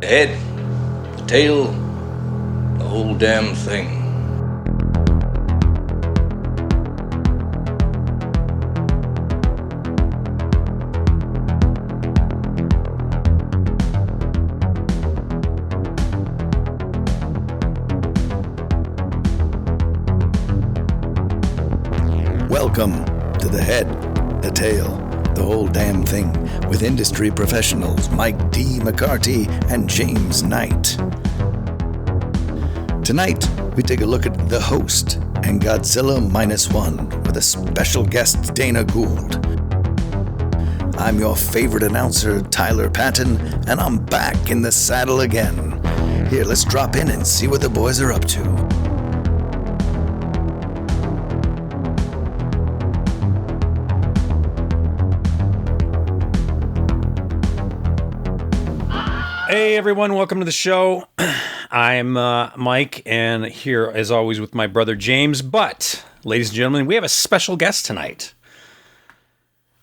The head, the tail, the whole damn thing. Welcome to The Head, the Tail, the Whole Damn Thing with industry professionals Mike D. McCarty and James Knight. Tonight, we take a look at The Host and Godzilla Minus One with a special guest, Dana Gould. I'm your favorite announcer, Tyler Patton, and I'm back in the saddle again. Here, let's drop in and see what the boys are up to. Hey everyone, welcome to the show. I'm Mike, and here as always with my brother James. But, ladies and gentlemen, we have a special guest tonight.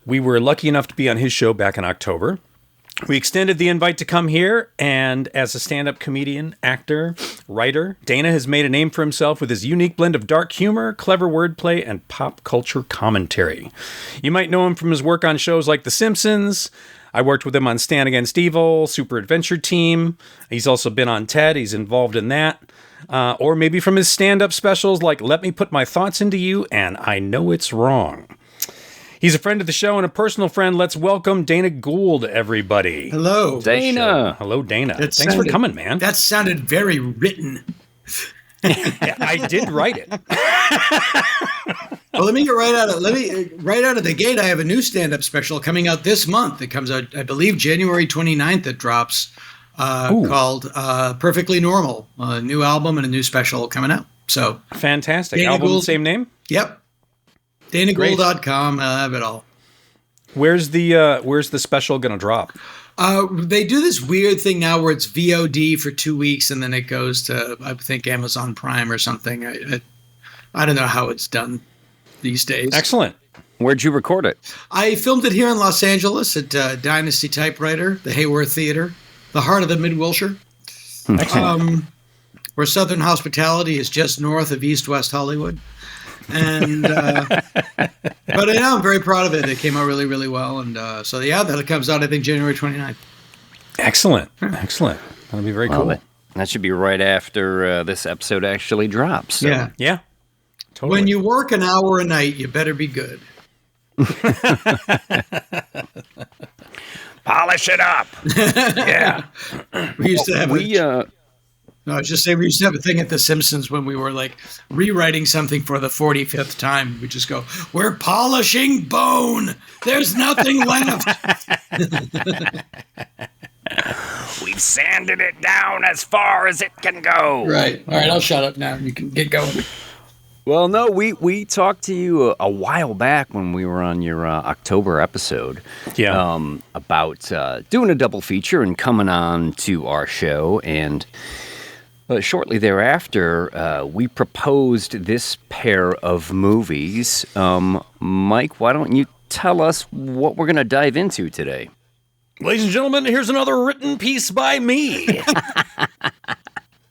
We were lucky enough to be on his show back in October. We extended the invite to come here, and as a stand-up comedian, actor, writer, Dana has made a name for himself with his unique blend of dark humor, clever wordplay, and pop culture commentary. You might know him from his work on shows like The Simpsons. I worked with him on Stan Against Evil, Super Adventure Team. He's also been on TED. He's involved in that. Or maybe from his stand-up specials like Let Me Put My Thoughts Into You and I Know It's Wrong. He's a friend of the show and a personal friend. Let's welcome Dana Gould, everybody. Hello. Dana. Hello, Dana. Thanks for coming, man. That sounded very written. Yeah, I did write it. Well, let me get right out of the gate. I have a new stand-up special coming out this month. It comes out, I believe, January 29th. It drops, called Perfectly Normal. A new album and a new special coming out. So fantastic. Dana Album, Gould, same name? Yep. DanaGould.com. I have it all. Where's the special gonna drop? They do this weird thing now where it's VOD for 2 weeks and then it goes to, I think, Amazon Prime or something. I don't know how it's done these days. Excellent. Where'd you record it? I filmed it here in Los Angeles at Dynasty Typewriter, the Hayworth Theater, the heart of the Mid-Wilshire. Excellent. Where Southern Hospitality is just north of East-West Hollywood. And but I'm very proud of it. It came out really, really well. And so, that comes out, I think, January 29th. Excellent. Excellent. That'll be very cool. That should be right after this episode actually drops. So. Yeah. Totally. When you work an hour a night, you better be good. Polish it up. Yeah. We used to have I was just saying, we used to have a thing at The Simpsons when we were like rewriting something for the 45th time. We just go, we're polishing bone. There's nothing left. We've sanded it down as far as it can go. Right. All right, I'll shut up now. You can get going. Well, no, we talked to you a while back when we were on your October episode. Yeah. About doing a double feature and coming on to our show. And shortly thereafter, we proposed this pair of movies. Mike, why don't you tell us what we're going to dive into today? Ladies and gentlemen, here's another written piece by me.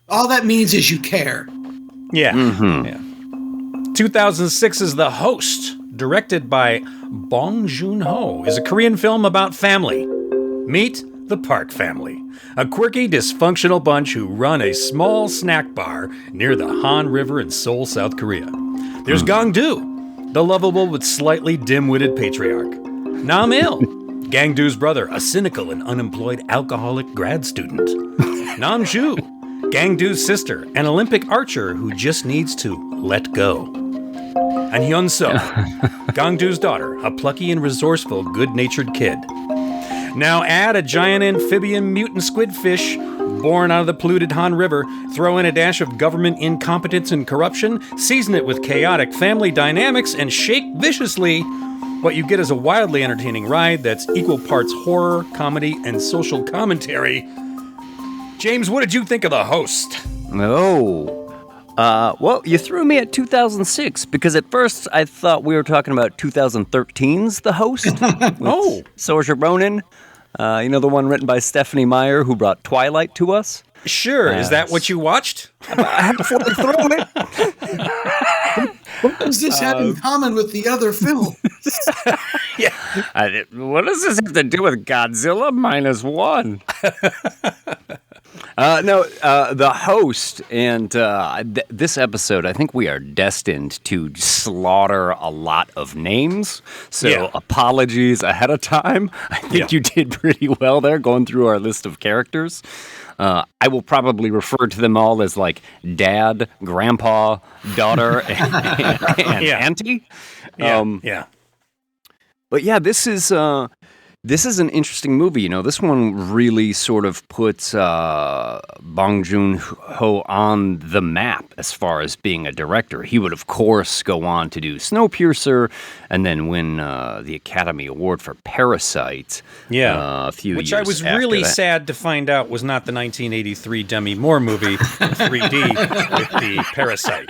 All that means is you care. Yeah. Mm-hmm. Yeah. 2006 is The Host, directed by Bong Joon-ho, is a Korean film about family. Meet the Park family, a quirky, dysfunctional bunch who run a small snack bar near the Han River in Seoul, South Korea. There's Gong-do, the lovable but slightly dim-witted patriarch. Nam-il, Gang-doo's brother, a cynical and unemployed alcoholic grad student. Nam-ju, Gang-doo's sister, an Olympic archer who just needs to let go. And Hyun-so, Gong-doo's daughter, a plucky and resourceful, good-natured kid. Now add a giant amphibian mutant squidfish born out of the polluted Han River, throw in a dash of government incompetence and corruption, season it with chaotic family dynamics, and shake viciously. What you get is a wildly entertaining ride that's equal parts horror, comedy, and social commentary. James, what did you think of The Host? Well, you threw me at 2006 because at first I thought we were talking about 2013's The Host. Oh. Saoirse Ronan. You know the one written by Stephanie Meyer, who brought Twilight to us? Sure. Is that what you watched? I had to flip through it. What does this have in common with the other film? What does this have to do with Godzilla Minus One? The host, and this episode, I think we are destined to slaughter a lot of names. So apologies ahead of time. I think you did pretty well there going through our list of characters. I will probably refer to them all as like dad, grandpa, daughter, and auntie. But yeah, this is an interesting movie. You know, this one really sort of puts Bong Joon-ho on the map as far as being a director. He would, of course, go on to do Snowpiercer and then win the Academy Award for Parasite. A few years I was really sad to find out was not the 1983 Demi Moore movie in 3D with the Parasite.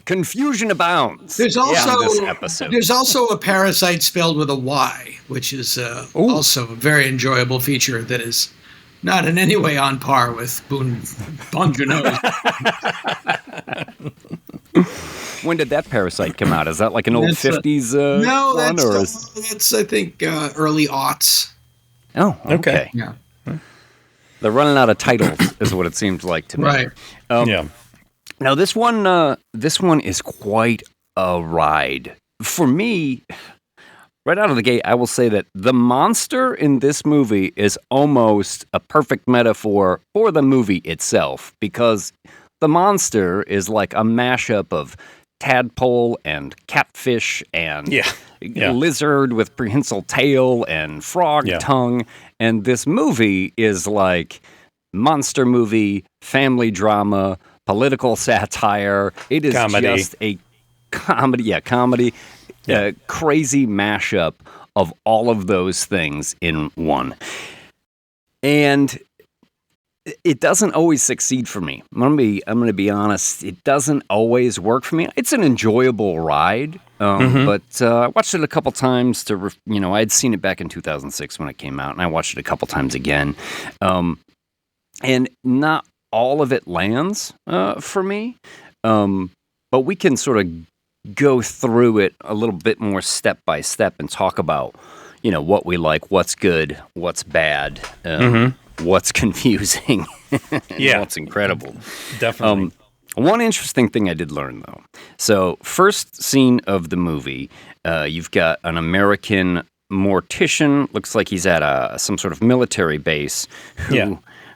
Confusion abounds. There's also this episode. There's also a Parasite spelled with a Y, which is also a very enjoyable feature that is not in any way on par with Bong Joon-ho. When did that Parasite come out? Is that like an old 50s no, one? That's I think early aughts. Oh, okay. Yeah. They're running out of titles, is what it seems like to me. Right. Now this one is quite a ride. For me, right out of the gate, I will say that the monster in this movie is almost a perfect metaphor for the movie itself, because the monster is like a mashup of tadpole and catfish and lizard with prehensile tail and frog tongue. And this movie is like monster movie, family drama, political satire. It is just a comedy. Crazy mashup of all of those things in one. And it doesn't always succeed for me. I'm gonna be honest. It doesn't always work for me. It's an enjoyable ride, but I watched it a couple times I had seen it back in 2006 when it came out, and I watched it a couple times again, and not all of it lands for me, but we can sort of go through it a little bit more step by step and talk about, what we like, what's good, what's bad, what's confusing, and what's incredible. Definitely. One interesting thing I did learn, though. So, first scene of the movie, you've got an American mortician, looks like he's at some sort of military base,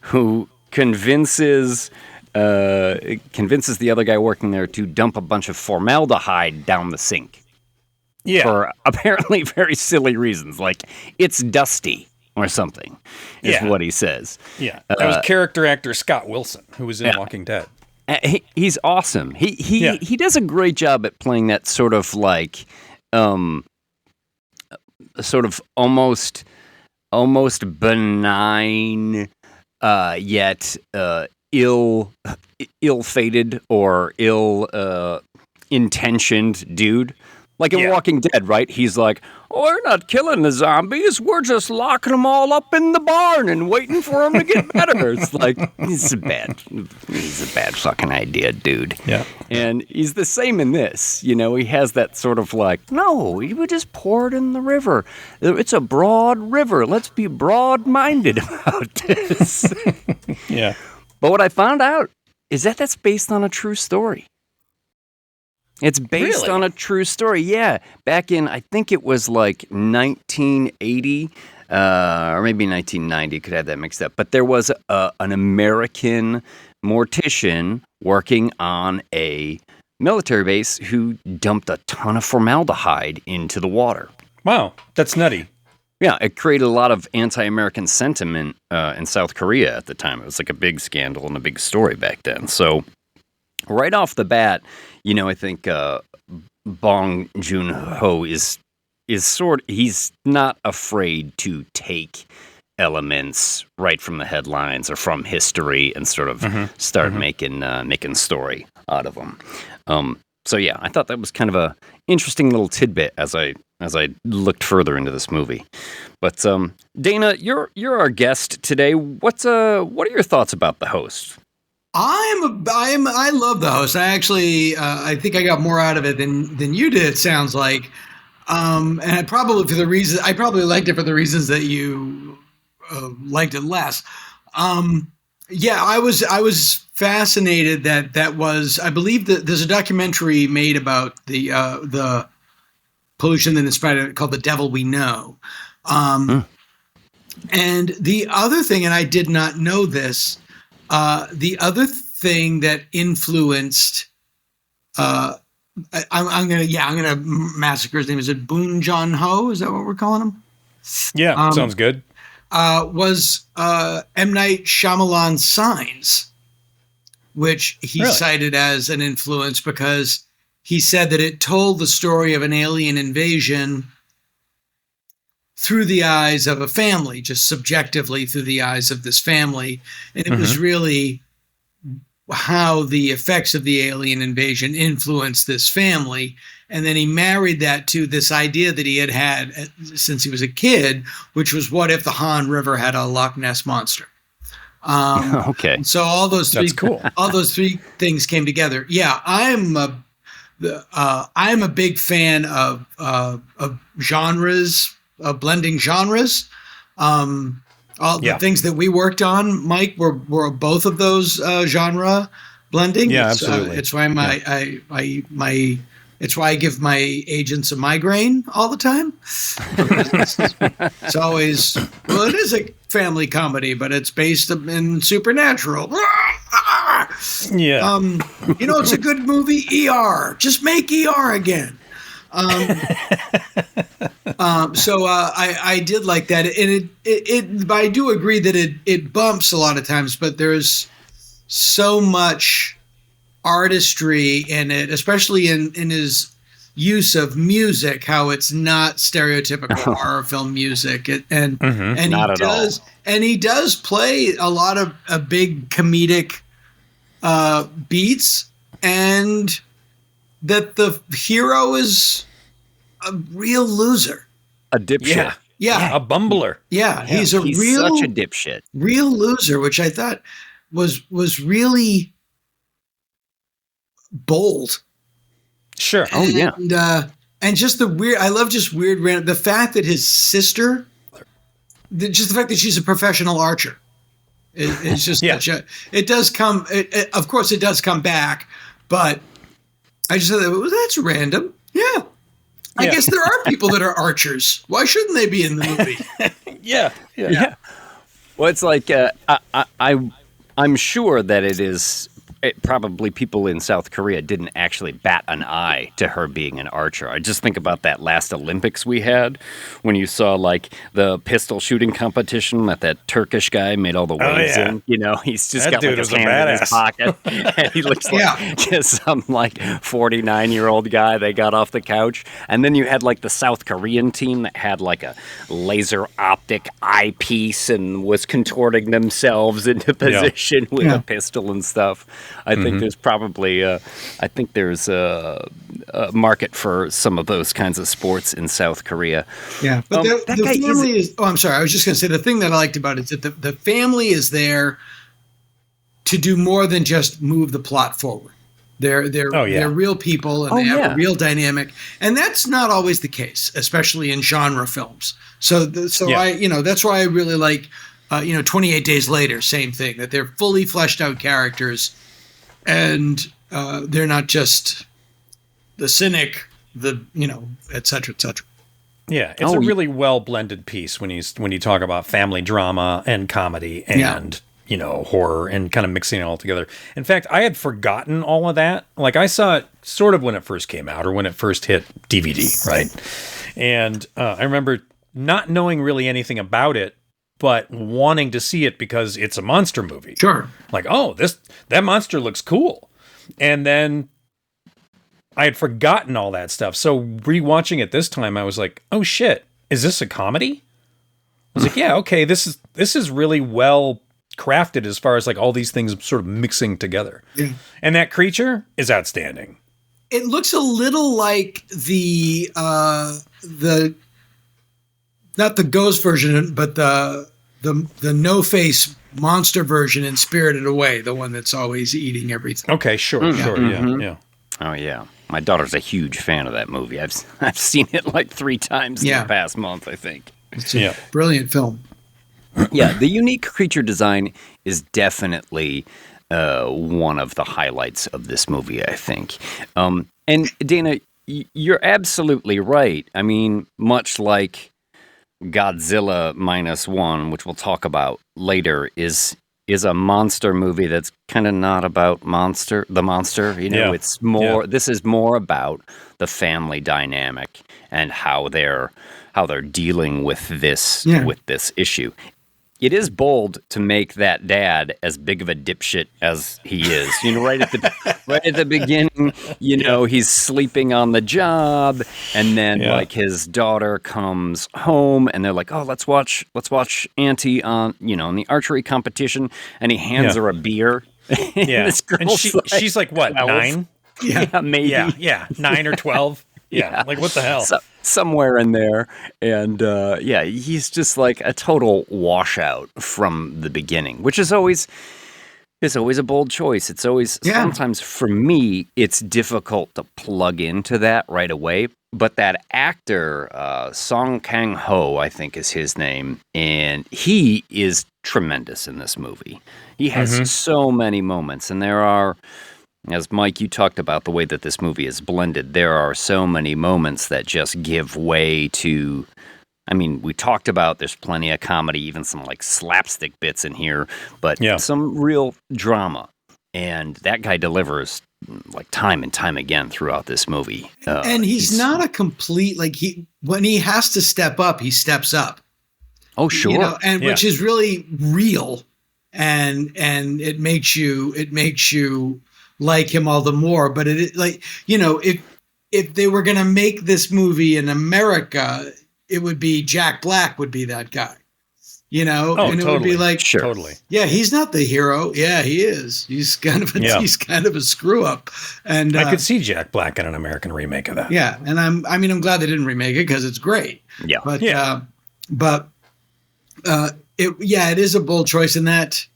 who convinces the other guy working there to dump a bunch of formaldehyde down the sink. For apparently very silly reasons, like it's dusty or something, is what he says. Yeah, that was character actor Scott Wilson, who was in Walking Dead. He's awesome. He does a great job at playing that sort of like, sort of almost benign, yet ill-fated or ill-intentioned dude. Like in Walking Dead, right? He's like, we're not killing the zombies. We're just locking them all up in the barn and waiting for them to get better. It's like, he's a bad fucking idea, dude. Yeah. And he's the same in this. He has that sort of like, no, we would just pour it in the river. It's a broad river. Let's be broad-minded about this. But what I found out is that that's based on a true story. It's based on a true story, Back in, I think it was like 1980, or maybe 1990, could have that mixed up. But there was an American mortician working on a military base who dumped a ton of formaldehyde into the water. Wow, that's nutty. Yeah, it created a lot of anti-American sentiment in South Korea at the time. It was like a big scandal and a big story back then. So right off the bat, I think Bong Joon-ho is he's not afraid to take elements right from the headlines or from history and sort of start making story out of them. So I thought that was kind of a interesting little tidbit as I looked further into this movie. But Dana, you're our guest today. What are your thoughts about the host? I love the host. I actually I think I got more out of it than you did. It sounds like, and I probably liked it for the reasons that you liked it less. Yeah, I was fascinated that was, I believe that there's a documentary made about the pollution that inspired it called "The Devil We Know." And the other thing, and I did not know this, the other thing that influenced, I'm gonna massacre his name. Is it Boon John Ho? Is that what we're calling him? Yeah, sounds good. Was M. Night Shyamalan's Signs, which he cited as an influence because he said that it told the story of an alien invasion through the eyes of a family, just subjectively through the eyes of this family. And it was really how the effects of the alien invasion influenced this family. And then he married that to this idea that he had since he was a kid, which was, what if the Han River had a Loch Ness monster? Okay. So all those three things came together. Yeah, I'm a big fan of genres, blending genres. All the things that we worked on, Mike, were both of those genre blending. Yeah, absolutely. It's why it's why I give my agents a migraine all the time. It's always, well, it is a family comedy, but it's based in supernatural. Yeah. It's a good movie, ER. Just make ER again. So I did like that, and but I do agree that it bumps a lot of times, but there's so much artistry in it, especially in his use of music, how it's not stereotypical horror film music, and he does play a lot of big comedic beats, and that the hero is a real loser, a dipshit. Yeah, a bumbler. Yeah, he's such a dipshit, real loser, which I thought was really bold. Sure. And just I love just weird random, the fact that his sister, just the fact that she's a professional archer, it's just it does come. Of course, it does come back, but I just thought that's random. Yeah. I guess there are people that are archers. Why shouldn't they be in the movie? Yeah. Well, it's like I'm sure that it is. Probably people in South Korea didn't actually bat an eye to her being an archer. I just think about that last Olympics we had when you saw like the pistol shooting competition that Turkish guy made all the waves in. He's just got like his hand in his pocket and he looks like just some like 49-year-old guy they got off the couch. And then you had like the South Korean team that had like a laser optic eyepiece and was contorting themselves into position with a pistol and stuff. I think there's probably a market for some of those kinds of sports in South Korea. Yeah, but the family is. Oh, I'm sorry. I was just going to say the thing that I liked about it is that the family is there to do more than just move the plot forward. They're real people and they have a real dynamic, and that's not always the case, especially in genre films. That's why I really like 28 Days Later, same thing, that they're fully fleshed out characters. And they're not just the cynic, et cetera, et cetera. Yeah, it's a really well blended piece when you talk about family drama and comedy and horror and kind of mixing it all together. In fact, I had forgotten all of that. Like I saw it sort of when it first came out or when it first hit DVD, right? And I remember not knowing really anything about it, but wanting to see it because it's a monster movie. Sure. Like, that monster looks cool. And then I had forgotten all that stuff. So rewatching it this time, I was like, oh shit, is this a comedy? I was like, yeah, okay, this is really well crafted as far as like all these things sort of mixing together. Yeah. And that creature is outstanding. It looks a little like the not the ghost version, but the no face monster version in Spirited Away, the one that's always eating everything. Okay, sure, yeah. Oh yeah, my daughter's a huge fan of that movie. I've seen it like 3 times in the past month, I think. It's a brilliant film. Yeah, the unique creature design is definitely one of the highlights of this movie, I think. And Dana, you're absolutely right. I mean, much like Godzilla Minus One, which we'll talk about later, is a monster movie that's kind of not about the monster. You know, it's more. This is more about the family dynamic and how they're dealing with this issue. It is bold to make that dad as big of a dipshit as he is. You know, right at the beginning, you know, he's sleeping on the job, and then like his daughter comes home, and they're like, "Oh, let's watch Auntie on in the archery competition," and he hands her a beer. Yeah, this and she's like what, 9? Yeah, maybe. Yeah, 9 or 12. Yeah, like what the hell? Somewhere in there. And he's just like a total washout from the beginning, which is always a bold choice. It's always sometimes for me, it's difficult to plug into that right away. But that actor, Song Kang-ho, I think is his name, and he is tremendous in this movie. He has so many moments, and there are, as Mike, you talked about the way that this movie is blended, there are so many moments that just give way to, I mean, we talked about there's plenty of comedy, even some like slapstick bits in here, but some real drama. And that guy delivers like time and time again throughout this movie. And he's not a complete, like when he has to step up, he steps up. Oh, sure. You know, and which is really real. And it makes you like him all the more. But it, like, you know, if they were going to make this movie in America, it would be Jack Black would be that guy, you know, and it would be like, totally. Yeah. He's not the hero. Yeah, he is. He's kind of a screw up. And I could see Jack Black in an American remake of that. Yeah. And I'm glad they didn't remake it because it's great. Yeah. But it is a bold choice in that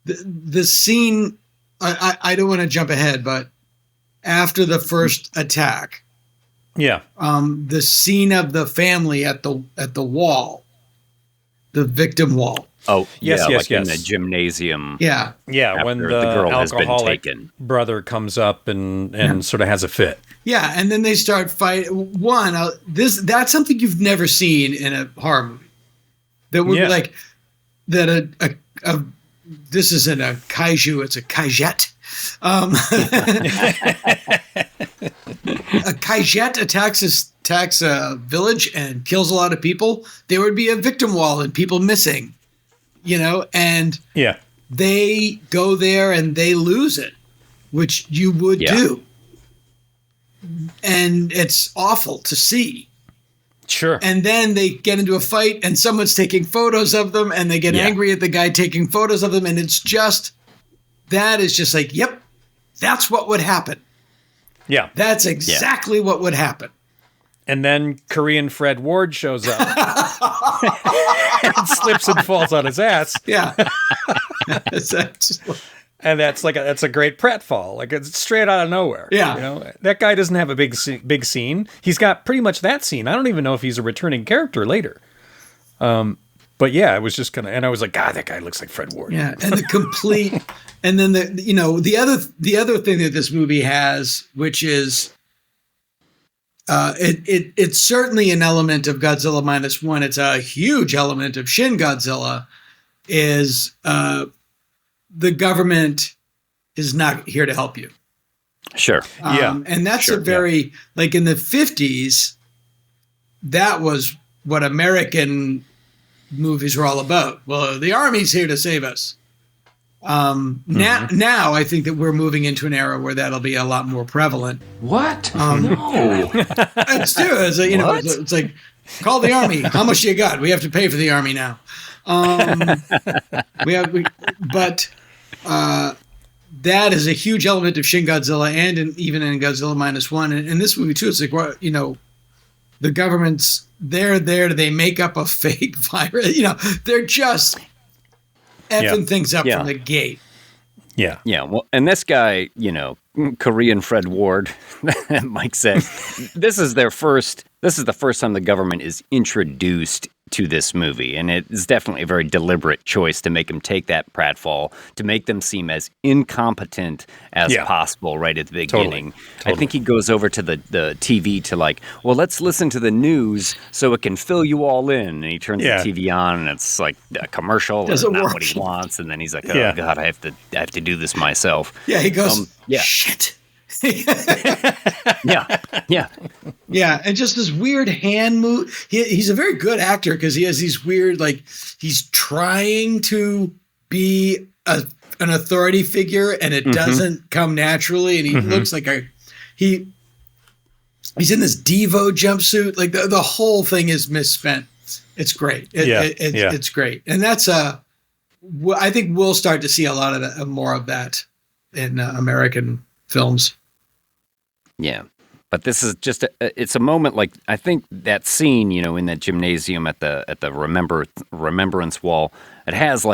the scene, I don't want to jump ahead, but after the first attack, the scene of the family at the wall, the victim wall. Oh, yes. In the gymnasium. Yeah. Yeah, when the girl has been alcoholic taken. brother comes up and sort of has a fit. Yeah, and then they start fighting. That's something you've never seen in a horror movie. That would be like that this isn't a kaiju, it's a kaijet. A kaijet attacks a village and kills a lot of people. There would be a victim wall and people missing, you know, and they go there and they lose it, which you would do. And it's awful to see. Sure. And then they get into a fight and someone's taking photos of them and they get angry at the guy taking photos of them. And that is just like, yep, that's what would happen. Yeah. That's exactly what would happen. And then Korean Fred Ward shows up and slips and falls on his ass. Yeah. And that's a great pratfall. Like it's straight out of nowhere. Yeah. You know, that guy doesn't have a big scene. He's got pretty much that scene. I don't even know if he's a returning character later. But yeah, it was just and I was like, God, that guy looks like Fred Ward. Yeah. And and then the other thing that this movie has, which is, it's certainly an element of Godzilla Minus One. It's a huge element of Shin Godzilla is, the government is not here to help you. Sure. And that's a very, like in the 50s, that was what American movies were all about. Well, the army's here to save us. Now I think that we're moving into an era where that'll be a lot more prevalent. What? No. It's true. It's like, call the army. How much you got? We have to pay for the army now. That is a huge element of Shin Godzilla and even in Godzilla Minus One. And in this movie too, it's like, well, you know, the government's they're there. They make up a fake virus. You know, they're just effing things up from the gate. Yeah. Yeah. Well, and this guy, Korean Fred Ward, Mike said, this is the first time the government is introduced to this movie. And it is definitely a very deliberate choice to make him take that pratfall, to make them seem as incompetent as possible right at the beginning. Totally. I think he goes over to the TV to well, let's listen to the news so it can fill you all in. And he turns the TV on and it's like a commercial. Doesn't not work. what he wants. And then he's like, oh God, I have to do this myself. Yeah, he goes, shit. Yeah. And just this weird hand move. He's a very good actor because he has these weird, he's trying to be an authority figure and it doesn't come naturally. And he looks like he's in this Devo jumpsuit. Like the whole thing is misspent. It's great. It's great. And that's I think we'll start to see a lot of more of that in American films. Yeah. But this is just it's a moment I think that scene, in that gymnasium at the remembrance wall, it has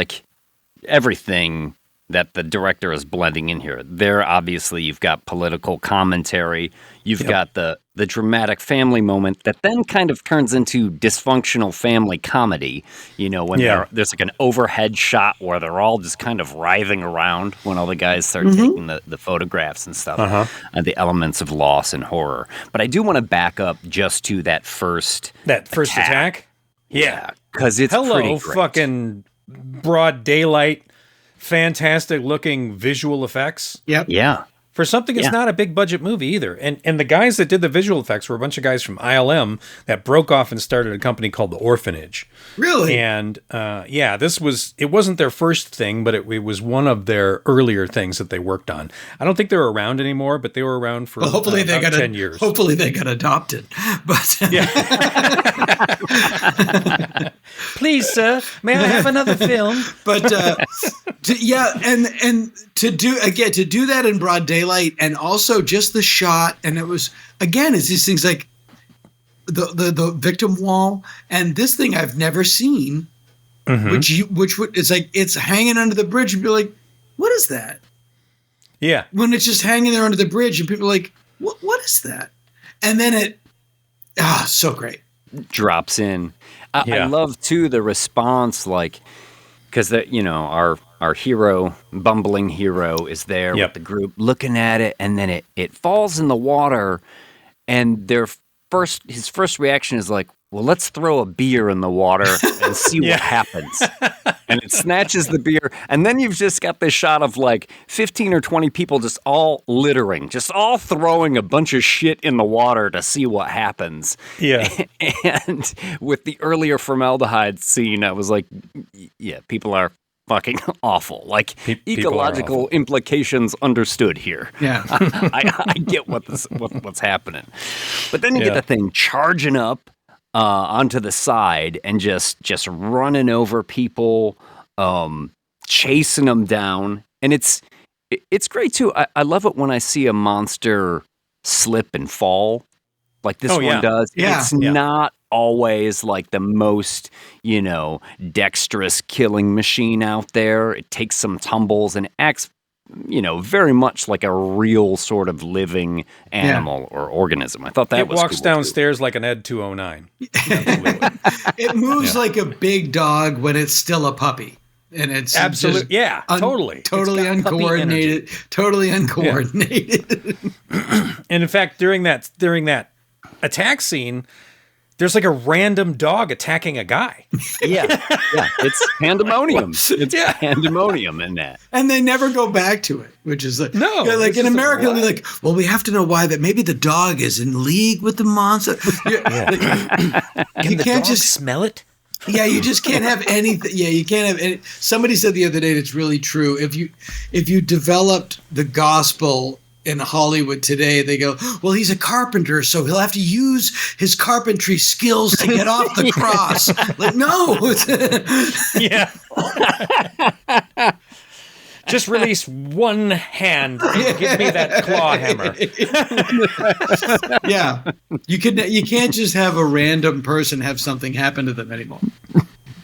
everything that the director is blending in here. There, obviously, you've got political commentary. You've got the dramatic family moment that then kind of turns into dysfunctional family comedy. When there's an overhead shot where they're all just kind of writhing around when all the guys start taking the photographs and stuff, and the elements of loss and horror. But I do want to back up just to that first attack. Yeah, because it's pretty great. Fucking broad daylight. Fantastic looking visual effects. Yep. Yeah. For something it's not a big budget movie either. And the guys that did the visual effects were a bunch of guys from ILM that broke off and started a company called The Orphanage. Really? And it wasn't their first thing, but it was one of their earlier things that they worked on. I don't think they're around anymore, but they were around for hopefully they about got 10 years. Hopefully they got adopted. But Please, sir, may I have another film? But and to do that in broad daylight, and also just the shot, and it was it's these things like the victim wall, and this thing I've never seen, it's hanging under the bridge, and be like, what is that? Yeah, when it's just hanging there under the bridge, and people are like, what is that? And then it, so great, drops in. I love too the response, because our hero, bumbling hero, is there with the group looking at it, and then it falls in the water, and his first reaction is well, let's throw a beer in the water and see what happens. And it snatches the beer, and then you've just got this shot of 15 or 20 people just all littering, just all throwing a bunch of shit in the water to see what happens. Yeah. And with the earlier formaldehyde scene, I was people are fucking awful. Ecological implications understood here. Yeah. I get what's happening. But then you get the thing charging up onto the side and just running over people, chasing them down. And it's great too. I love it when I see a monster slip and fall like this one does. Yeah. It's not always the most, dexterous killing machine out there. It takes some tumbles and acts, very much like a real sort of living animal or organism. I thought that was walks cool downstairs too. like an Ed 209. It moves like a big dog when it's still a puppy. And it's absolutely, totally uncoordinated, totally uncoordinated. And in fact, during that attack scene, there's a random dog attacking a guy. Yeah. It's pandemonium. It's pandemonium in that. And they never go back to it, which is no. In America, they're well, we have to know why that maybe the dog is in league with the monster. You can't just smell it. Yeah, you just can't have anything. Yeah, you can't have any. Somebody said the other day, and it's really true. If you developed the gospel in Hollywood today, they go, well, he's a carpenter, so he'll have to use his carpentry skills to get off the cross. No. Yeah. Just release one hand and give me that claw hammer. Yeah. You can't just have a random person have something happen to them anymore.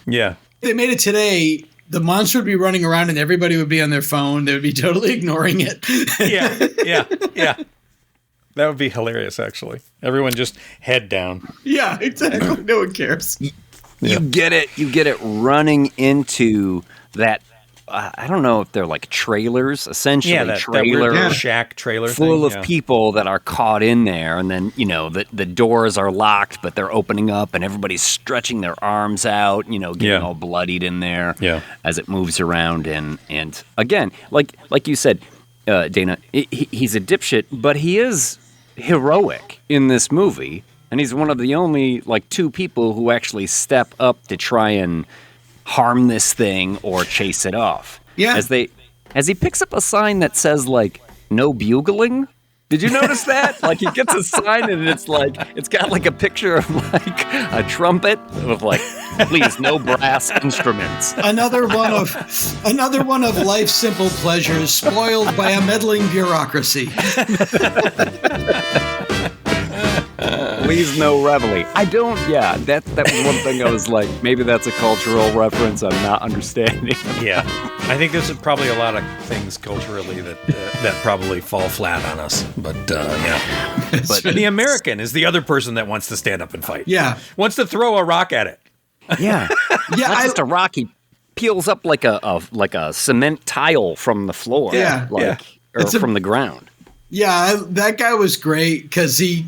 Yeah. If they made it today, the monster would be running around and everybody would be on their phone. They would be totally ignoring it. Yeah. That would be hilarious, actually. Everyone just head down. Yeah, exactly. No one cares. You get it running into that. I don't know if they're like trailers, essentially. Yeah, that weird shack trailer full thing, of people that are caught in there, and then the doors are locked, but they're opening up, and everybody's stretching their arms out, getting all bloodied in there as it moves around, and again, like you said, Dana, he's a dipshit, but he is heroic in this movie, and he's one of the only two people who actually step up to try and harm this thing or chase it off. Yeah. As he picks up a sign that says no bugling. Did you notice that? He gets a sign and it's got a picture of a trumpet with please no brass instruments. Another one of life's simple pleasures spoiled by a meddling bureaucracy. Please no reveille. I don't. Yeah, that was one thing I was like, maybe that's a cultural reference I'm not understanding. Yeah, I think there's probably a lot of things culturally that probably fall flat on us. But yeah, but the American is the other person that wants to stand up and fight. Yeah, wants to throw a rock at it. Yeah, not just a rock. He peels up like a cement tile from the floor. Yeah, or from the ground. Yeah, that guy was great because he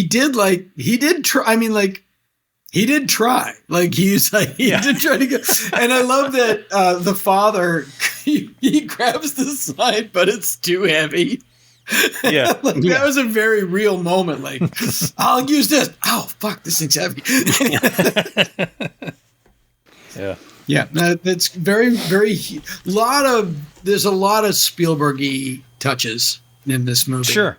did try. I mean, he did try. He did try to go. And I love that the father he grabs the sign, but it's too heavy. Yeah, that was a very real moment. I'll use this. Oh fuck, this thing's heavy. Yeah. That's very, very. There's a lot of Spielberg-y touches in this movie. Sure.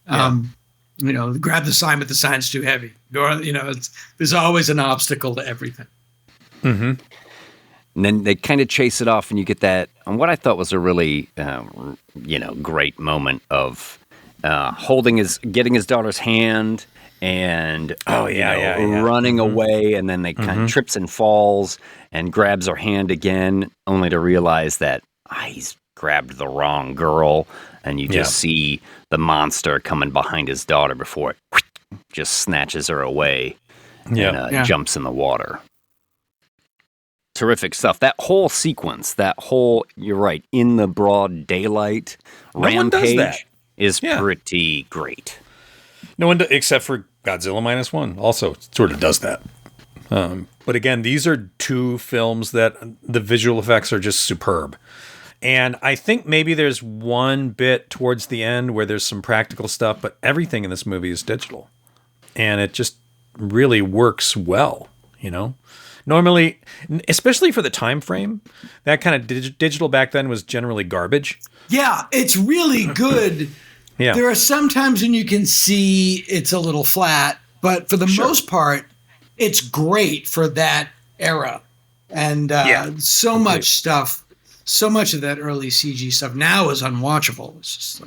Grab the sign, but the sign's too heavy. There's always an obstacle to everything. Mm-hmm. And then they kind of chase it off, and you get that. And what I thought was a really, great moment of getting his daughter's hand, and running away, and then they kind of trips and falls, and grabs her hand again, only to realize that he's grabbed the wrong girl. And you just see the monster coming behind his daughter before it just snatches her away and jumps in the water. Terrific stuff. That whole sequence, you're right, in the broad daylight rampage is pretty great. No one, except for Godzilla Minus One, also sort of does that. But again, these are two films that the visual effects are just superb. And I think maybe there's one bit towards the end where there's some practical stuff, but everything in this movie is digital. And it just really works well, Normally, especially for the time frame, that kind of digital back then was generally garbage. Yeah, it's really good. Yeah. There are some times when you can see it's a little flat, but for the most part, it's great for that era. And so much stuff. So much of that early CG stuff now is unwatchable. It's just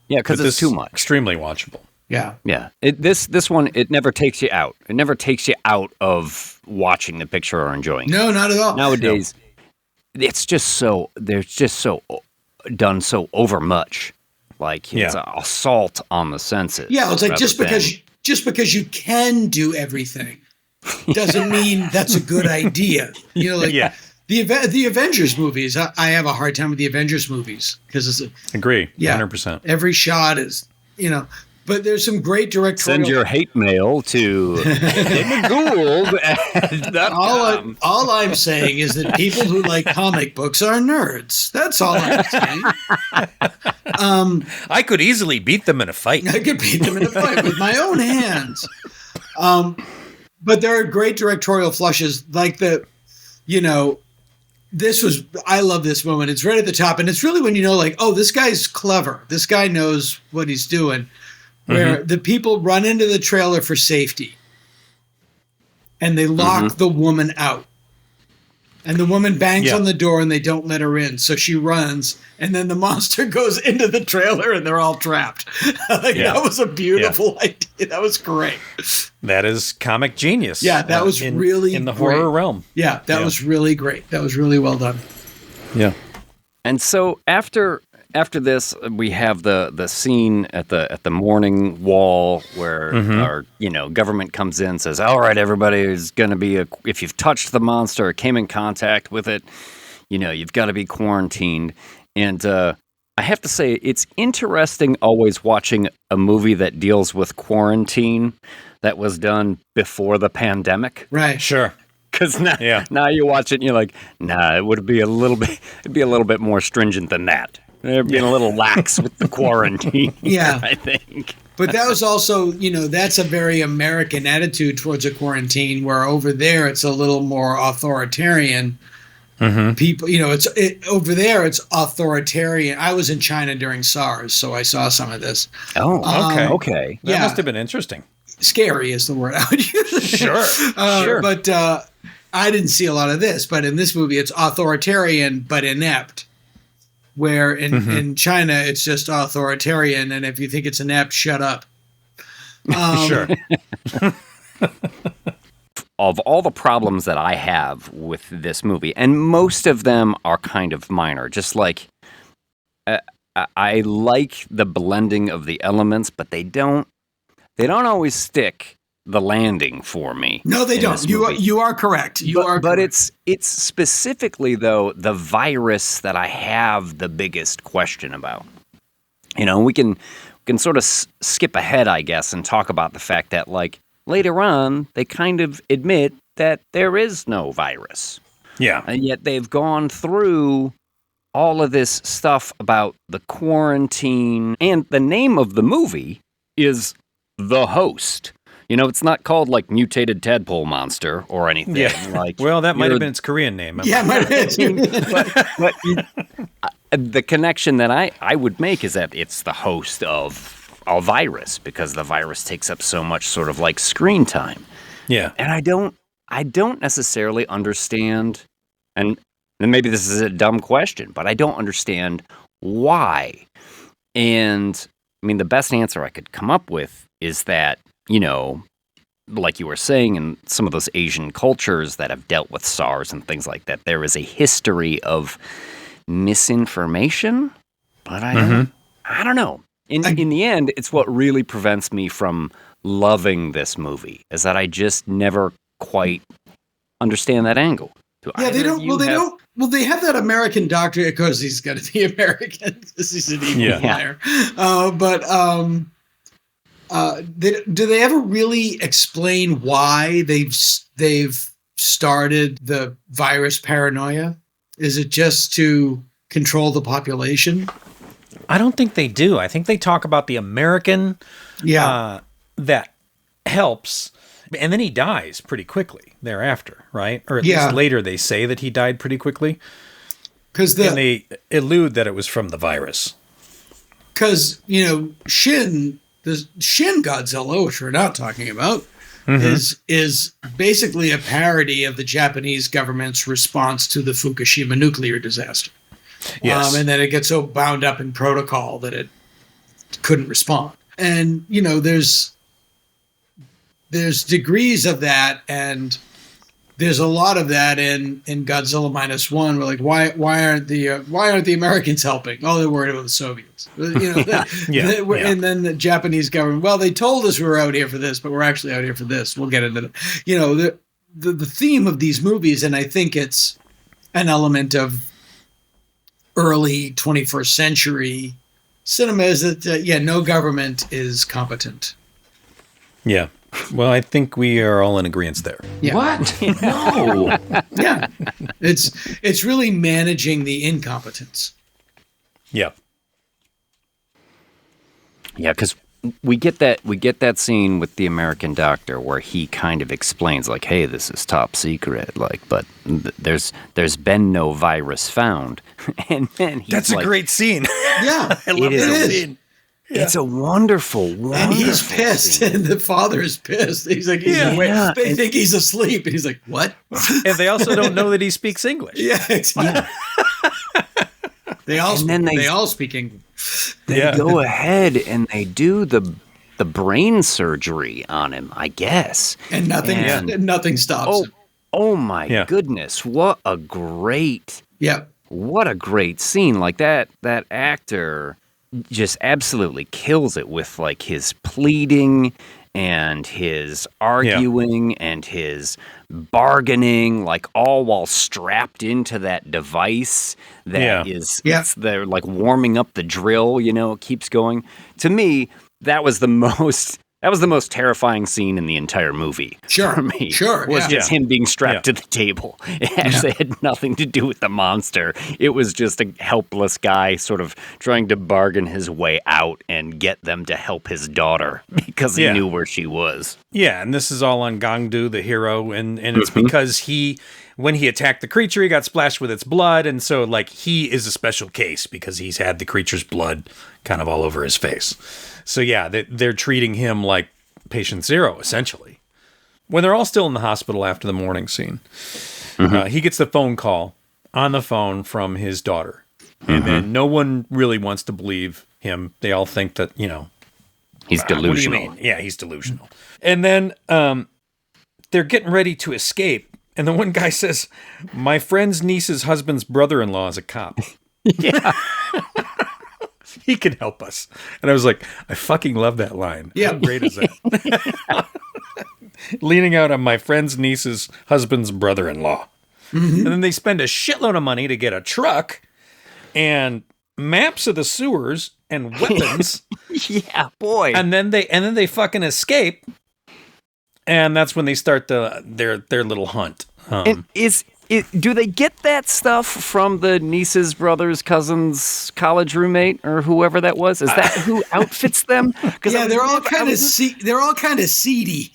because it's too much. Extremely watchable. Yeah. This one, it never takes you out. It never takes you out of watching the picture or enjoying it. No, not at all. Nowadays, it's just so done so overmuch. It's an assault on the senses. Yeah, it's just because you can do everything doesn't mean that's a good idea. The Avengers movies, I have a hard time with the Avengers movies because it's agree, 100%. Every shot is, but there's some great directorial. Send your hate mail to Dana Gould. All I'm saying is that people who like comic books are nerds. That's all I'm saying. I could easily beat them in a fight. I could beat them in a fight with my own hands. But there are great directorial flushes I love this moment. It's right at the top. And it's really when this guy's clever. This guy knows what he's doing. Where the people run into the trailer for safety. And they lock the woman out. And the woman bangs Yeah. on the door and they don't let her in. So she runs. And then the monster goes into the trailer and they're all trapped. That was a beautiful idea. That was great. That is comic genius. Yeah, that was really in the great. horror realm. Yeah, that was really great. That was really well done. Yeah. And so after this, we have the scene at the morning wall where our government comes in and says, all right, everybody is going to be if you've touched the monster or came in contact with it, you've got to be quarantined. And I have to say, it's interesting always watching a movie that deals with quarantine that was done before the pandemic. Right. Sure. Because now you watch it and you're like, nah, it'd be a little bit more stringent than that. They're being a little lax with the quarantine. Yeah. I think. But that was also, that's a very American attitude towards a quarantine, where over there it's a little more authoritarian. Mm-hmm. People, over there it's authoritarian. I was in China during SARS, so I saw some of this. Oh, okay. That must have been interesting. Scary is the word I would use. Sure. Sure. But I didn't see a lot of this. But in this movie, it's authoritarian but inept. Where in China, it's just authoritarian. And if you think it's inept, shut up. Sure. Of all the problems that I have with this movie, and most of them are kind of minor, just like I like the blending of the elements, but they don't always stick the landing for me. No, they don't. You are correct. But it's specifically, though, the virus that I have the biggest question about. We can sort of skip ahead, I guess, and talk about the fact that, like, later on, they kind of admit that there is no virus. Yeah. And yet they've gone through all of this stuff about the quarantine, and the name of the movie is The Host. It's not called like Mutated Tadpole Monster or anything. Yeah. Like, well, that might have been its Korean name. Yeah, might have been. but the connection that I would make is that it's the host of a virus, because the virus takes up so much sort of like screen time. Yeah. And I don't necessarily understand, and maybe this is a dumb question, but I don't understand why. And I mean, the best answer I could come up with is that, like you were saying, in some of those Asian cultures that have dealt with SARS and things like that, there is a history of misinformation. But I don't know. In the end, it's what really prevents me from loving this movie, is that I just never quite understand that angle. Yeah, they don't. Well, they have that American doctor, because he's got to be American because he's an evil liar. Do they ever really explain why they've started the virus paranoia? Is it just to control the population? I don't think they do. I think they talk about the American that helps. And then he dies pretty quickly thereafter, right? Or at least later they say that he died pretty quickly. And they allude that it was from the virus. Because, the Shin Godzilla, which we're not talking about, is basically a parody of the Japanese government's response to the Fukushima nuclear disaster. Yes. And then it gets so bound up in protocol that it couldn't respond. And, there's degrees of that, and there's a lot of that in Godzilla Minus One. We're like, why aren't the Americans helping? Oh, they're worried about the Soviets. And then the Japanese government. Well, they told us we were out here for this, but we're actually out here for this. We'll get into that. The theme of these movies, and I think it's an element of early 21st century cinema, is that no government is competent. Yeah. Well, I think we are all in agreement there. Yeah. What? No. Yeah. It's really managing the incompetence. Yeah. Yeah, because we get that scene with the American doctor where he kind of explains, like, hey, this is top secret, like, but there's been no virus found. And then he's That's a great scene. Yeah. I love that scene. It's a wonderful and he's pissed, scene. and the father is pissed. He's like, they think he's asleep, and he's like, what? And they also don't know that he speaks English. Yeah, exactly. They all speak English. They go ahead and they do the brain surgery on him, I guess. And nothing stops him. Oh my goodness. What a great scene. Like that actor just absolutely kills it with like his pleading and his arguing and his bargaining, like all while strapped into that device that they're like warming up the drill, it keeps going. To me, that was the most terrifying scene in the entire movie. For me. Was just him being strapped to the table. It actually had nothing to do with the monster. It was just a helpless guy sort of trying to bargain his way out and get them to help his daughter because he knew where she was. Yeah, and this is all on Gangdu, the hero, and it's because when he attacked the creature, he got splashed with its blood, and so like he is a special case because he's had the creature's blood kind of all over his face. So yeah, they're treating him like patient zero, essentially. When they're all still in the hospital after the morning scene, he gets the phone call on the phone from his daughter. And then no one really wants to believe him. They all think that, he's delusional. What do you mean? Yeah, he's delusional. And then they're getting ready to escape. And the one guy says, my friend's niece's husband's brother-in-law is a cop. Yeah. He can help us. And I was like, I fucking love that line. Yeah. How great is that? Leaning out on my friend's niece's husband's brother-in-law. And then they spend a shitload of money to get a truck and maps of the sewers and weapons. Yeah, boy. And then they fucking escape. And that's when they start their little hunt. And do they get that stuff from the niece's brother's cousin's college roommate or whoever that was? Is that who outfits them? Yeah, they're all kind of seedy.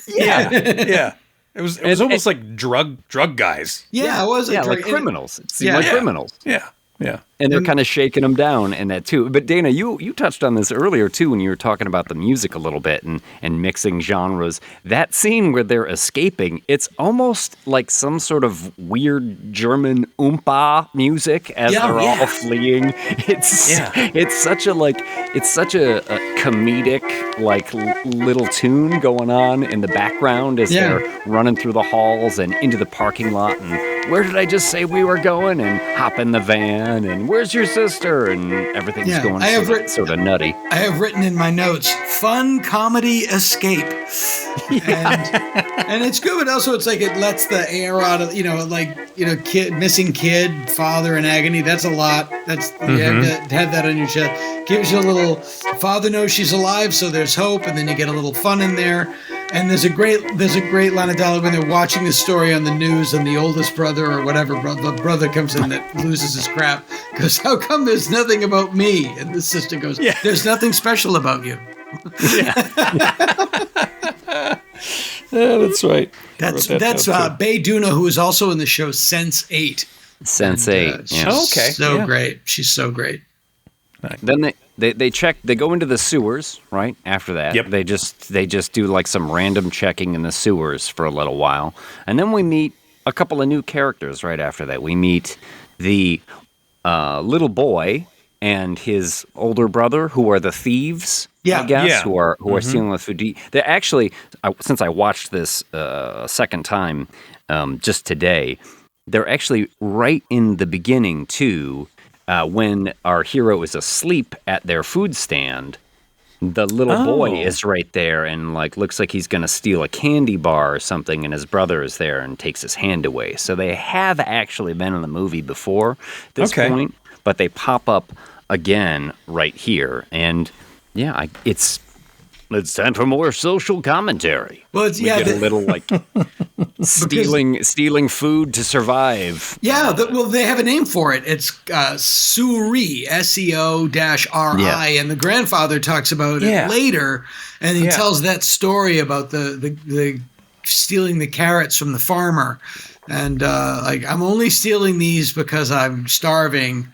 Yeah. It was almost like drug guys. Yeah, it was like criminals. It seemed like criminals. Yeah. And they're kind of shaking them down and that too. But Dana, you touched on this earlier too when you were talking about the music a little bit and mixing genres. That scene where they're escaping, it's almost like some sort of weird German oompa music as they're all fleeing. It's such a comedic like little tune going on in the background as they're running through the halls and into the parking lot and where did I just say we were going? And hop in the van, and where's your sister? And everything's going sort of nutty. I have written in my notes, fun comedy escape. And it's good, but also it's like it lets the air out of, missing kid, father in agony. That's a lot. That's you have to have that on your chest. Gives you a little, father knows she's alive, so there's hope, and then you get a little fun in there. And there's a great line of dialogue when they're watching the story on the news, and the oldest brother or whatever the brother comes in that loses his crap, goes, "How come there's nothing about me?" And the sister goes, "There's nothing special about you." Yeah, that's right. That's Bae Doona, who is also in the show Sense8. Sense8. She's so great. She's so great. Then they check. They go into the sewers right after that. Yep. They just do like some random checking in the sewers for a little while, and then we meet a couple of new characters right after that. We meet the little boy and his older brother, who are the thieves. I guess who are stealing the food. They're actually, since I watched this a second time just today, they're actually right in the beginning too. When our hero is asleep at their food stand, the little boy is right there and like looks like he's going to steal a candy bar or something, and his brother is there and takes his hand away. So they have actually been in the movie before this point, but they pop up again right here. And it's time for more social commentary. Well, we get a little like stealing food to survive. Yeah, they have a name for it. It's Seo-ri, SEO-RI, and the grandfather talks about it later, and he tells that story about the stealing the carrots from the farmer, and I'm only stealing these because I'm starving.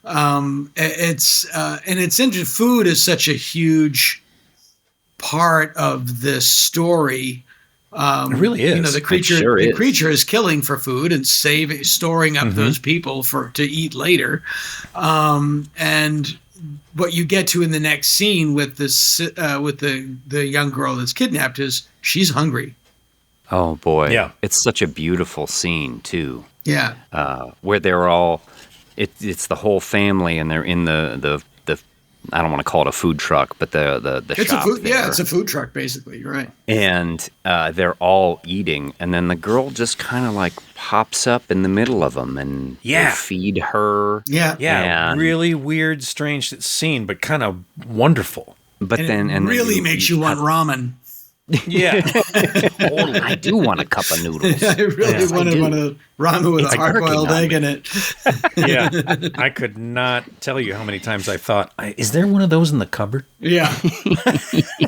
It's interesting. Food is such a huge part of this story. It really is. You know, the creature is killing for food and storing up those people to eat later. And what you get to in the next scene with this with the young girl that's kidnapped is she's hungry. Oh boy. Yeah. It's such a beautiful scene too. Yeah. Where they're all it's the whole family and they're in the I don't want to call it a food truck, but the it's shop. It's a food truck basically. You're right. And they're all eating, and then the girl just kind of like pops up in the middle of them, and they feed her. Yeah, really weird, strange scene, but kind of wonderful. But then really makes you want ramen. Yeah. I do want a cup of noodles. I really want a ramen with a hard-boiled egg in it. Yeah. I could not tell you how many times I thought, is there one of those in the cupboard? Yeah.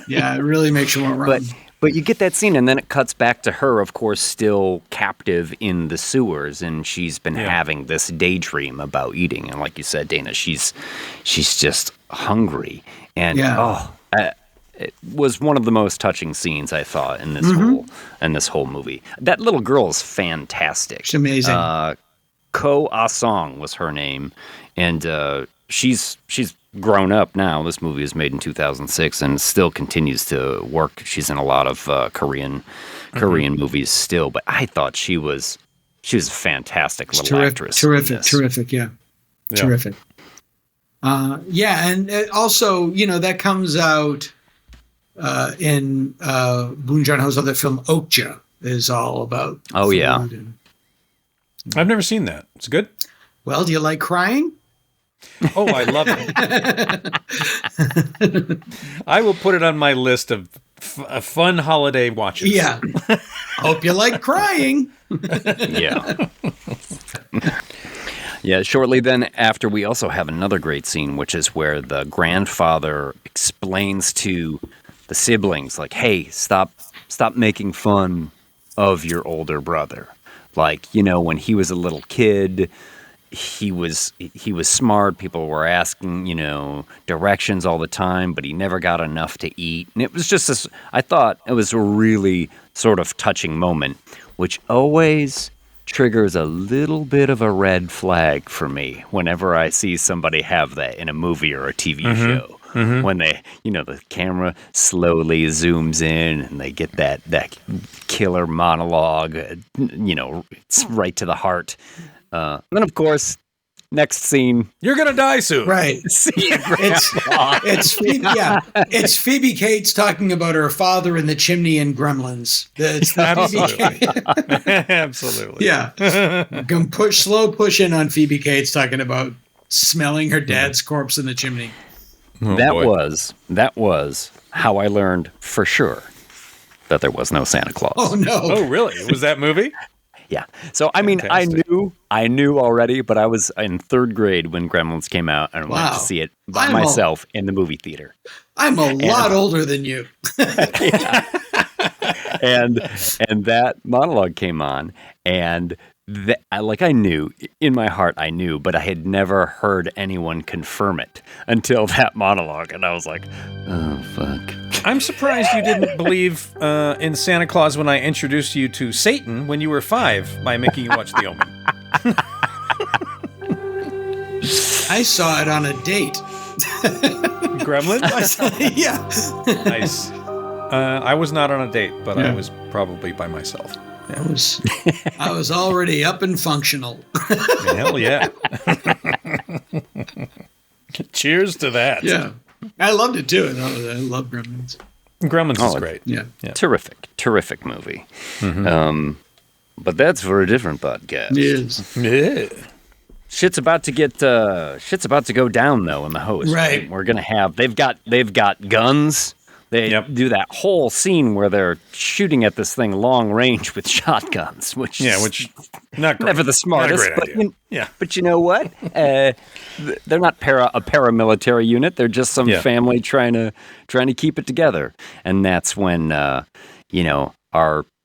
Yeah, it really makes you want ramen. But you get that scene, and then it cuts back to her, of course, still captive in the sewers, and she's been having this daydream about eating. And like you said, Dana, she's just hungry. And it was one of the most touching scenes I thought in this whole movie. That little girl is fantastic. She's amazing. Ko Ah-song was her name, and she's grown up now. This movie was made in 2006 and still continues to work. She's in a lot of Korean movies still, but I thought she was a fantastic little actress. Terrific, yeah. Terrific. And also, you know, that comes out in Bong Joon-ho's other film, Okja, is all about food. I've never seen that. It's good? Well, do you like crying? Oh, I love it. I will put it on my list of fun holiday watches. Yeah. Hope you like crying. Yeah. Yeah, shortly then after, we also have another great scene, which is where the grandfather explains to the siblings, like, hey, stop making fun of your older brother. Like, you know, when he was a little kid, he was smart. People were asking, you know, directions all the time, but he never got enough to eat. And it was just this, I thought it was a really sort of touching moment, which always triggers a little bit of a red flag for me whenever I see somebody have that in a movie or a TV show. When they, you know, the camera slowly zooms in and they get that killer monologue, you know, it's right to the heart. And then, of course, next scene, you're gonna die soon, right? It's Phoebe Cates talking about her father in the chimney in Gremlins. Absolutely. Yeah, slow push in on Phoebe Cates talking about smelling her dad's corpse in the chimney. Oh, that was how I learned for sure that there was no Santa Claus. Oh no! Oh really? Was that movie? Yeah. So, I mean, Fantastic. I knew already, but I was in third grade when Gremlins came out, and I went to see it by myself in the movie theater. I'm a lot older than you. And that monologue came on, and I knew, in my heart I knew, but I had never heard anyone confirm it until that monologue, and I was like, oh, fuck. I'm surprised you didn't believe in Santa Claus when I introduced you to Satan when you were 5 by making you watch The Omen. I saw it on a date. Gremlins? Yeah. Nice. I was not on a date, but I was probably by myself. Yeah. I was already up and functional. Hell yeah. Cheers to that. Yeah. I loved it too. I love Gremlins. Gremlins is great. Yeah. Terrific movie. But that's for a different podcast. Yes. Yeah. Shit's about to go down though in the host. Right. We're gonna have they've got guns. They do that whole scene where they're shooting at this thing long range with shotguns, which not great. Never the smartest, Not a great idea. But you know what? They're not a paramilitary unit. They're just some family trying to keep it together. And that's when our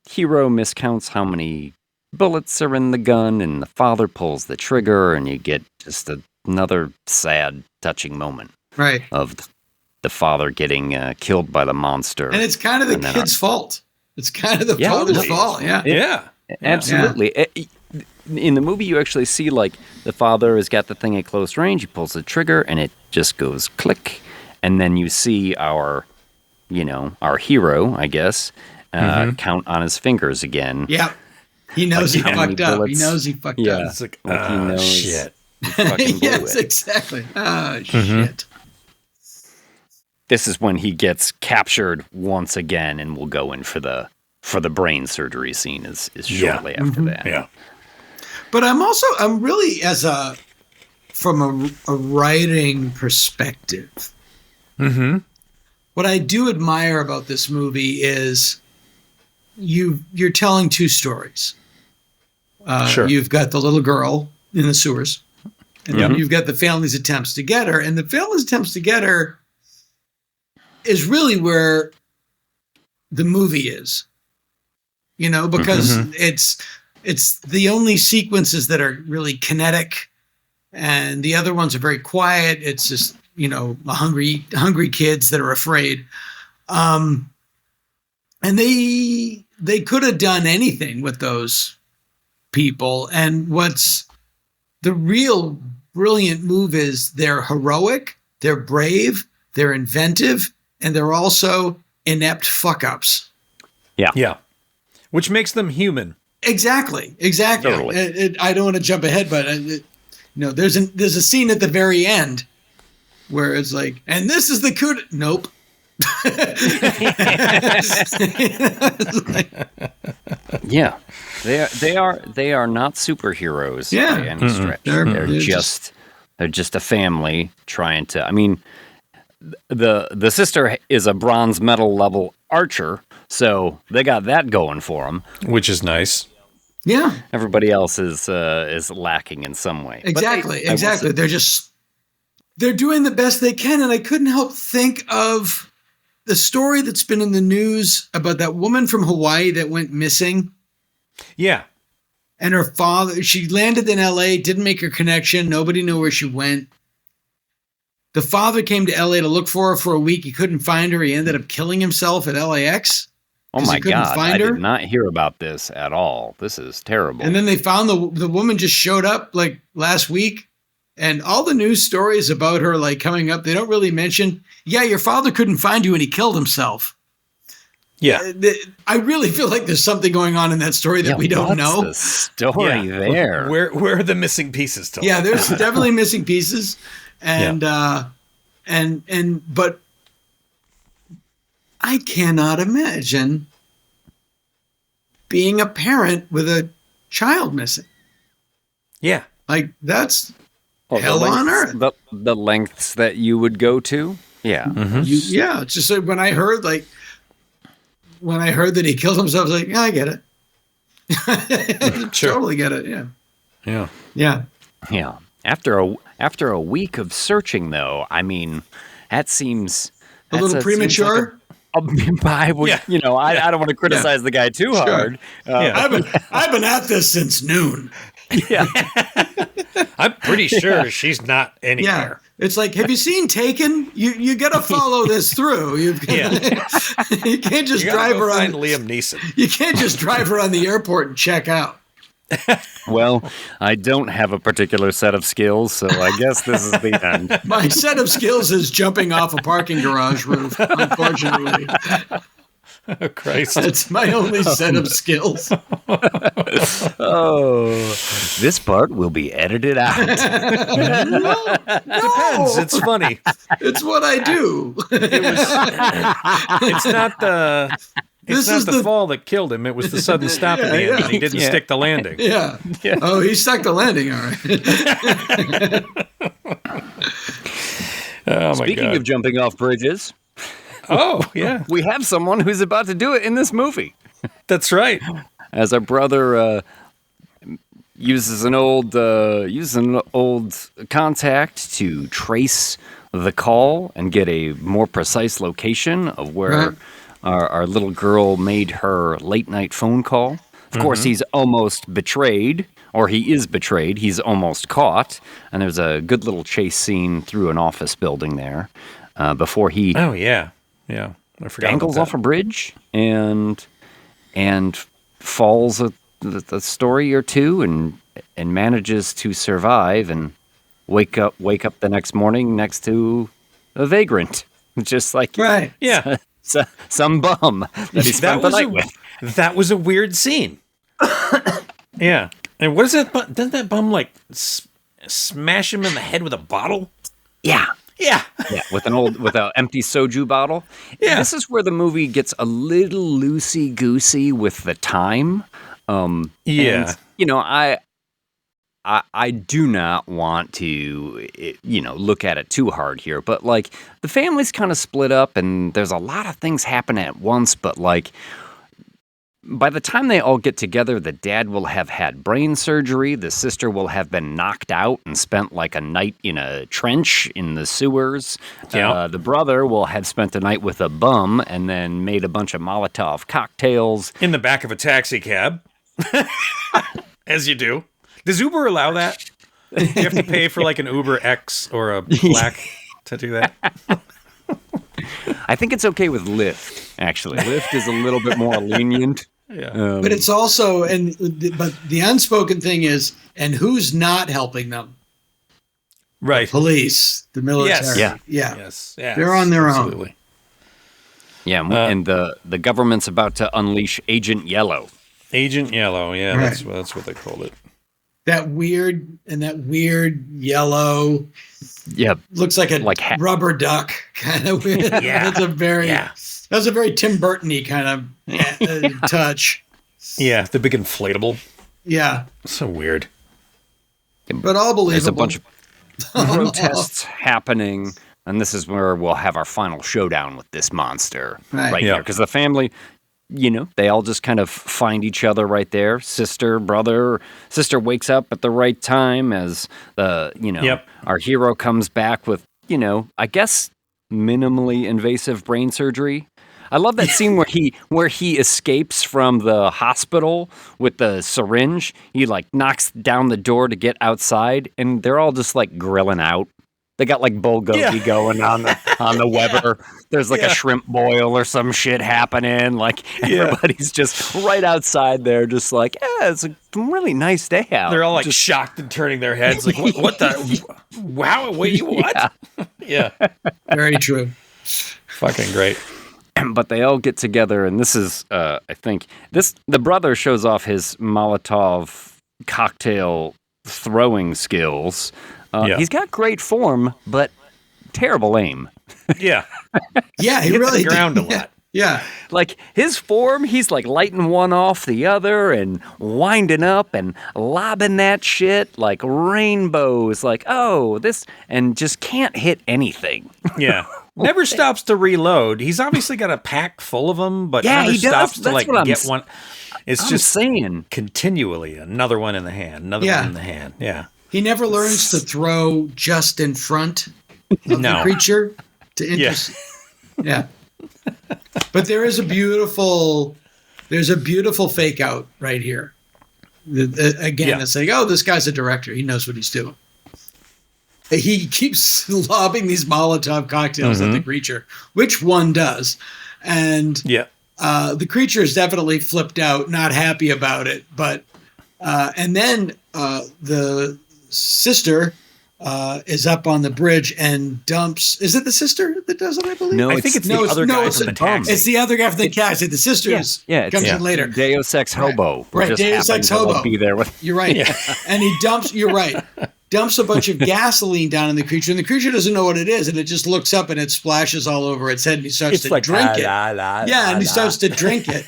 hero miscounts how many bullets are in the gun, and the father pulls the trigger, and you get just a another sad, touching moment Right. of the father getting killed by the monster. And it's kind of the kid's fault. It's kind of the father's fault. Yeah. Yeah. Absolutely. In the movie, you actually see, like, the father has got the thing at close range. He pulls the trigger, and it just goes click. And then you see our hero, I guess, count on his fingers again. Yeah. He knows Like he how many fucked up. He bullets- knows he fucked Yeah. up. It's like, Like he knows shit. he fucking blew Yes, it. exactly. Shit. This is when he gets captured once again, and we'll go in for the brain surgery scene is shortly after that. Yeah. But I'm really, from a writing perspective, what I do admire about this movie is you're telling two stories. Sure. You've got the little girl in the sewers, and then you've got the family's attempts to get her. And the family's attempts to get her is really where the movie is, because it's the only sequences that are really kinetic, and the other ones are very quiet. It's just, hungry kids that are afraid. And they could have done anything with those people. And what's the real brilliant move is they're heroic, they're brave, they're inventive, and they're also inept fuck-ups. Yeah. Which makes them human. Exactly. Totally. I don't want to jump ahead, but there's a scene at the very end where it's like, and this is the coup. Nope. Yeah, they are not superheroes by any stretch. They're just a family trying to. I mean, the sister is a bronze medal level archer, so they got that going for them. Which is nice. Yeah. Everybody else is lacking in some way. Exactly. They're doing the best they can, and I couldn't help think of the story that's been in the news about that woman from Hawaii that went missing. Yeah. And her father, she landed in LA, didn't make her connection. Nobody knew where she went. The father came to LA to look for her for a week. He couldn't find her. He ended up killing himself at LAX. Oh my God, I her. did not hear about this at all. This is terrible. And then they found the woman just showed up like last week. And all the news stories about her like coming up, they don't really mention, your father couldn't find you and he killed himself. Yeah. I really feel like there's something going on in that story that we don't know. The story there. Where are the missing pieces to? Yeah, there's definitely missing pieces. And but I cannot imagine being a parent with a child missing. Yeah. Like that's hell on earth. The lengths that you would go to. Yeah. It's just like when I heard that he killed himself, I was like, yeah, I get it. Sure. Totally get it. Yeah. Yeah. Yeah. Yeah. After a week of searching, though, I mean, that seems a little premature. I don't want to criticize the guy too hard. I've been at this since noon. Yeah. I'm pretty sure she's not anywhere. Yeah. It's like, have you seen Taken? You got to follow this through. You can't just drive her on Liam Neeson. You can't just drive her on the airport and check out. Well, I don't have a particular set of skills, so I guess this is the end. My set of skills is jumping off a parking garage roof, unfortunately. Oh, Christ. That's my only set of skills. Oh, this part will be edited out. Depends. It's funny. It's what I do. It's not the... It's not the fall that killed him. It was the sudden stop at the end, and he didn't stick the landing. Yeah. Oh, he stuck the landing, all right. Oh, my Speaking God. of jumping off bridges, yeah. we have someone who's about to do it in this movie. That's right. As our brother uses an old contact to trace the call and get a more precise location of where our little girl made her late night phone call. Of course, he's almost betrayed or he is betrayed. He's almost caught, and there's a good little chase scene through an office building there before he Oh yeah, I forgot dangles about off a bridge and falls a story or two and manages to survive and wake up the next morning next to a vagrant, just like Right. Yeah, some bum that he spent the night with. that was a weird scene. Yeah, and what is that? Doesn't that bum like smash him in the head with a bottle? Yeah. Yeah, Yeah, with an empty soju bottle. Yeah. This is where the movie gets a little loosey goosey with the time. Yeah. And, I do not want to, look at it too hard here, but like the family's kind of split up, and there's a lot of things happening at once. But like, by the time they all get together, the dad will have had brain surgery. The sister will have been knocked out and spent like a night in a trench in the sewers. Yeah. The brother will have spent a night with a bum and then made a bunch of Molotov cocktails. In the back of a taxi cab, as you do. Does Uber allow that? You have to pay for like an Uber X or a Black to do that. I think it's okay with Lyft, actually. Lyft is a little bit more lenient. Yeah. But it's also, but the unspoken thing is, and who's not helping them? Right. Police, the military. Yes. Yeah. Yes. They're on their own. Absolutely. Yeah, and the government's about to unleash Agent Yellow. Agent Yellow. Yeah, Right. that's what they called it. That weird yellow, Yep. looks like a Like rubber duck kind of weird. Yeah. That's a very Tim Burton-y kind of touch. Yeah, the big inflatable. Yeah, So weird. but all believable. There's a bunch of protests happening, and this is where we'll have our final showdown with this monster Right. here. Yeah. Because the family, they all just kind of find each other right there. Sister, brother. Sister wakes up at the right time as Yep. our hero comes back with, I guess minimally invasive brain surgery. I love that scene where he escapes from the hospital with the syringe. He like knocks down the door to get outside, and they're all just like grilling out. They got like bulgogi going on the Weber. There's like a shrimp boil or some shit happening. Like everybody's just right outside there, just like, it's a really nice day out. They're all like Just- shocked and turning their heads like, what the? Wow, wait, what? Yeah. Very true. Fucking great. But they all get together, and this is, I think, the brother shows off his Molotov cocktail throwing skills. He's got great form, but terrible aim. Yeah. Yeah, he Hits really the ground did. a lot. Yeah. Like his form, he's like lighting one off the other and winding up and lobbing that shit like rainbows, like, and just can't hit anything. Yeah. Never stops to reload. He's obviously got a pack full of them, but Yeah, never he does. stops to That's like what I'm get s- one. It's I'm just saying. continually another one in the hand, another Yeah. one in the hand. Yeah. He never learns to throw just in front of the No. creature to interest. Yeah. But there's a beautiful fake out right here. Again, Yeah. it's like, this guy's a director. He knows what he's doing. He keeps lobbing these Molotov cocktails at the creature, which one does. And Yeah. the creature is definitely flipped out, not happy about it. But and then the sister is up on the bridge and dumps. Is it the sister that does it? I believe. No, I think it's the other guy from the taxi. It's the other guy from the taxi. The sister comes in later. Deus Ex Hobo. Right, Just Deus Ex happens to Hobo. be there with. You're right. And he dumps. You're right. Dumps a bunch of gasoline down on the creature, and the creature doesn't know what it is, and it just looks up and it splashes all over its head, and he starts to drink it. And he starts to drink it.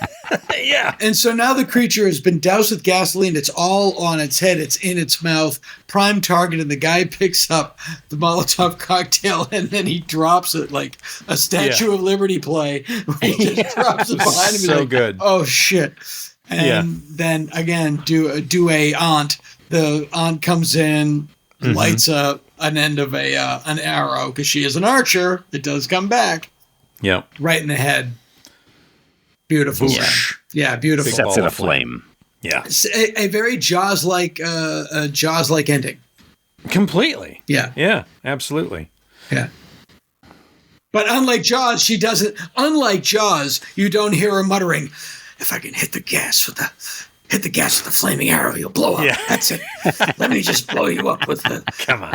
Yeah. And so now the creature has been doused with gasoline. It's all on its head. It's in its mouth. Prime target. And the guy picks up the Molotov cocktail and then he drops it like a Statue of Liberty play. He just drops it behind him. He's So like, good. oh, shit. And then again, do a aunt. The aunt comes in, lights up an end of an arrow because she is an archer. It does come back Yeah. right in the head. Beautiful. Whoosh. Yeah, beautiful. Sets ball it of aflame. Yeah. It's a very Jaws-like ending. Completely. Yeah. Yeah, absolutely. Yeah. But unlike Jaws, unlike Jaws, you don't hear her muttering, if I can hit the gas with the flaming arrow, you'll blow up. Yeah. That's it. Let me just blow you up with the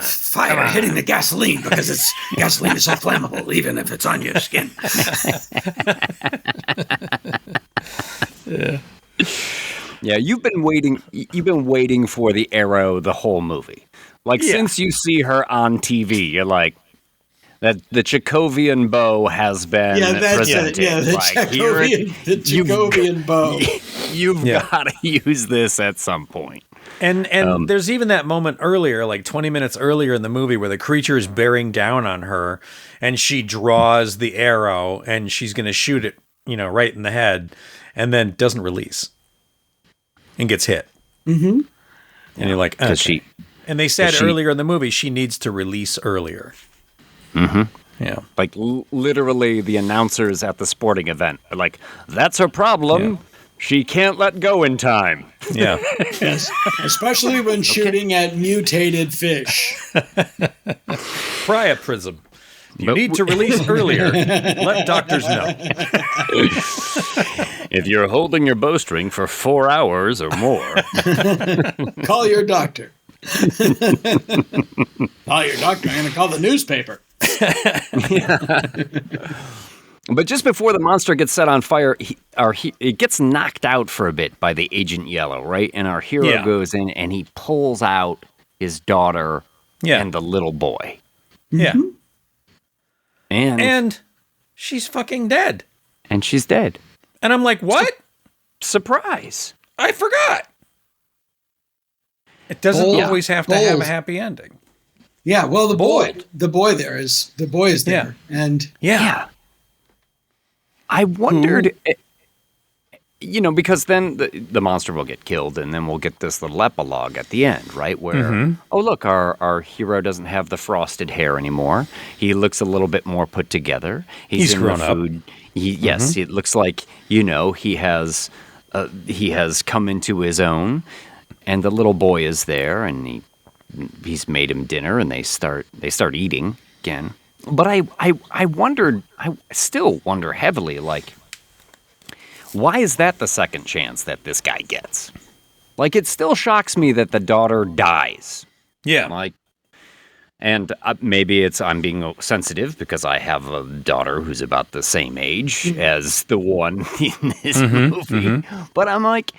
fire hitting the gasoline, because gasoline is so flammable, even if it's on your skin. Yeah. Yeah, you've been waiting for the arrow the whole movie. Like, since you see her on TV, you're like, that the Chekhovian bow has been presented. Yeah, the Chekhovian bow. You've got to use this at some point. And there's even that moment earlier, like 20 minutes earlier in the movie, where the creature is bearing down on her, and she draws the arrow, and she's going to shoot it, right in the head, and then doesn't release and gets hit. Mm-hmm. And you're like, okay. And they said earlier in the movie she needs to release earlier. Mm-hmm. Yeah. Like, literally, the announcers at the sporting event are like, that's her problem. Yeah. She can't let go in time. Yeah. Yes. Especially when shooting at mutated fish. Priapism. You need to release earlier. Let doctors know. If you're holding your bowstring for 4 hours or more, call your doctor. Call your doctor. I'm going to call the newspaper. But just before the monster gets set on fire, it gets knocked out for a bit by the Agent Yellow, right? And our hero goes in and he pulls out his daughter and the little boy. Yeah. Mm-hmm. And she's fucking dead. And she's dead. And I'm like, what? Surprise. I forgot. It doesn't always have to have a happy ending. Yeah, well, the boy is there. And I wondered, because then the monster will get killed, and then we'll get this little epilogue at the end, right? Where, oh, look, our hero doesn't have the frosted hair anymore. He looks a little bit more put together. He's grown up. Yes, it looks like, he has come into his own, and the little boy is there, and he's made him dinner, and they start eating again. But I still wonder heavily, like, why is that the second chance that this guy gets? Like, it still shocks me that the daughter dies. Yeah. Like, and maybe I'm being sensitive because I have a daughter who's about the same age as the one in this movie. But I'm like,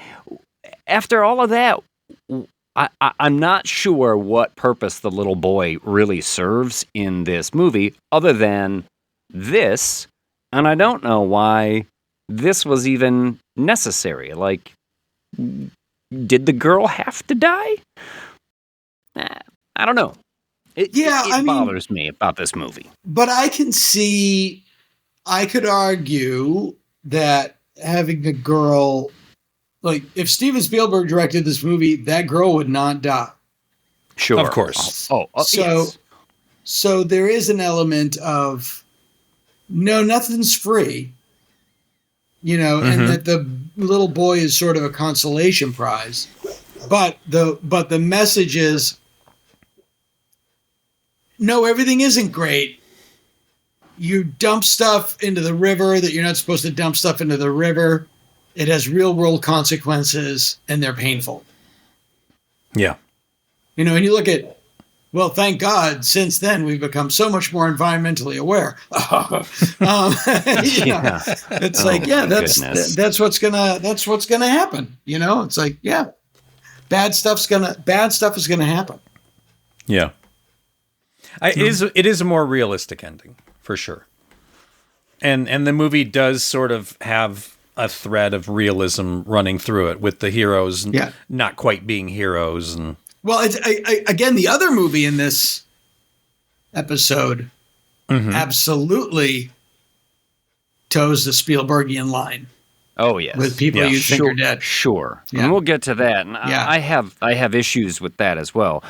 after all of that, I'm not sure what purpose the little boy really serves in this movie other than this, and I don't know why this was even necessary. Like, did the girl have to die? I don't know. It bothers me about this movie. But I could argue that having the girl... Like, if Steven Spielberg directed this movie, that girl would not die. Sure. Of course. Yes. So there is an element of, no, nothing's free, and that the little boy is sort of a consolation prize. But the message is, no, everything isn't great. You dump stuff into the river that you're not supposed to dump stuff into the river. It has real world consequences, and they're painful. Yeah. And you look at, well, thank God, since then we've become so much more environmentally aware. It's that's what's gonna happen. It's like, bad stuff is gonna happen. Yeah. It is a more realistic ending for sure. And the movie does sort of have a thread of realism running through it, with the heroes not quite being heroes. And well, again, the other movie in this episode absolutely toes the Spielbergian line. Oh yes, with people you think are dead. Sure, and we'll get to that. And I have issues with that as well.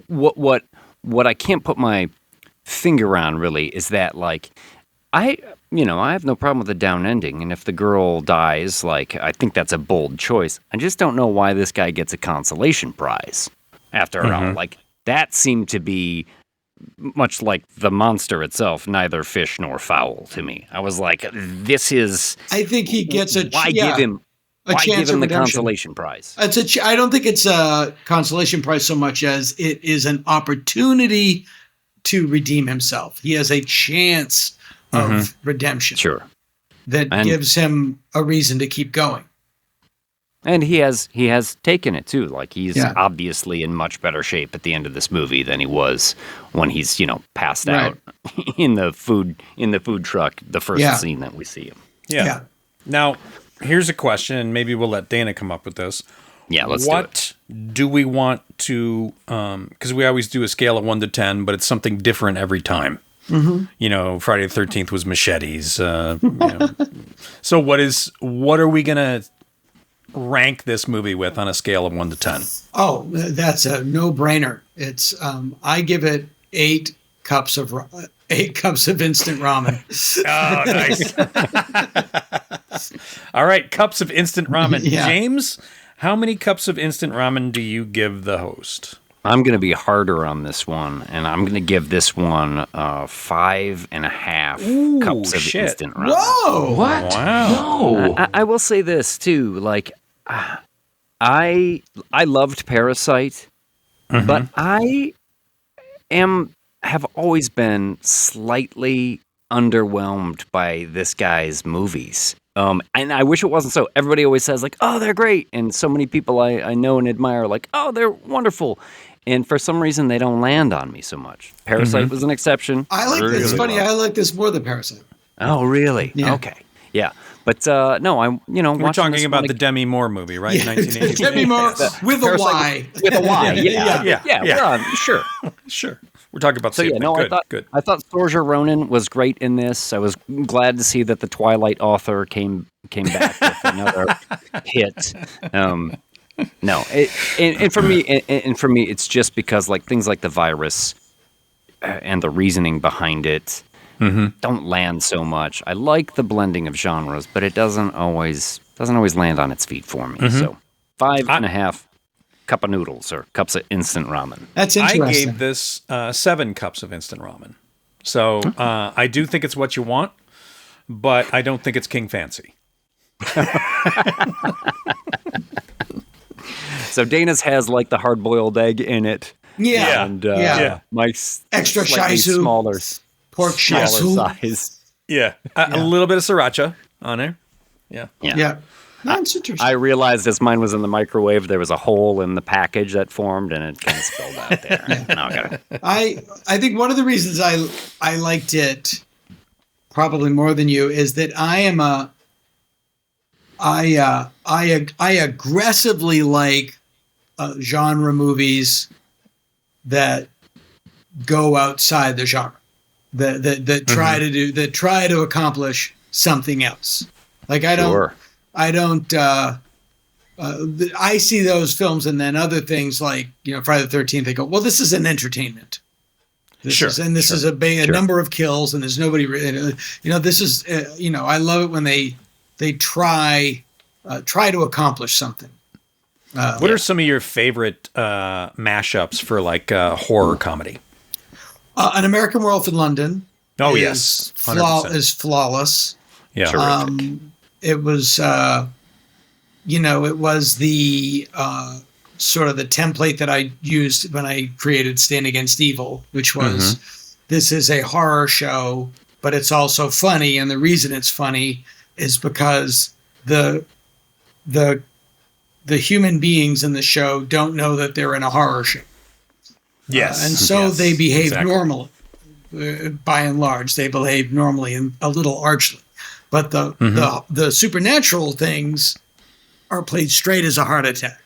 What I can't put my finger on really is that, like, I have no problem with the down ending, and if the girl dies, like, I think that's a bold choice. I just don't know why this guy gets a consolation prize after all. Like, that seemed to be much like the monster itself, neither fish nor fowl to me. I was like, this is... I think he gets a... Why give him the redemption. consolation prize? I don't think it's a consolation prize so much as it is an opportunity to redeem himself. He has a chance of redemption. Sure. That gives him a reason to keep going. And he has taken it too. Like, he's obviously in much better shape at the end of this movie than he was when he's, passed out in the food truck, the first scene that we see him. Yeah. Now, here's a question, and maybe we'll let Dana come up with this. Yeah, let's do it. What do we want to, because we always do a scale of 1 to 10, but it's something different every time. Friday the 13th was machetes. So what are we going to rank this movie with on a scale of 1 to 10? Oh, that's a no-brainer. It's I give it 8 cups of instant ramen. Oh, nice. All right, cups of instant ramen. Yeah. James, how many cups of instant ramen do you give the host? I'm going to be harder on this one, and I'm going to give this one 5.5 cups of instant ramen. Whoa! What? Wow. No. I will say this too, like, I loved Parasite, but I have always been slightly underwhelmed by this guy's movies. And I wish it wasn't so. Everybody always says, like, oh, they're great. And so many people I know and admire are like, oh, they're wonderful. And for some reason, they don't land on me so much. Parasite was an exception. I like this. It's funny. I like this more than Parasite. Oh, really? Yeah. Okay. Yeah. But no, I'm, We're talking about the Demi Moore movie, right? 1980. Demi Moore with a Y. With a Y. Yeah. We're on. Sure. Sure. We're talking about So Satan. Good. I thought Saoirse Ronan was great in this. I was glad to see that the Twilight author came back with another hit. No, and for me, it's just because, like, things like the virus and the reasoning behind it don't land so much. I like the blending of genres, but it doesn't always land on its feet for me. So 5.5 cup of noodles or cups of instant ramen. That's interesting. I gave this 7 cups of instant ramen. So I do think it's what you want, but I don't think it's King Fancy. So Dana's has, like, the hard-boiled egg in it. Yeah. And Mike's extra slightly shizu. smaller Pork shizu. size. Yeah. A little bit of sriracha on there. Yeah. Yeah. That's interesting. I realized as mine was in the microwave, there was a hole in the package that formed, and it kind of spilled out there. Now I got it. I think one of the reasons I liked it probably more than you is that I aggressively like genre movies that go outside the genre, that try to accomplish something else. Like, I see those films, and then other things like, Friday the 13th, they go, well, this is an entertainment. This is a number of kills, and there's nobody, this is, I love it when they try to accomplish something. What are some of your favorite mashups for, like, horror comedy? An American Werewolf in London. Oh, yes. 100%. Is flawless. Yeah. It was, it was the sort of the template that I used when I created Stand Against Evil, which was, this is a horror show, but it's also funny. And the reason it's funny is because the human beings in the show don't know that they're in a horror show. Yes. And so they behave normally. By and large, they behave normally and a little archly. But the supernatural things are played straight as a heart attack.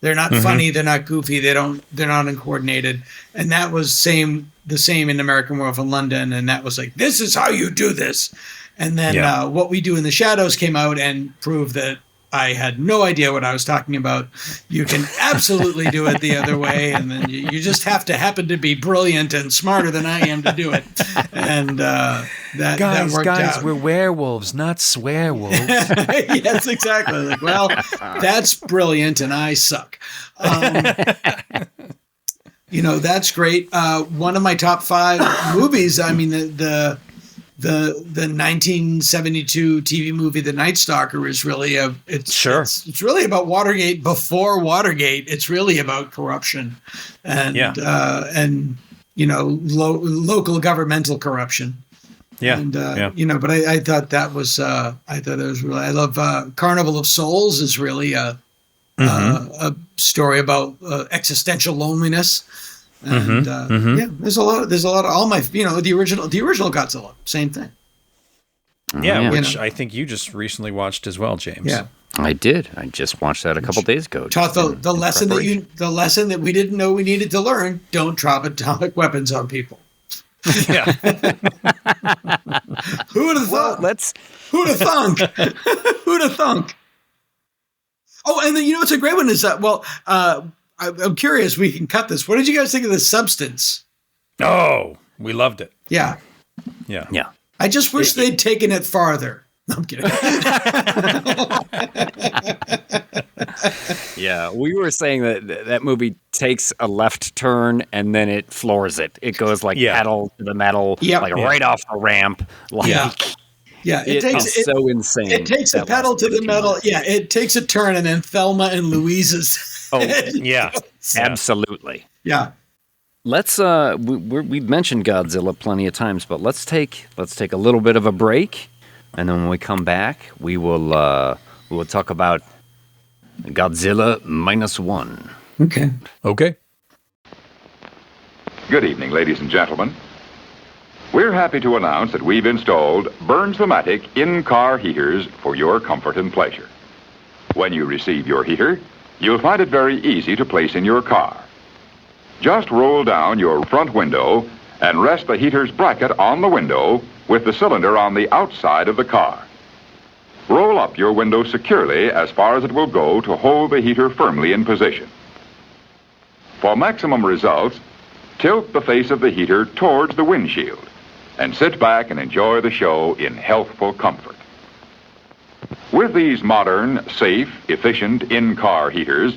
They're not funny. They're not goofy. They're not uncoordinated. And that was the same in American Werewolf in London. And that was like, this is how you do this. And then What We Do in the Shadows came out and proved that I had no idea what I was talking about. You can absolutely do it the other way, and then you just have to happen to be brilliant and smarter than I am to do it. And that worked out. We're werewolves, not swearwolves. Yes, exactly. Like, well, that's brilliant, and I suck. That's great. One of my top 5 movies. I mean, the 1972 TV movie The Night Stalker is really it's really about Watergate before Watergate. It's really about corruption and local governmental corruption. Yeah. And but I thought that was really, I love Carnival of Souls is really a story about existential loneliness. And there's a lot of all my the original Godzilla, same thing. Yeah, which I think you just recently watched as well, James. Yeah, I did. I just watched that a couple days ago. Taught the lesson that we didn't know we needed to learn: don't drop atomic weapons on people. Yeah. Who would have thought? Who'd have thunk? Who'd have thunk? Oh, and then what's a great one is that I'm curious. We can cut this. What did you guys think of The Substance? Oh, we loved it. Yeah. Yeah. Yeah. I just wish they'd taken it farther. No, I'm kidding. Yeah, we were saying that movie takes a left turn and then it floors it. It goes like pedal to the metal, right off the ramp. It takes so insane. It takes a pedal to the metal. Yeah, it takes a turn and then Thelma and Louise's. Oh, yeah, absolutely. Yeah. Let's we've mentioned Godzilla plenty of times, but let's take a little bit of a break, and then when we come back, we will talk about Godzilla Minus One. Okay. Good evening, ladies and gentlemen. We're happy to announce that we've installed Burns-O-Matic in-car heaters for your comfort and pleasure. When you receive your heater, you'll find it very easy to place in your car. Just roll down your front window and rest the heater's bracket on the window with the cylinder on the outside of the car. Roll up your window securely as far as it will go to hold the heater firmly in position. For maximum results, tilt the face of the heater towards the windshield and sit back and enjoy the show in healthful comfort. With these modern, safe, efficient in-car heaters,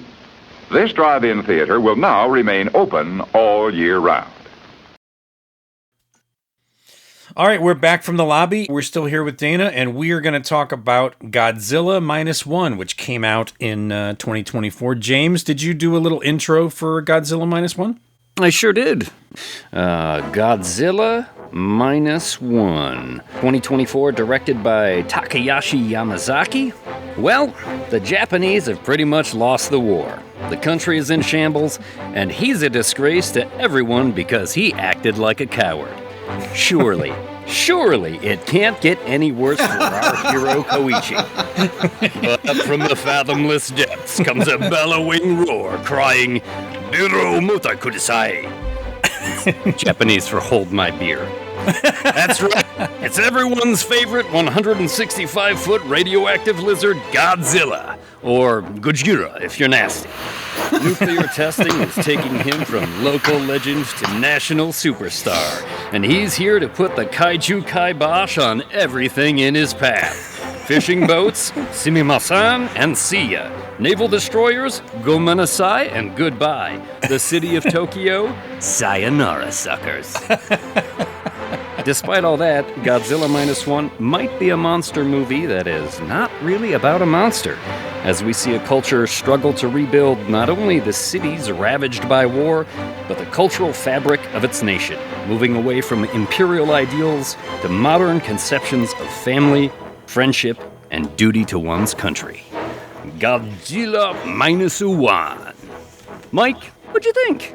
this drive-in theater will now remain open all year round. All right, we're back from the lobby. We're still here with Dana, and we are going to talk about Godzilla Minus One, which came out in 2024. James, did you do a little intro for Godzilla Minus One? I sure did. Godzilla Minus One, 2024, directed by Takayashi Yamazaki. Well, the Japanese have pretty much lost the war. The country is in shambles, and he's a disgrace to everyone because he acted like a coward. Surely it can't get any worse for our hero Koichi. But up from the fathomless depths comes a bellowing roar, crying, "Biro mutai kudasai." Japanese for hold my beer. That's right. It's everyone's favorite 165-foot radioactive lizard, Godzilla, or Gojira if you're nasty. Nuclear testing is taking him from local legend to national superstar, and he's here to put the kaiju kibosh on everything in his path. Fishing boats, sumimasen, and see ya. Naval destroyers, gomenasai, and goodbye. The city of Tokyo, sayonara, suckers. Despite all that, Godzilla Minus One might be a monster movie that is not really about a monster, as we see a culture struggle to rebuild not only the cities ravaged by war, but the cultural fabric of its nation, moving away from imperial ideals to modern conceptions of family, friendship, and duty to one's country. Godzilla Minus One. Mike, what'd you think?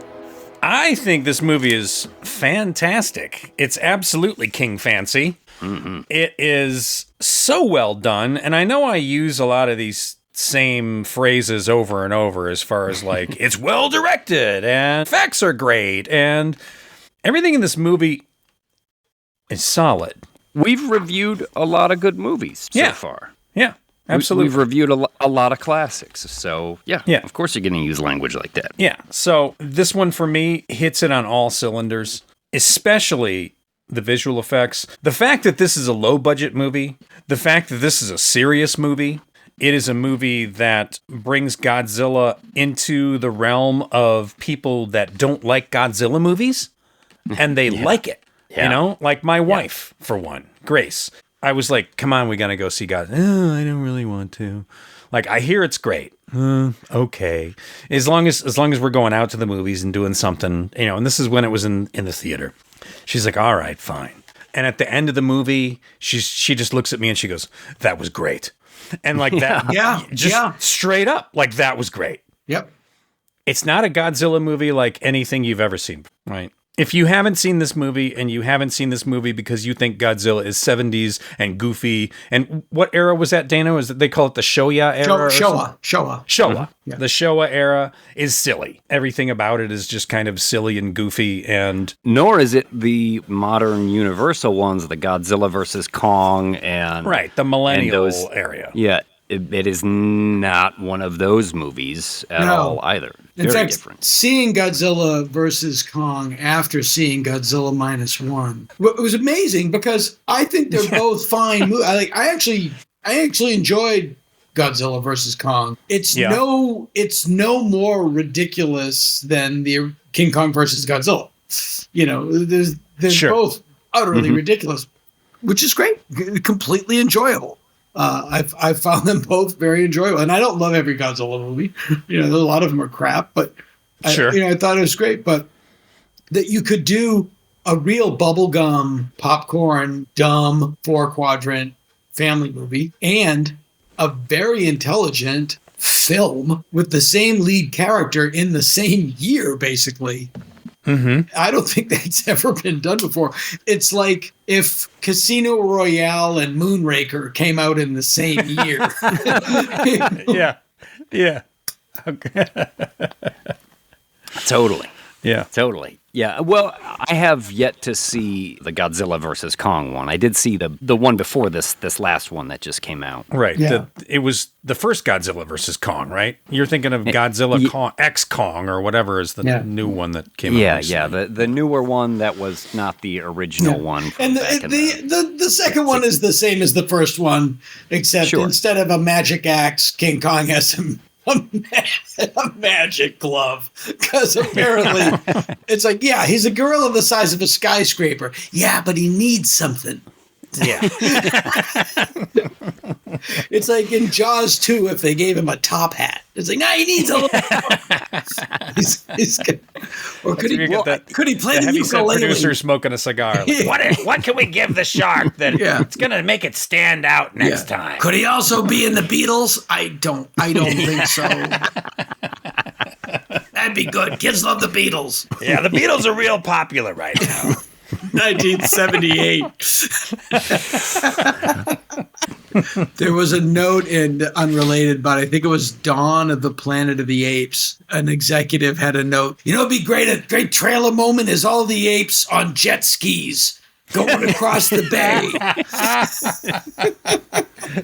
I think this movie is fantastic. It's absolutely king fancy. Mm-hmm. It is so well done, and I know I use a lot of these same phrases over and over as far as like, it's well directed, and effects are great, and everything in this movie is solid. We've reviewed a lot of good movies so far. Yeah. Absolutely. We've reviewed a lot of classics. So, yeah, Yeah. of course you're going to use language like that. Yeah. So this one for me hits it on all cylinders, especially the visual effects. The fact that this is a low budget movie, the fact that this is a serious movie, it is a movie that brings Godzilla into the realm of people that don't like Godzilla movies and they like it. Yeah. You know, like my wife, for one, Grace. I was like, come on, we got to go see Godzilla. Oh, I don't really want to. Like, I hear it's great. Okay. As long as we're going out to the movies and doing something, you know, and this is when it was in the theater. She's like, all right, fine. And at the end of the movie, she just looks at me and she goes, that was great. And like that, straight up, like that was great. Yep. It's not a Godzilla movie like anything you've ever seen, right? If you haven't seen this movie and you haven't seen this movie because you think Godzilla is 70s and goofy, and what era was that, Dana? Was it, they call it the Showa era? Showa. Mm-hmm. Yeah. The Showa era is silly. Everything about it is just kind of silly and goofy, and nor is it the modern Universal ones, the Godzilla versus Kong and right, the millennial area. Yeah, it is not one of those movies at all either. In Very fact, different. seeing Godzilla versus Kong after seeing Godzilla Minus One, it was amazing because I think they're both fine movies. I actually enjoyed Godzilla versus Kong. It's no more ridiculous than the King Kong versus Godzilla. You know, they're both utterly ridiculous, which is great, completely enjoyable. I've found them both very enjoyable, and I don't love every Godzilla movie. You know, a lot of them are crap, but I thought it was great. But that you could do a real bubblegum, popcorn, dumb 4-quadrant family movie and a very intelligent film with the same lead character in the same year, basically. Mm-hmm. I don't think that's ever been done before. It's like if Casino Royale and Moonraker came out in the same year. Yeah. Okay. Totally. Yeah. Totally. Yeah. Well, I have yet to see the Godzilla versus Kong one. I did see the one before this last one that just came out. Right. Yeah. It was the first Godzilla versus Kong, right? You're thinking of Godzilla Kong, X Kong or whatever is the new one that came out. Yeah. The newer one that was not the original one. And the second one is the same as the first one, except instead of a magic axe, King Kong has a magic glove, because apparently it's like, he's a gorilla the size of a skyscraper. Yeah, but he needs something. Yeah. It's like in Jaws 2 if they gave him a top hat. It's like, he needs a little or could he play the ukulele? Producer smoking a cigar. Like, what can we give the shark that it's going to make it stand out next time? Could he also be in the Beatles? I don't think so. That'd be good. Kids love the Beatles. Yeah, the Beatles are real popular right now. 1978. There was a note in Unrelated, but I think it was Dawn of the Planet of the Apes. An executive had a note. You know, it'd be great. A great trailer moment is all the apes on jet skis going across the bay.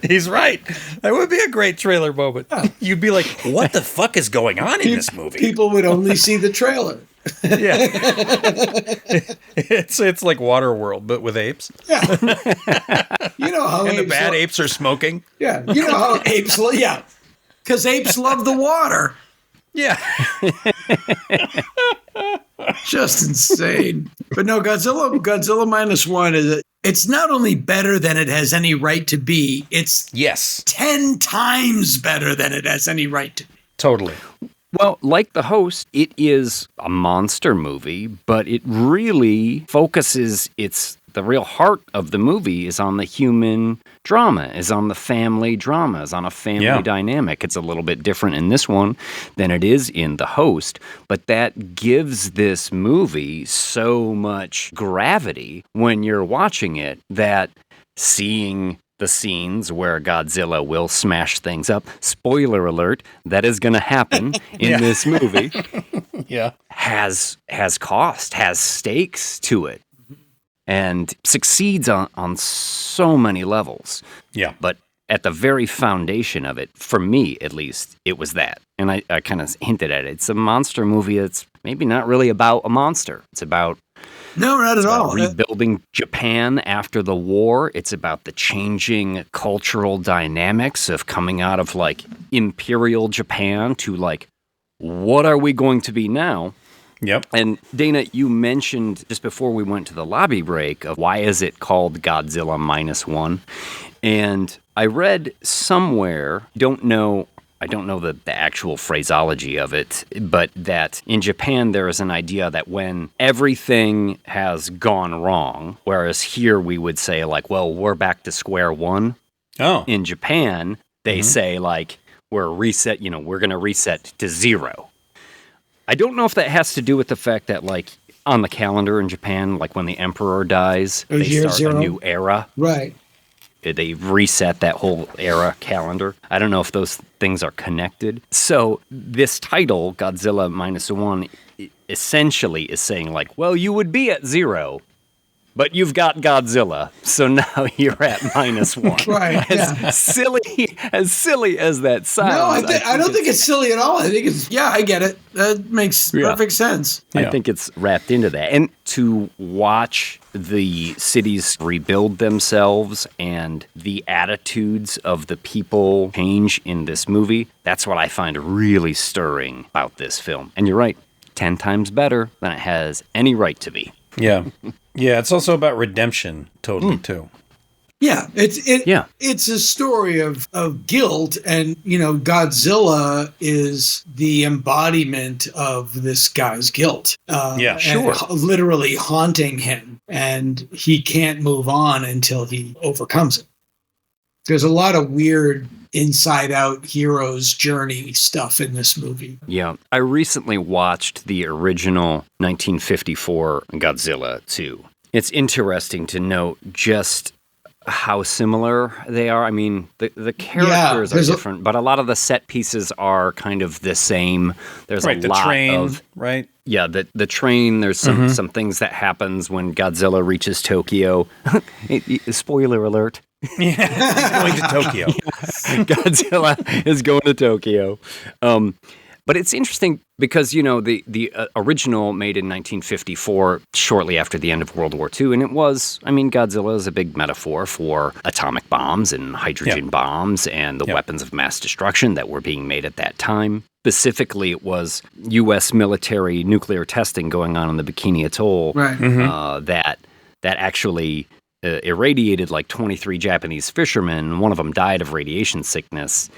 He's right. That would be a great trailer moment. You'd be like, what the fuck is going on in this movie? People would only see the trailer. Yeah. It's like Waterworld, but with apes. Yeah. You know how the bad apes are smoking. Yeah. You know how apes because apes love the water. Yeah. Just insane. But no, Godzilla Minus One it's not only better than it has any right to be, it's 10 times better than it has any right to be. Totally. Well, like The Host, it is a monster movie, but it really focuses the real heart of the movie is on the human drama, is on the family drama, is on a family dynamic. It's a little bit different in this one than it is in The Host, but that gives this movie so much gravity when you're watching it that seeing the scenes where Godzilla will smash things up, spoiler alert, that is going to happen in this movie, has cost, has stakes to it, and succeeds on so many levels. Yeah. But at the very foundation of it, for me at least, it was that. And I kind of hinted at it. It's a monster movie that's maybe not really about a monster. It's about not at all. Rebuilding Japan after the war. It's about the changing cultural dynamics of coming out of like imperial Japan to like, what are we going to be now? Yep. And Dana, you mentioned just before we went to the lobby break of why is it called Godzilla Minus One? And I read somewhere, I don't know the actual phraseology of it, but that in Japan there is an idea that when everything has gone wrong, whereas here we would say like, well, we're back to square one. Oh. In Japan, they say like, we're going to reset to zero. I don't know if that has to do with the fact that like on the calendar in Japan, like when the emperor dies, they start zero. a new era. Right. They reset that whole era calendar. I don't know if those things are connected. So this title, Godzilla Minus One, essentially is saying like, well, you would be at zero, but you've got Godzilla, so now you're at minus one. Right. As silly as that sounds. No, I don't think it's silly at all. I think it's, I get it. That makes perfect sense. I think it's wrapped into that. And to watch the cities rebuild themselves and the attitudes of the people change in this movie, that's what I find really stirring about this film. And you're right, 10 times better than it has any right to be. Yeah. Yeah, it's also about redemption, totally, too. Yeah, it's a story of guilt, and Godzilla is the embodiment of this guy's guilt. Sure. And literally haunting him, and he can't move on until he overcomes it. There's a lot of weird inside-out hero's journey stuff in this movie. Yeah, I recently watched the original 1954 Godzilla 2. It's interesting to note just how similar they are. I mean, the characters are different, but a lot of the set pieces are kind of the same. There's a lot of right. Yeah, the train. There's some things that happens when Godzilla reaches Tokyo. Spoiler alert. Yeah, he's going to Tokyo. Godzilla is going to Tokyo. But it's interesting because, the original made in 1954, shortly after the end of World War II, and Godzilla is a big metaphor for atomic bombs and hydrogen bombs and the weapons of mass destruction that were being made at that time. Specifically, it was U.S. military nuclear testing going on the Bikini Atoll that actually irradiated like 23 Japanese fishermen. One of them died of radiation sickness.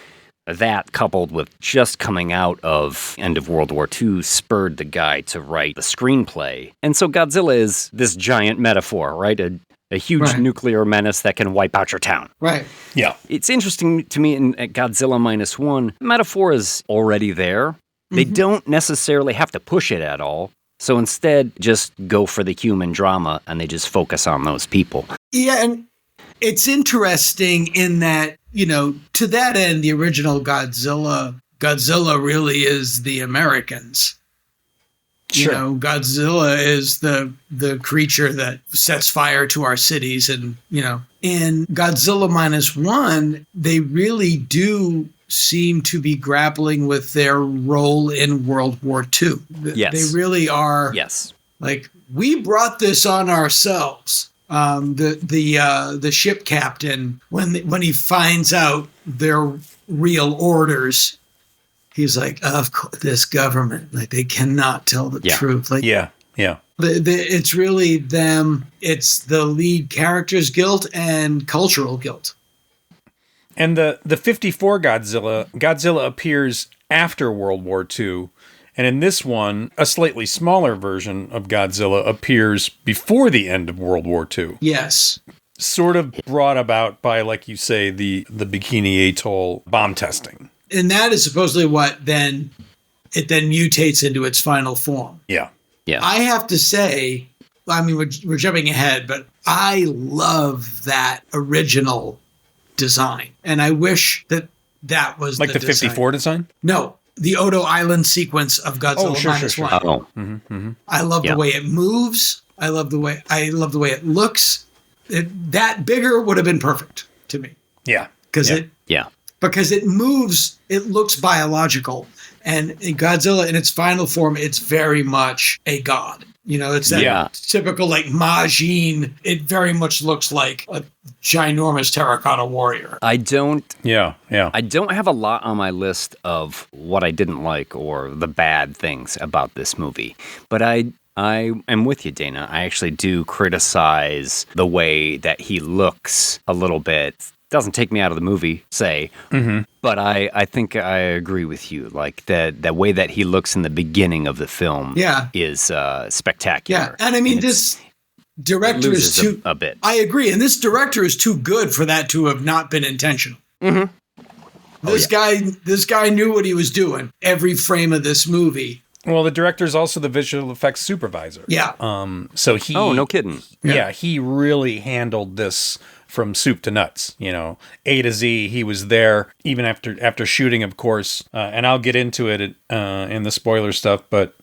That, coupled with just coming out of end of World War II, spurred the guy to write the screenplay. And so Godzilla is this giant metaphor, right? A huge nuclear menace that can wipe out your town. Right. Yeah. It's interesting to me at Godzilla Minus One, the metaphor is already there. They don't necessarily have to push it at all. So instead, just go for the human drama, and they just focus on those people. Yeah, and it's interesting in that, to that end, the original Godzilla really is the Americans. Sure. Godzilla is the creature that sets fire to our cities. And, in Godzilla Minus One, they really do seem to be grappling with their role in World War II. Yes. They really are. Yes. Like, we brought this on ourselves. The ship captain, when he finds out their real orders, he's like, of course, this government, like, they cannot tell the truth. Like, it's really them. It's the lead character's guilt and cultural guilt. And the 54 Godzilla appears after World War II. And in this one, a slightly smaller version of Godzilla appears before the end of World War II. Yes. Sort of brought about by, like you say, the Bikini Atoll bomb testing. And that is supposedly what it then mutates into its final form. Yeah. Yeah. I have to say, we're jumping ahead, but I love that original design. And I wish that was like the 54 design? No. The Odo Island sequence of Godzilla Minus One. Oh. I love the way it moves. I love the way it looks. That bigger would have been perfect to me. Yeah. because because it moves, it looks biological. And in Godzilla, in its final form, it's very much a god. You know, it's that typical like Majin. It very much looks like a ginormous terracotta warrior. I don't Yeah. I don't have a lot on my list of what I didn't like or the bad things about this movie. But I am with you, Dana. I actually do criticize the way that he looks a little bit. Doesn't take me out of the movie, say, but I think I agree with you. Like the way that he looks in the beginning of the film is spectacular. Yeah, and I mean, this director is too a bit. I agree, and this director is too good for that to have not been intentional. This guy knew what he was doing every frame of this movie. Well, the director's also the visual effects supervisor. Yeah. So he. Oh, no kidding. Yeah, he really handled this from soup to nuts, you know, A to Z. He was there even after shooting, of course, and I'll get into it in the spoiler stuff. But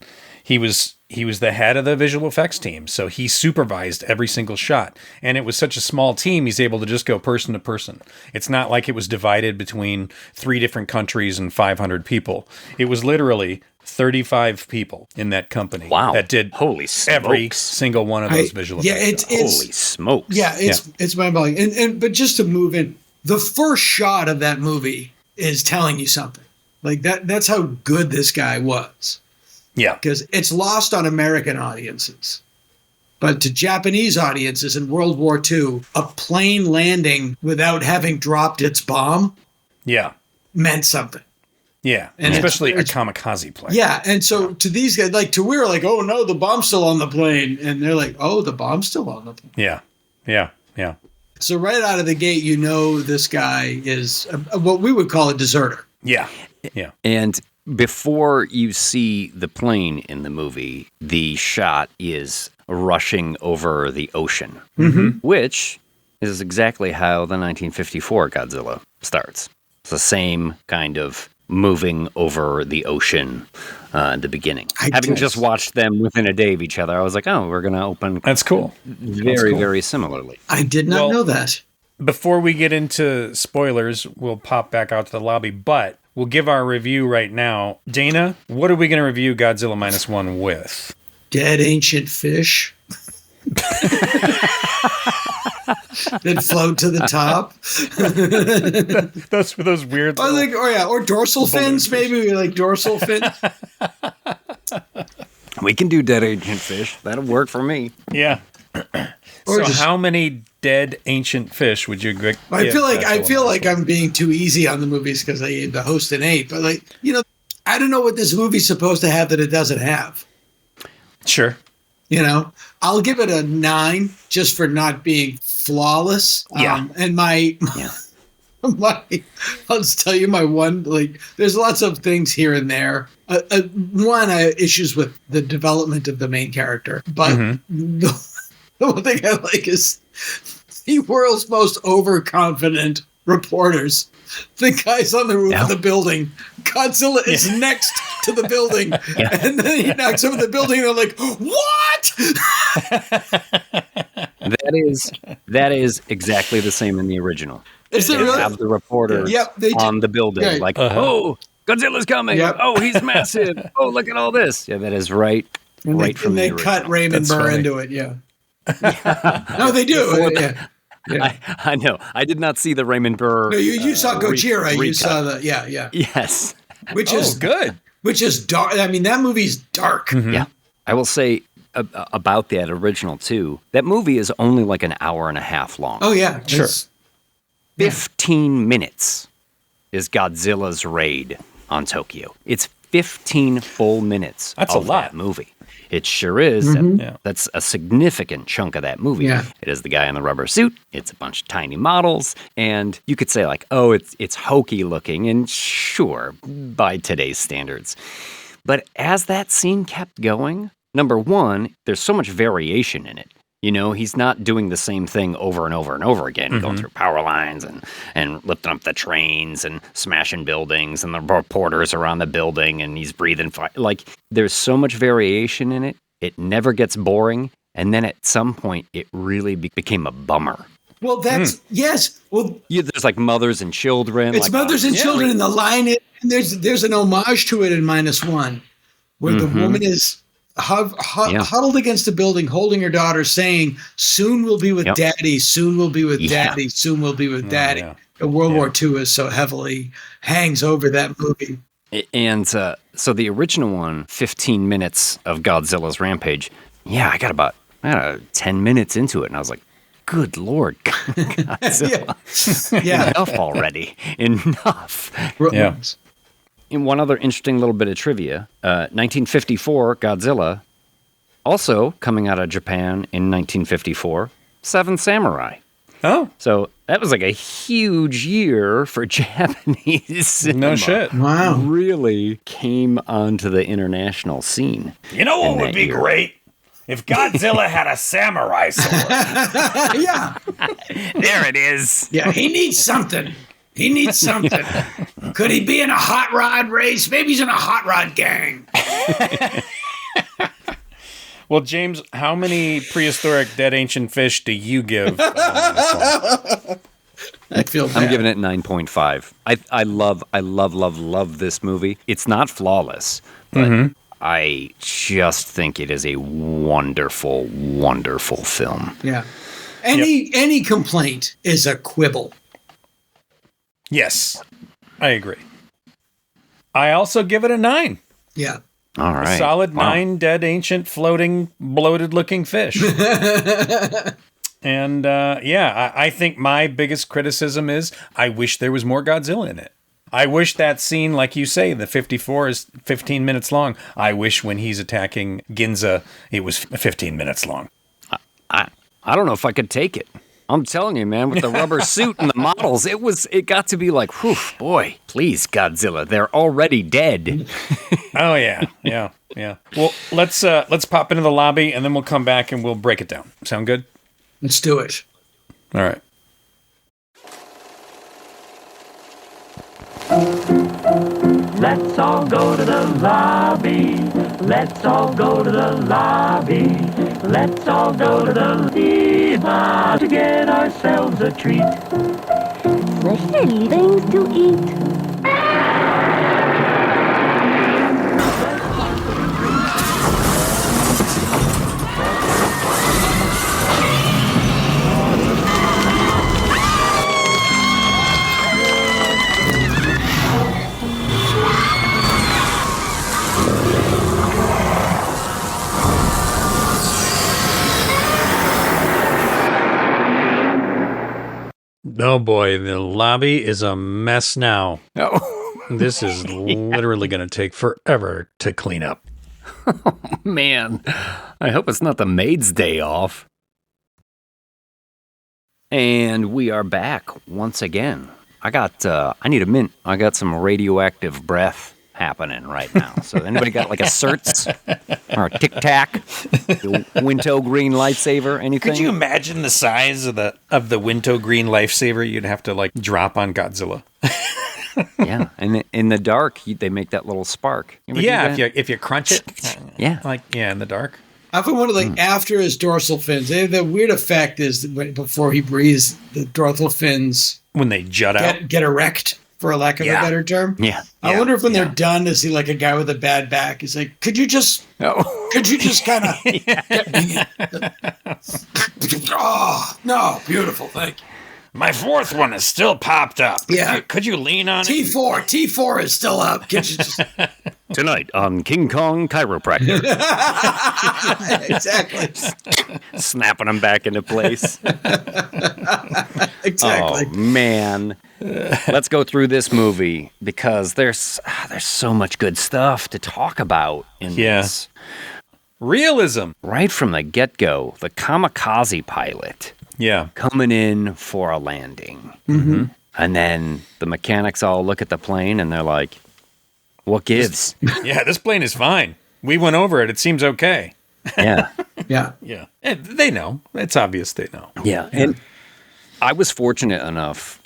he was the head of the visual effects team, so he supervised every single shot. And it was such a small team, he's able to just go person to person. It's not like it was divided between 3 different countries and 500 people. It was literally 35 people in that company that did every single one of those visual effects. Holy smokes. Yeah, it's mind-blowing. But just to move in, the first shot of that movie is telling you something. Like that's how good this guy was. Yeah. Because it's lost on American audiences. But to Japanese audiences in World War II, a plane landing without having dropped its bomb meant something. Yeah, and especially a kamikaze plane. Yeah, and so to these guys, like to we're like, oh no, the bomb's still on the plane, and they're like, oh, the bomb's still on the plane. Yeah. So right out of the gate, you know this guy is what we would call a deserter. Yeah. And before you see the plane in the movie, the shot is rushing over the ocean, which is exactly how the 1954 Godzilla starts. It's the same kind of moving over the ocean at the beginning. Having just watched them within a day of each other, I was like, oh, we're going to open. That's cool. Very similarly. I did not know that. Before we get into spoilers, we'll pop back out to the lobby, but we'll give our review right now. Dana, what are we going to review Godzilla Minus One with? Dead ancient fish. That float to the top. those weird. Or dorsal fins. Maybe we like dorsal fins. We can do dead ancient fish. That'll work for me. Yeah. So, how many dead ancient fish would you give? I feel like I'm being too easy on the movies because I the host and ate. But I don't know what this movie's supposed to have that it doesn't have. Sure. I'll give it a 9 just for not being flawless. And I'll just tell you my one, there's lots of things here and there. One, issues with the development of the main character. But the one thing I like is the world's most overconfident reporters. The guy's on the roof of the building. Godzilla is next to the building. And then he knocks over the building and they're like, what? That is exactly the same in the original. Is it really? Have the reporters on the building. Right. Like, oh, Godzilla's coming. Yep. Oh, he's massive. Oh, look at all this. Yeah, that is right from the original. And they cut Raymond Burr into it, No, they do. I know. I did not see the Raymond Burr. No, you saw Gojira. You saw the Yes. Which is good. Which is dark. I mean, that movie's dark. Yeah. I will say about that original too. That movie is only like an hour and a half long. Oh yeah, sure. 15 minutes is Godzilla's raid on Tokyo. It's 15 full minutes. That's of a lot. That movie. It sure is. That's a significant chunk of that movie. Yeah. It is the guy in the rubber suit. It's a bunch of tiny models. And you could say like, oh, it's hokey looking. And sure, by today's standards. But as that scene kept going, number one, there's so much variation in it. He's not doing the same thing over and over and over again, going through power lines and lifting up the trains and smashing buildings and the reporters around the building and he's breathing fire. Like, there's so much variation in it. It never gets boring. And then at some point, it really became a bummer. Well, that's yes. Well, There's like mothers and children. it's mothers and children, and the line is, and there's an homage to it in -1, where the woman is huddled against a building, holding her daughter, saying, "Soon we'll be with Daddy. Soon we'll be with Daddy. Soon we'll be with Daddy." And World War II is so heavily hangs over that movie. And so the original one, 15 minutes of Godzilla's Rampage. Yeah, I got about 10 minutes into it, and I was like, good Lord, Godzilla. Enough already. Enough. Yeah. And one other interesting little bit of trivia, 1954, Godzilla, also coming out of Japan in 1954, Seven Samurai. Oh. So that was like a huge year for Japanese cinema. No shit. Wow. Really came onto the international scene. You know what would be great? If Godzilla had a samurai sword. Yeah. There it is. Yeah, he needs something. He needs something. Could he be in a hot rod race? Maybe he's in a hot rod gang. Well, James, how many prehistoric dead ancient fish do you give? I feel bad. I'm giving it 9.5. I love this movie. It's not flawless, but I just think it is a wonderful, wonderful film. Yeah. Any complaint is a quibble. Yes, I agree. I also give it a 9. Yeah. All right. A solid 9 dead, ancient, floating, bloated-looking fish. And, I think my biggest criticism is I wish there was more Godzilla in it. I wish that scene, like you say, the 54 is 15 minutes long. I wish when he's attacking Ginza, it was 15 minutes long. I don't know if I could take it. I'm telling you, man, with the rubber suit and the models, it got to be like, whew, boy, please, Godzilla, they're already dead. Oh yeah. Well, let's pop into the lobby and then we'll come back and we'll break it down. Sound good? Let's do it. All right. Let's all go to the lobby. Let's all go to the lobby. Let's all go to the diva to get ourselves a treat. Special things to eat. Oh boy, the lobby is a mess now. Oh, This is literally going to take forever to clean up. man. I hope it's not the maid's day off. And we are back once again. I need a mint. I got some radioactive breath happening right now. So anybody got like a Certs or a Tic Tac, the Winto green lifesaver, anything? Could you imagine the size of the Winto green lifesaver you'd have to like drop on Godzilla? Yeah, and in the dark, they make that little spark. You ever do Yeah, that? if you crunch it. Yeah. In the dark. I often wonder, like, after his dorsal fins, the weird effect is that before he breathes, the dorsal fins When they jut out. get erect, for a lack of a better term. Yeah. I wonder if when they're done, is he like a guy with a bad back? He's like, could you just kind of get me? Oh, no, beautiful, thank you. My fourth one is still popped up. Yeah. Could you lean on it? T4 is still up. Could you just... Tonight on King Kong Chiropractor. Exactly. Snapping them back into place. Exactly. Oh, man. Let's go through this movie because there's so much good stuff to talk about in this. Realism. Right from the get-go, the kamikaze pilot coming in for a landing. Mm-hmm. And then the mechanics all look at the plane and they're like, what gives? Yeah, this plane is fine. We went over it. It seems okay. Yeah. Yeah. Yeah. And they know. It's obvious they know. Yeah. And I was fortunate enough,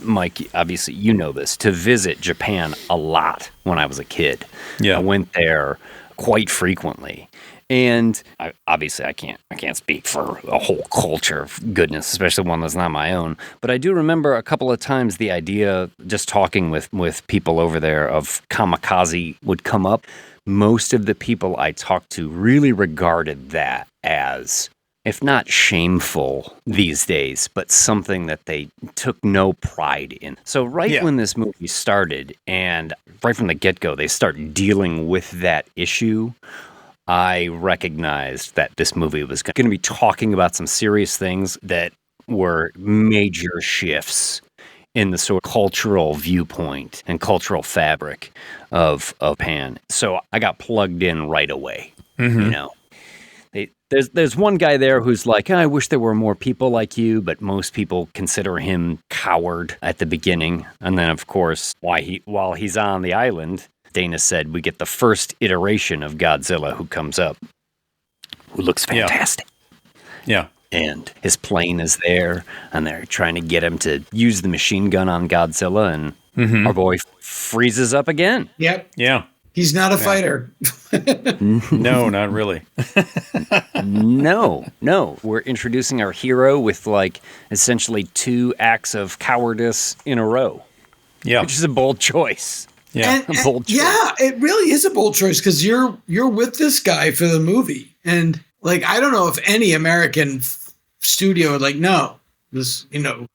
Mike, obviously you know this, to visit Japan a lot when I was a kid. Yeah. I went there quite frequently. And obviously, I can't speak for a whole culture of goodness, especially one that's not my own. But I do remember a couple of times the idea, just talking with people over there, of kamikaze would come up. Most of the people I talked to really regarded that as, if not shameful these days, but something that they took no pride in. So when this movie started, and right from the get-go, they start dealing with that issue, I recognized that this movie was going to be talking about some serious things that were major shifts in the sort of cultural viewpoint and cultural fabric of Japan. So I got plugged in right away. You know, there's one guy there who's like, I wish there were more people like you, but most people consider him coward at the beginning. And then, of course, while he's on the island, Dana said we get the first iteration of Godzilla who comes up, who looks fantastic. Yeah. And his plane is there, and they're trying to get him to use the machine gun on Godzilla, and our boy freezes up again. Yep. Yeah. He's not a fighter. No, not really. No. We're introducing our hero with essentially 2 acts of cowardice in a row. Yeah. Which is a bold choice. Yeah. Yeah, it really is a bold choice, because you're with this guy for the movie, and I don't know if any American studio would no, this,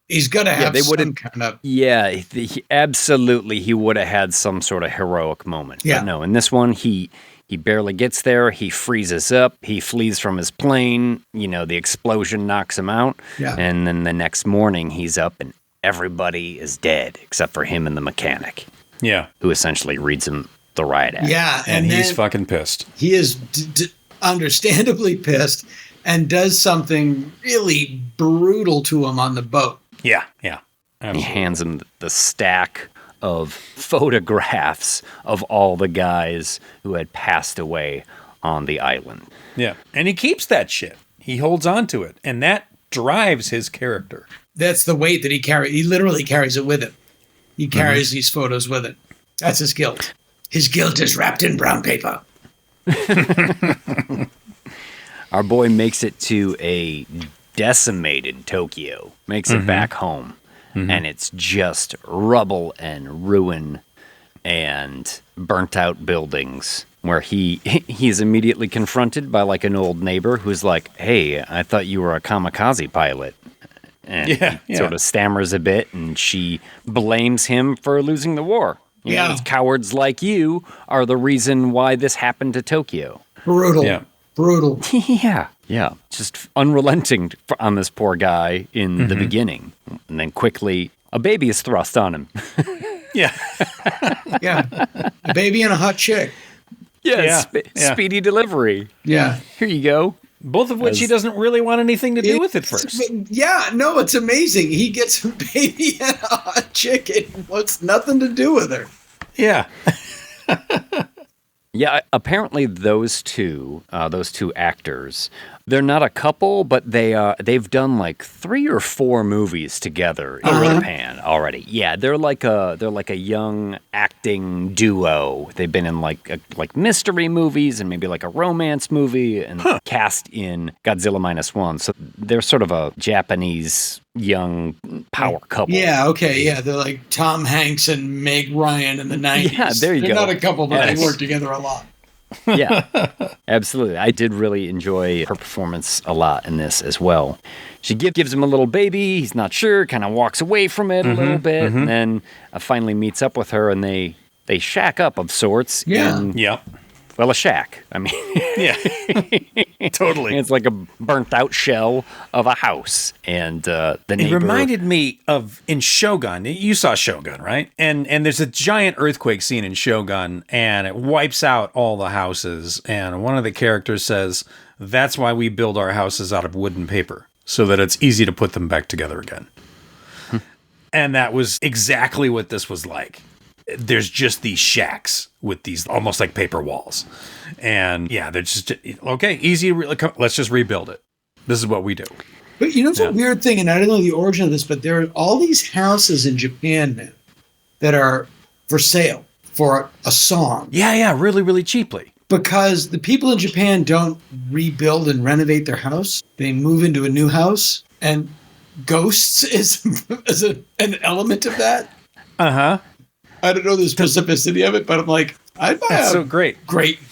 he's got to have some kind of. Yeah, he absolutely, he would have had some sort of heroic moment. Yeah. But no, in this one, he barely gets there. He freezes up. He flees from his plane. The explosion knocks him out. Yeah. And then the next morning, he's up and everybody is dead except for him and the mechanic. Yeah. Who essentially reads him the riot act. Yeah. And he's fucking pissed. He is understandably pissed and does something really brutal to him on the boat. Yeah. Yeah. He hands him the stack of photographs of all the guys who had passed away on the island. Yeah. And he keeps that shit. He holds on to it. And that drives his character. That's the weight that he carries. He literally carries it with him. He carries these photos with it. That's his guilt. His guilt is wrapped in brown paper. Our boy makes it to a decimated Tokyo, makes it back home, and it's just rubble and ruin and burnt out buildings, where he's immediately confronted by an old neighbor who's like, hey, I thought you were a kamikaze pilot. And he sort of stammers a bit, and she blames him for losing the war. You know, cowards like you are the reason why this happened to Tokyo. Brutal. Yeah. Brutal. Yeah. Just unrelenting on this poor guy in the beginning. And then quickly, a baby is thrust on him. Yeah. A baby and a hot chick. Speedy delivery. Yeah. Here you go. Both of which he doesn't really want anything to do with at first. Yeah, no, it's amazing. He gets a baby and a hot chick and wants nothing to do with her. Yeah. Yeah, apparently those two actors, they're not a couple, but they've done 3 or 4 movies together in Japan already. Yeah, they're like a young acting duo. They've been in like mystery movies and maybe a romance movie, and cast in Godzilla Minus One. So they're sort of a Japanese young power couple. Yeah, okay, yeah. They're like Tom Hanks and Meg Ryan in the 90s. Yeah, there you go. They're not a couple, but they work together a lot. Yeah, absolutely. I did really enjoy her performance a lot in this as well. She gives him a little baby. He's not sure, kind of walks away from it a little bit, and then finally meets up with her, and they shack up of sorts. Yeah. Well, a shack. I mean, yeah, totally. It's like a burnt out shell of a house. And the neighbor... It reminded me of in Shogun. You saw Shogun, right? And there's a giant earthquake scene in Shogun, and it wipes out all the houses. And one of the characters says, "That's why we build our houses out of wood and paper, so that it's easy to put them back together again." And that was exactly what this was like. There's just these shacks with these almost like paper walls. And yeah, they're just, okay, easy. Let's just rebuild it. This is what we do. But it's a weird thing, and I don't know the origin of this, but there are all these houses in Japan now that are for sale for a song. Yeah, really, really cheaply. because the people in Japan don't rebuild and renovate their house. They move into a new house, and ghosts is an element of that. Uh-huh. I don't know the specificity of it, but I'm like, I'd buy That's a so great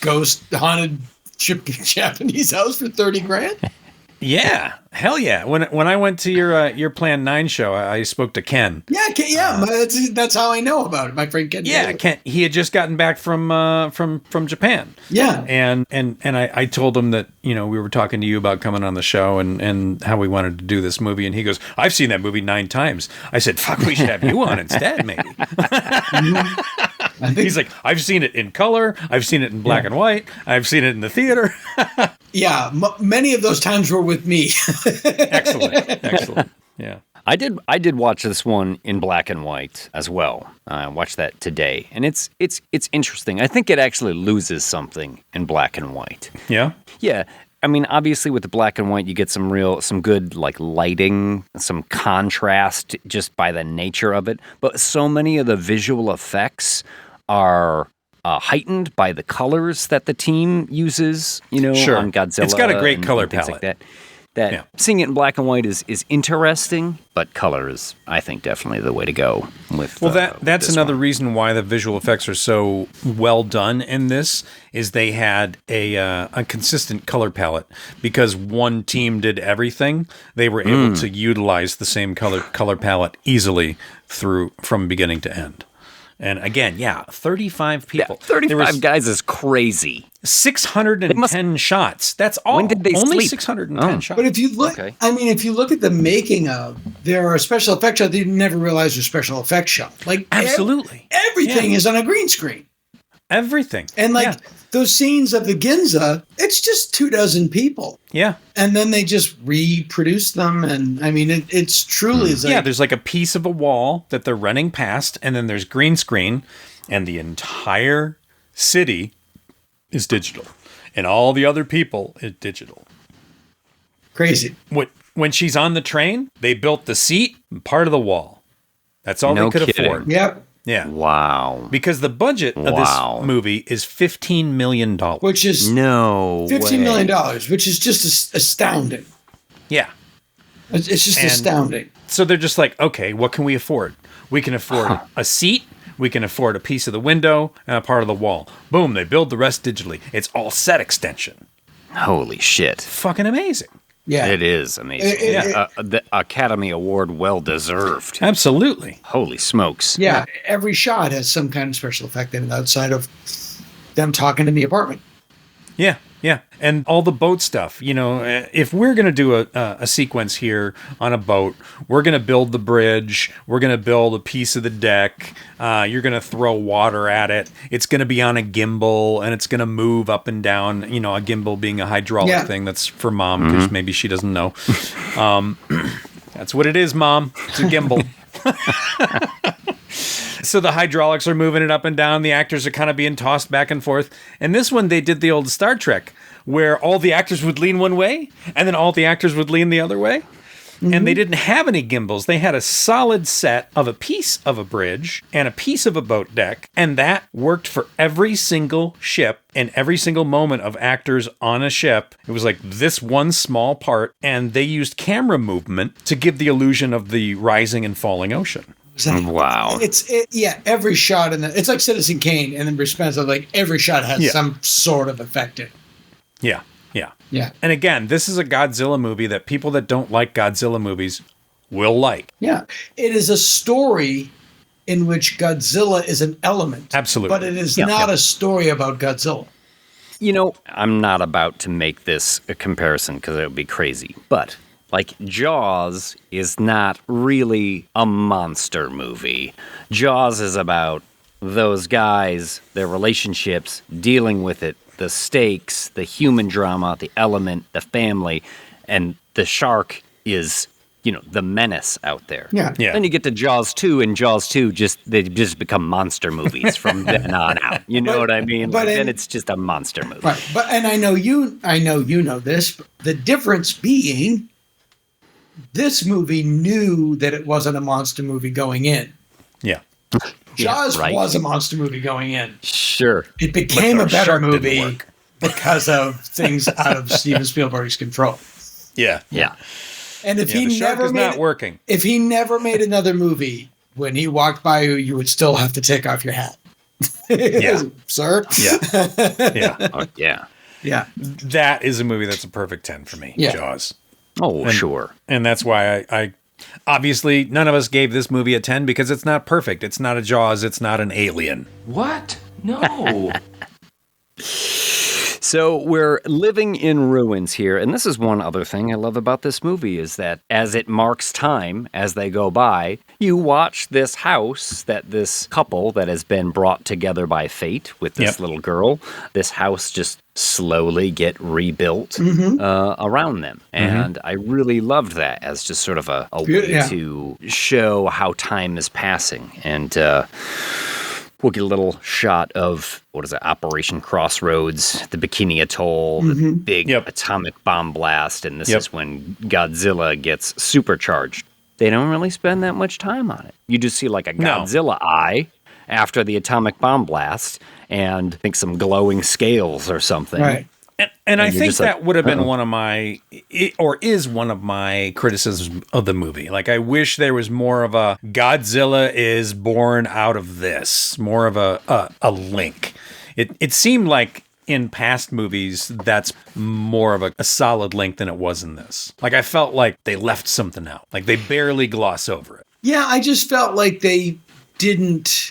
ghost haunted Japanese house for $30,000. Yeah, hell yeah. When I went to your Plan 9 show, I spoke to Ken. Yeah, that's how I know about it. My friend Ken. Yeah, Ken. He had just gotten back from Japan. Yeah, and I told him that we were talking to you about coming on the show and how we wanted to do this movie, and he goes, "I've seen that movie 9 times." I said, "Fuck, we should have you on instead, maybe." He's like, "I've seen it in color. I've seen it in black and white. I've seen it in the theater." Yeah, many of those times were with me. Excellent. Yeah. I did watch this one in black and white as well. I watched that today, and it's interesting. I think it actually loses something in black and white. Yeah. Yeah. I mean, obviously with the black and white, you get some good like lighting, some contrast just by the nature of it. But so many of the visual effects are heightened by the colors that the team uses, Sure. on Godzilla. It's got a great color things palette. like that. Seeing it in black and white is interesting, but color is, I think, definitely the way to go with. Well, that's another reason why the visual effects are so well done in this is they had a consistent color palette because one team did everything. They were able to utilize the same color palette easily from beginning to end. And again, 35 people. Yeah, 35 guys is crazy. 610 shots. That's all. When did they Only sleep? 610 shots. But if you look, if you look at the making of, there are special effects shots that you never realize are special effects shots. Like absolutely, everything is on a green screen. Everything. And those scenes of the Ginza, it's just 24 people. Yeah. And then they just reproduce them. And I mean, it's truly like, there's like a piece of a wall that they're running past, and then there's green screen, and the entire city is digital. And all the other people is digital. Crazy. When she's on the train, they built the seat and part of the wall. That's all they could afford. Yep. Yeah. Wow. Because the budget of this movie is $15 million. Which is $15 million, which is just astounding. Yeah. It's just astounding. So they're just like, okay, what can we afford? We can afford a seat. We can afford a piece of the window and a part of the wall. Boom, they build the rest digitally. It's all set extension. Holy shit. Fucking amazing. Yeah. It is amazing. The Academy Award well deserved. Absolutely. Holy smokes. Yeah. Every shot has some kind of special effect in it outside of them talking in the apartment. Yeah. Yeah. And all the boat stuff, if we're going to do a sequence here on a boat, we're going to build the bridge. We're going to build a piece of the deck. You're going to throw water at it. It's going to be on a gimbal and it's going to move up and down, a gimbal being a hydraulic thing. That's for Mom because maybe she doesn't know. That's what it is, Mom. It's a gimbal. So the hydraulics are moving it up and down. The actors are kind of being tossed back and forth. And this one, they did the old Star Trek where all the actors would lean one way and then all the actors would lean the other way. Mm-hmm. And they didn't have any gimbals. They had a solid set of a piece of a bridge and a piece of a boat deck. And that worked for every single ship and every single moment of actors on a ship. It was like this one small part. And they used camera movement to give the illusion of the rising and falling ocean. Wow. Every shot it's like Citizen Kane, and in response of like every shot has some sort of effect in it. Yeah. And again, this is a Godzilla movie that people that don't like Godzilla movies will like. Yeah. It is a story in which Godzilla is an element. Absolutely. But it is not a story about Godzilla. I'm not about to make this a comparison because it would be crazy, but like Jaws is not really a monster movie. Jaws is about those guys, their relationships, dealing with it, the stakes, the human drama, the element, the family, and the shark is, the menace out there. Yeah. Then you get to Jaws 2, and Jaws 2 they just become monster movies from then on out. You know what I mean? Then it's just a monster movie. Right. But I know you know this. The difference being, this movie knew that it wasn't a monster movie going in. Yeah. Jaws right. was a monster movie going in. Sure. It became a better shark didn't movie work. because of things out of Steven Spielberg's control. Yeah. Yeah. And if The shark is not working. if he never made another movie, when he walked by you would still have to take off your hat. Yeah. Sir? Yeah. Yeah. Oh, yeah. Yeah. That is a movie that's a perfect 10 for me. Yeah. Jaws. Oh, sure. And that's why I obviously none of us gave this movie a 10 because it's not perfect. It's not a Jaws. It's not an Alien. What? No. So we're living in ruins here, and this is one other thing I love about this movie is that as it marks time, as they go by, you watch this house that this couple that has been brought together by fate with this little girl, this house just slowly get rebuilt around them. And I really loved that as just sort of a way to show how time is passing. And we'll get a little shot of, Operation Crossroads, the Bikini Atoll, the big atomic bomb blast, and this is when Godzilla gets supercharged. They don't really spend that much time on it. You just see like a Godzilla eye after the atomic bomb blast, and I think some glowing scales or something. Right. And I think that would have been one of my, or is one of my criticisms of the movie. Like, I wish there was more of a Godzilla is born out of this, more of a link. It seemed like in past movies, that's more of a solid link than it was in this. Like, I felt like they left something out. Like, they barely gloss over it. Yeah, I just felt like they didn't.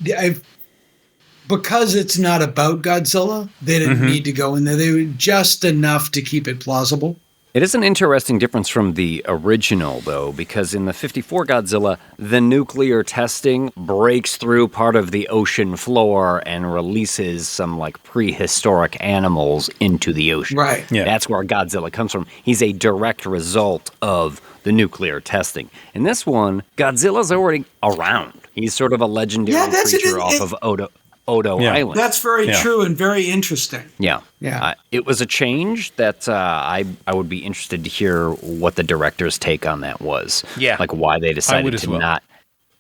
Because it's not about Godzilla, they didn't need to go in there. They were just enough to keep it plausible. It is an interesting difference from the original, though, because in the 54 Godzilla, the nuclear testing breaks through part of the ocean floor and releases some, like, prehistoric animals into the ocean. Right. Yeah. That's where Godzilla comes from. He's a direct result of the nuclear testing. In this one, Godzilla's already around. He's sort of a legendary creature off of Odo Island. That's very true and very interesting. Yeah. It was a change that I would be interested to hear what the director's take on that was. Yeah. Like why they decided to well. not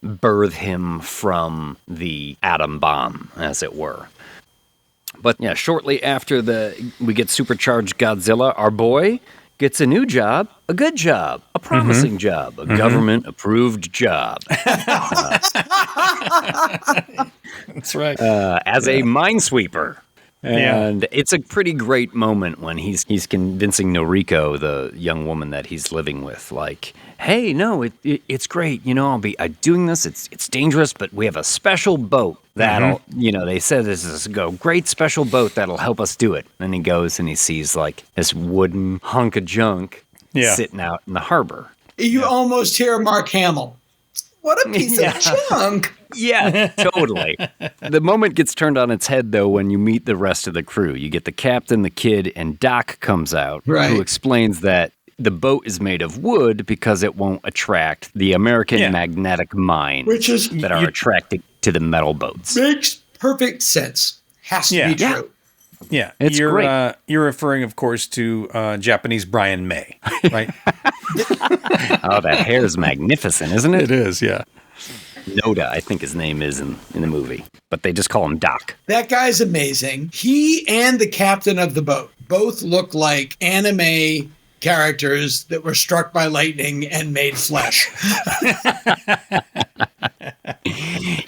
birth him from the atom bomb, as it were. But yeah, shortly after we get supercharged Godzilla, our boy gets a new job, a good job, a promising job, a government-approved job. That's right. As a minesweeper. And it's a pretty great moment when he's convincing Noriko, the young woman that he's living with, like, hey, no, it's great. You know, I'll be doing this. It's dangerous, but we have a special boat that'll, they said this is a great special boat that'll help us do it. And he goes and he sees like this wooden hunk of junk sitting out in the harbor. You almost hear Mark Hamill. What a piece of junk. Yeah, totally. The moment gets turned on its head, though, when you meet the rest of the crew. You get the captain, the kid, and Doc comes out, who explains that the boat is made of wood because it won't attract the American magnetic mines that are attracted to the metal boats. Makes perfect sense. Has to be true. Yeah, it's great. You're referring, of course, to Japanese Brian May, right? Oh, that hair is magnificent, isn't it? It is, yeah. Noda, I think his name is in the movie, but they just call him Doc. That guy's amazing. He and the captain of the boat both look like anime characters that were struck by lightning and made flesh.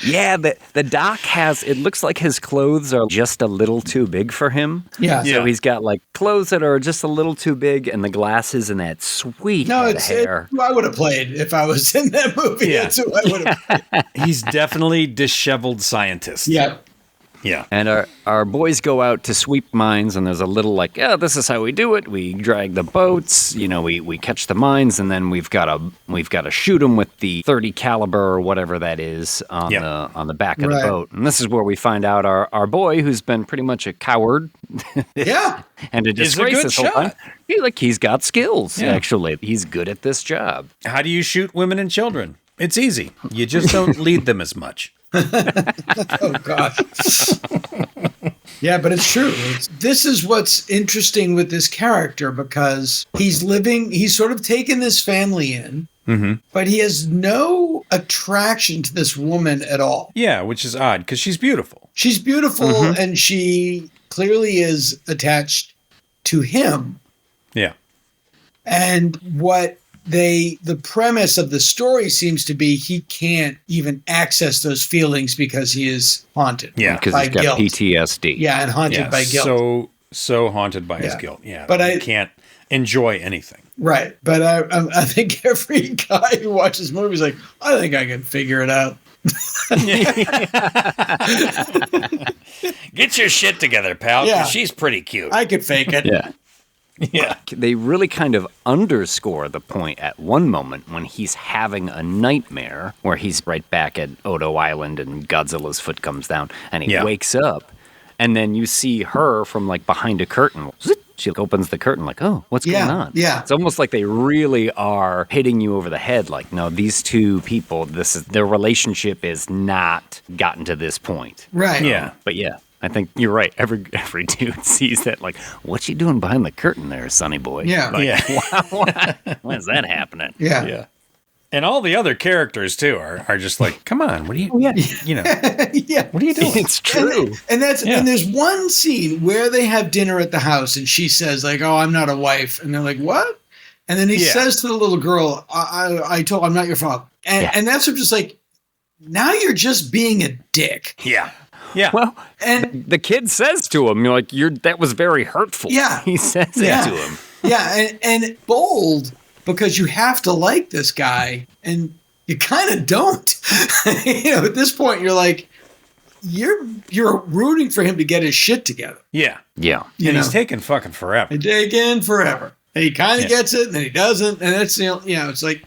Yeah, the Doc it looks like his clothes are just a little too big for him. Yeah. So he's got like clothes that are just a little too big and the glasses and that sweet head of hair. It's who I would have played if I was in that movie. Yeah. That's who I would have played. He's definitely disheveled scientist. Yeah. Yeah. And our boys go out to sweep mines, and there's a little like, this is how we do it. We drag the boats, we catch the mines, and then we've got to shoot them with the .30 caliber or whatever that is on the back of the boat. And this is where we find out our boy, who's been pretty much a coward, and a disgrace this whole time. He's got skills. Actually, he's good at this job. How do you shoot women and children? It's easy. You just don't lead them as much. Oh, gosh. Yeah, but it's true. This is what's interesting with this character because he's sort of taken this family in, but he has no no attraction to this woman at all. Yeah, which is odd because she's beautiful. She's beautiful, and she clearly is attached to him. Yeah. And what the premise of the story seems to be, he can't even access those feelings because he is haunted. Yeah, because by he's got guilt. PTSD. Yeah, and haunted by guilt. So haunted by his guilt. Yeah, but I can't enjoy anything. Right, but I think every guy who watches movies like, I think I can figure it out. Get your shit together, pal. Yeah. She's pretty cute. I could fake it. Yeah. Yeah. They really kind of underscore the point at one moment when he's having a nightmare where he's right back at Odo Island and Godzilla's foot comes down and he wakes up, and then you see her from like behind a curtain. She opens the curtain like, oh, what's going on? Yeah. It's almost like they really are hitting you over the head. Like, no, these two people, their relationship is not gotten to this point. Right. Yeah. But yeah, I think you're right. Every dude sees that like, what's she doing behind the curtain there, sonny boy? Yeah. Like, when is that happening? Yeah. Yeah. And all the other characters too are just like, come on, what are you? You know, Yeah. what are you doing? It's true. And there's one scene where they have dinner at the house and she says like, oh, I'm not a wife. And they're like, what? And then he says to the little girl, I told I'm not your father. And that's just like, now you're just being a dick. Yeah. Yeah. Well, And the kid says to him, you're like, that was very hurtful. Yeah. He says it to him. yeah, and bold, because you have to like this guy and you kind of don't. At this point you're like, you're rooting for him to get his shit together. Yeah. Yeah. And he's taking fucking forever. And taking forever. And he kind of gets it and then he doesn't. And that's, it's like,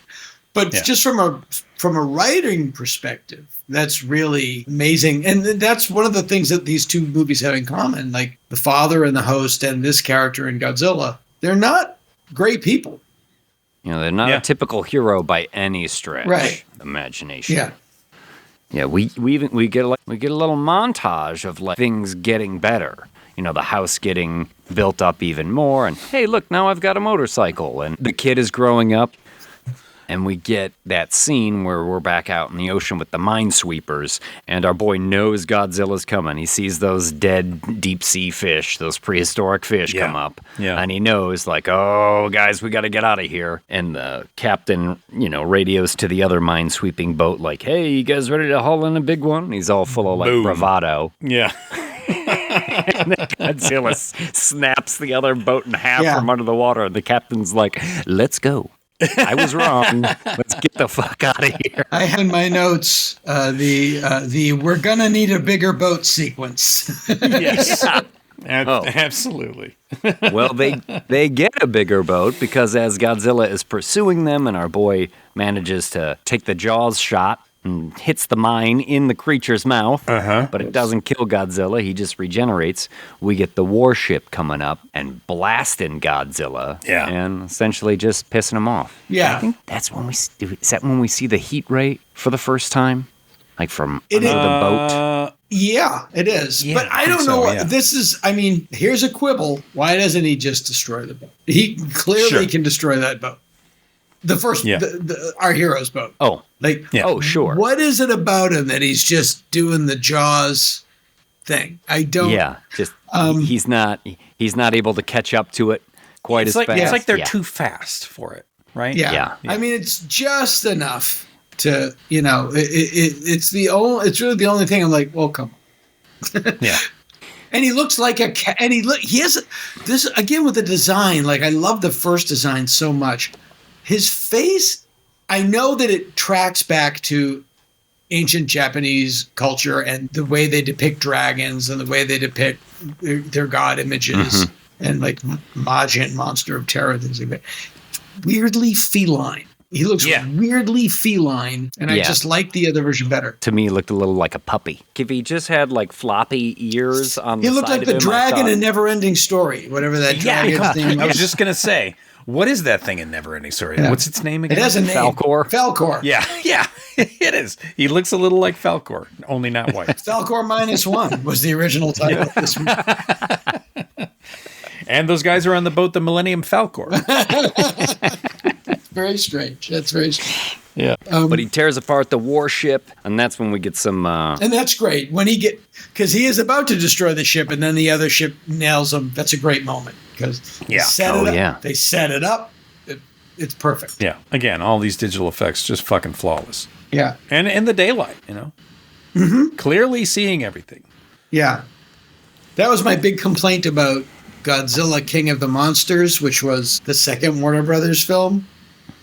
but just from a writing perspective, that's really amazing. And that's one of the things that these two movies have in common. Like the father and the host and this character in Godzilla, they're not great people. They're not a typical hero by any stretch of imagination. Yeah. Yeah, we get a little montage of like things getting better. The house getting built up even more, and hey, look, now I've got a motorcycle, and the kid is growing up. And we get that scene where we're back out in the ocean with the minesweepers, and our boy knows Godzilla's coming. He sees those dead deep-sea fish, those prehistoric fish come up, and he knows, like, oh, guys, we got to get out of here. And the captain, radios to the other minesweeping boat, like, hey, you guys ready to haul in a big one? And he's all full of, like, bravado. Yeah. And then Godzilla snaps the other boat in half from under the water, and the captain's like, let's go. I was wrong. Let's get the fuck out of here. I had in my notes the we're gonna need a bigger boat sequence. Yes. Absolutely. Well, they get a bigger boat because as Godzilla is pursuing them and our boy manages to take the Jaws shot and hits the mine in the creature's mouth, but it doesn't kill Godzilla. He just regenerates. We get the warship coming up and blasting Godzilla, and essentially just pissing him off. Yeah, I think that's when is that when we see the heat ray for the first time, like from under the boat. Yeah, it is. Yeah, but I don't know what this is. I mean, here's a quibble. Why doesn't he just destroy the boat? He clearly can destroy that boat. The first, our hero's boat. Oh, oh, sure. What is it about him that he's just doing the Jaws thing? I don't. Yeah, just he's not able to catch up to it quite as fast. It's like they're too fast for it, right? Yeah. I mean, it's just enough to it's really the only thing I'm like, well, come on. Yeah. And he looks like a cat. And he has this again with the design. Like I love the first design so much. His face, I know that it tracks back to ancient Japanese culture and the way they depict dragons and the way they depict their god images and like Majin, monster of terror, things like that. Weirdly feline. He looks weirdly feline, and I just like the other version better. To me, he looked a little like a puppy. If he just had like floppy ears on the side of him. He looked like the dragon in Never-Ending Story, whatever that dragon's name is. I was just going to say, what is that thing in Never-Ending Story? Yeah. What's its name again? It has a name. Falcor. Yeah, it is. He looks a little like Falcor, only not white. Falcor Minus One was the original title of this movie. And those guys are on the boat, the Millennium Falcor. Very strange. That's very strange. Yeah. But he tears apart the warship, and that's when we get some... And that's great. Because he is about to destroy the ship, and then the other ship nails him. That's a great moment. Because they set it up. It's perfect. Yeah. Again, all these digital effects just fucking flawless. Yeah. And in the daylight, Mm-hmm. Clearly seeing everything. Yeah. That was my big complaint about Godzilla King of the Monsters, which was the second Warner Brothers film,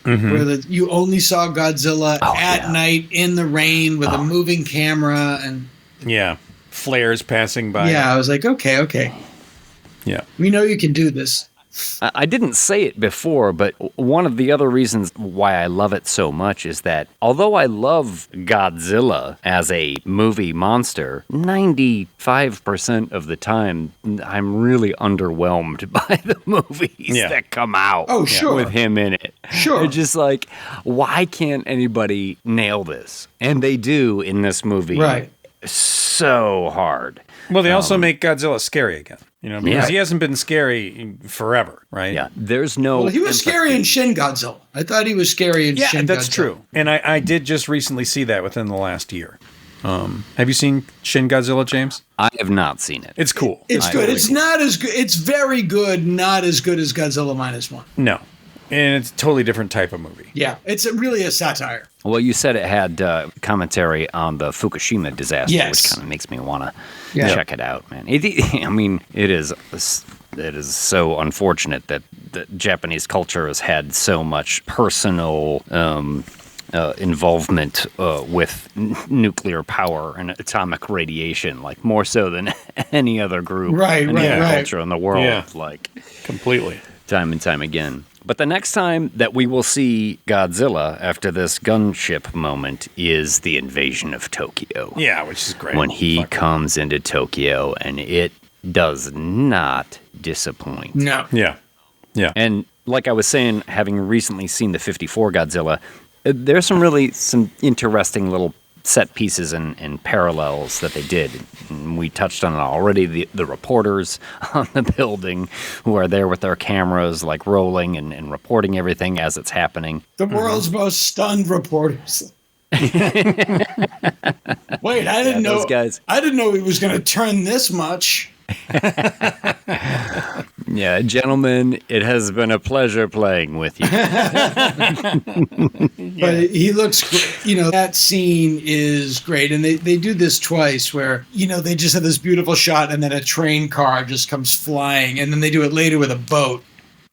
where you only saw Godzilla at night in the rain with a moving camera. And yeah. Flares passing by. Yeah, I was like, okay. Yeah. We know you can do this. I didn't say it before, but one of the other reasons why I love it so much is that although I love Godzilla as a movie monster, 95% of the time I'm really underwhelmed by the movies that come out with him in it. Sure. It's just like, why can't anybody nail this? And they do in this movie. Right. So hard. Well, they also make Godzilla scary again. Because he hasn't been scary forever, right? Yeah, there's no... Well, he was scary in Shin Godzilla. I thought he was scary in Shin Godzilla. Yeah, that's true. And I did just recently see that within the last year. Have you seen Shin Godzilla, James? I have not seen it. It's cool. It's good. It's not as good. It's very good, not as good as Godzilla Minus One. No. And it's a totally different type of movie. Yeah, it's really a satire. Well, you said it had commentary on the Fukushima disaster, which kind of makes me want to check it out, man. It is so unfortunate that the Japanese culture has had so much personal involvement with nuclear power and atomic radiation, like more so than any other group, culture in the world, like completely, time and time again. But the next time that we will see Godzilla after this gunship moment is the invasion of Tokyo. Yeah, which is great. When he comes into Tokyo, and it does not disappoint. No. Yeah. Yeah. And like I was saying, having recently seen the 54 Godzilla, there's some interesting little set pieces and parallels that they did. And we touched on it already. The reporters on the building who are there with their cameras, like rolling and reporting everything as it's happening. The world's most stunned reporters. Wait, I didn't know. Those guys. I didn't know he was going to turn this much. Yeah, gentlemen, it has been a pleasure playing with you. But he looks great. That scene is great. And they do this twice where, they just have this beautiful shot and then a train car just comes flying. And then they do it later with a boat.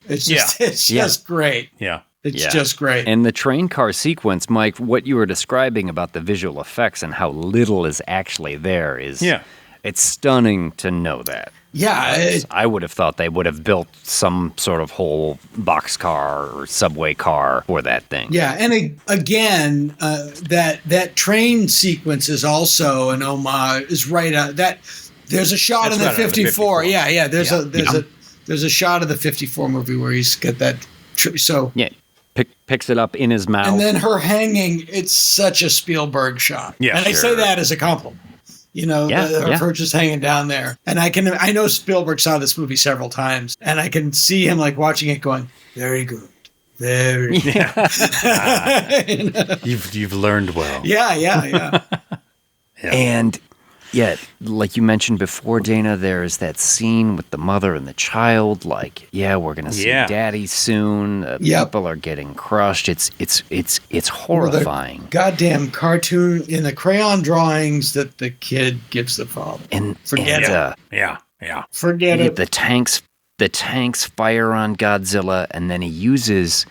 It's just great. Yeah. It's just great. And the train car sequence, Mike, what you were describing about the visual effects and how little is actually there is... Yeah. It's stunning to know that. Yeah. I would have thought they would have built some sort of whole boxcar or subway car for that thing. Yeah. And again, that train sequence is also an homage, is right out. There's a shot in the 54. Yeah. There's a shot of the 54 movie where he's got that. So. Yeah. Picks it up in his mouth. And then her hanging, it's such a Spielberg shot. Yeah. And I say that as a compliment. Her just hanging down there. And I know Spielberg saw this movie several times, and I can see him like watching it going, very good. Very good. You've learned well. Yeah. And yet, like you mentioned before, Dana, there's that scene with the mother and the child, like, we're gonna see daddy soon. People are getting crushed. It's horrifying. Goddamn cartoon in the crayon drawings that the kid gives the father. Forget it. Yeah. Forget it. The tanks fire on Godzilla, and then he uses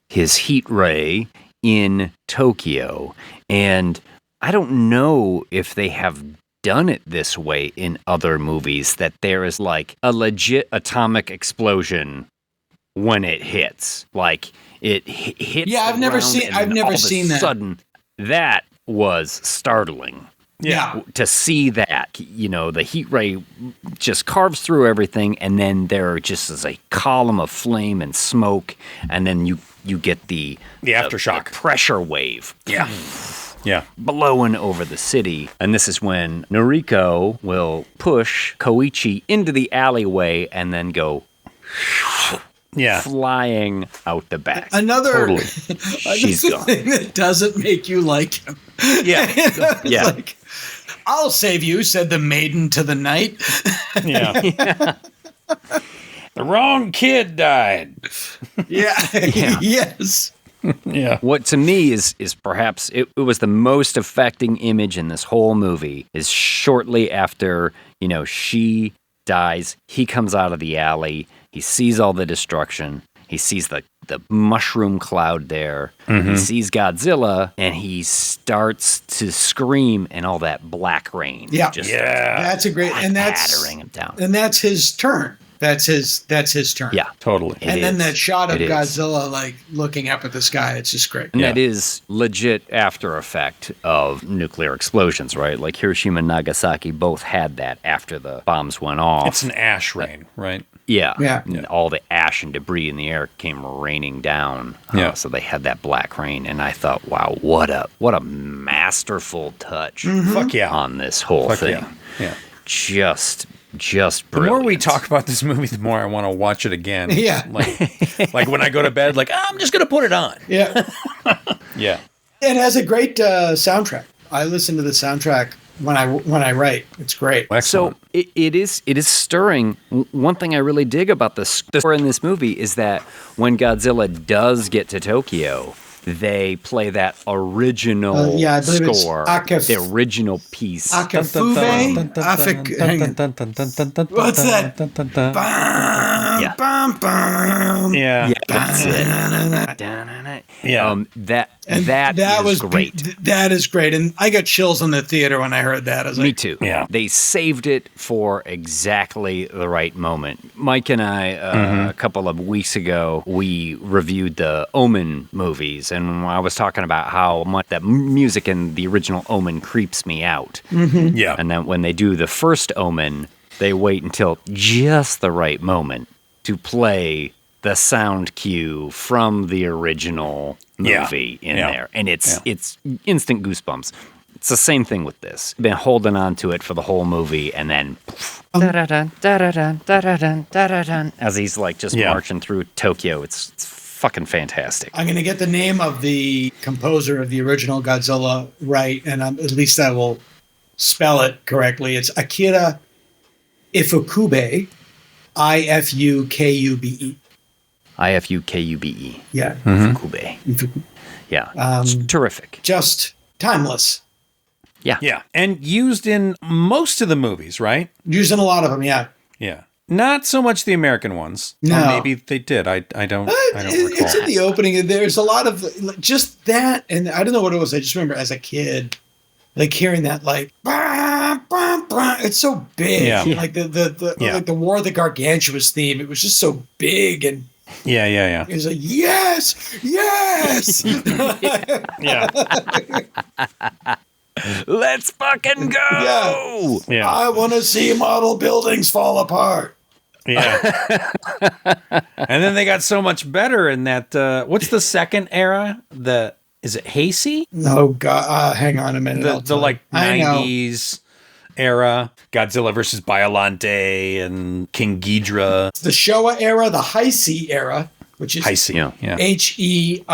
his heat ray in Tokyo. And I don't know if they have done it this way in other movies, that there is like a legit atomic explosion when it hits. Like it hits. Yeah, I've never seen that. Sudden, that was startling. Yeah. To see that, the heat ray just carves through everything, and then there just is a column of flame and smoke, and then you get the aftershock, the pressure wave. Yeah. Blowing over the city. And this is when Noriko will push Koichi into the alleyway and then go flying out the back. Another She's gone. thing that doesn't make you like him. Yeah. Yeah. Like, I'll save you, said the maiden to the knight. Yeah. The wrong kid died. Yeah. Yes. Yeah. What to me is perhaps it was the most affecting image in this whole movie is shortly after, she dies, he comes out of the alley, he sees all the destruction, he sees the mushroom cloud there, he sees Godzilla, and he starts to scream and all that black rain. Yeah. Yeah. That's a great, and that's battering him down. And that's his turn. That's his turn. Yeah. Totally. And then that shot of It is. Godzilla like looking up at the sky, it's just great. And Yeah. that is legit after effect of nuclear explosions, right? Like Hiroshima and Nagasaki both had that after the bombs went off. It's an ash rain, right? Yeah. Yeah. And all the ash and debris in the air came raining down. Yeah. So they had that black rain. And I thought, wow, what a masterful touch Fuck yeah. on this whole Fuck thing. yeah. Yeah. Just The brilliant. more we talk about this movie, the more I want to watch it again. Yeah. Like when I go to bed, like, I'm just going to put it on. Yeah. Yeah. It has a great soundtrack. I listen to the soundtrack when I write. It's great. Excellent. So it is stirring. One thing I really dig about the score in this movie is that when Godzilla does get to Tokyo, they play that original I believe it's score, the original piece. Akafuve? What's that? Yeah. Bum, bum. Yeah. That's it. Yeah. That was is great. That is great. And I got chills in the theater when I heard that. I was Me like, too. Yeah. They saved it for exactly the right moment. Mike and I, a couple of weeks ago, we reviewed the Omen movies, and I was talking about how much that music in the original Omen creeps me out. Yeah. And then when they do the first Omen, they wait until just the right moment to play the sound cue from the original movie in there. And it's instant goosebumps. It's the same thing with this. Been holding on to it for the whole movie, and then as he's like just marching through Tokyo, it's fucking fantastic. I'm going to get the name of the composer of the original Godzilla right, and at least I will spell it correctly. It's Akira Ifukube, Ifukube. Ifukube. Yeah. Ifukube. Yeah. It's terrific. Just timeless. Yeah. Yeah. And used in most of the movies, right? Using a lot of them, yeah. Yeah. Not so much the American ones. No. Or maybe they did. I don't recall. It's in the opening. There's a lot of just that, and I don't know what it was. I just remember as a kid, like hearing that, like, bah, bah, bah. It's so big. Yeah. Like the like the War of the Gargantuous theme. It was just so big, and Yeah. it was like, yes. Yeah. Let's fucking go! Yeah. I want to see model buildings fall apart. Yeah. And then they got so much better in that, what's the second era? Is it Heisei? Oh, God. Hang on a minute. The like I know. 90s era. Godzilla versus Biollante and King Ghidorah. The Showa era, the Heisei era, which is Heisei. Yeah. Heisei,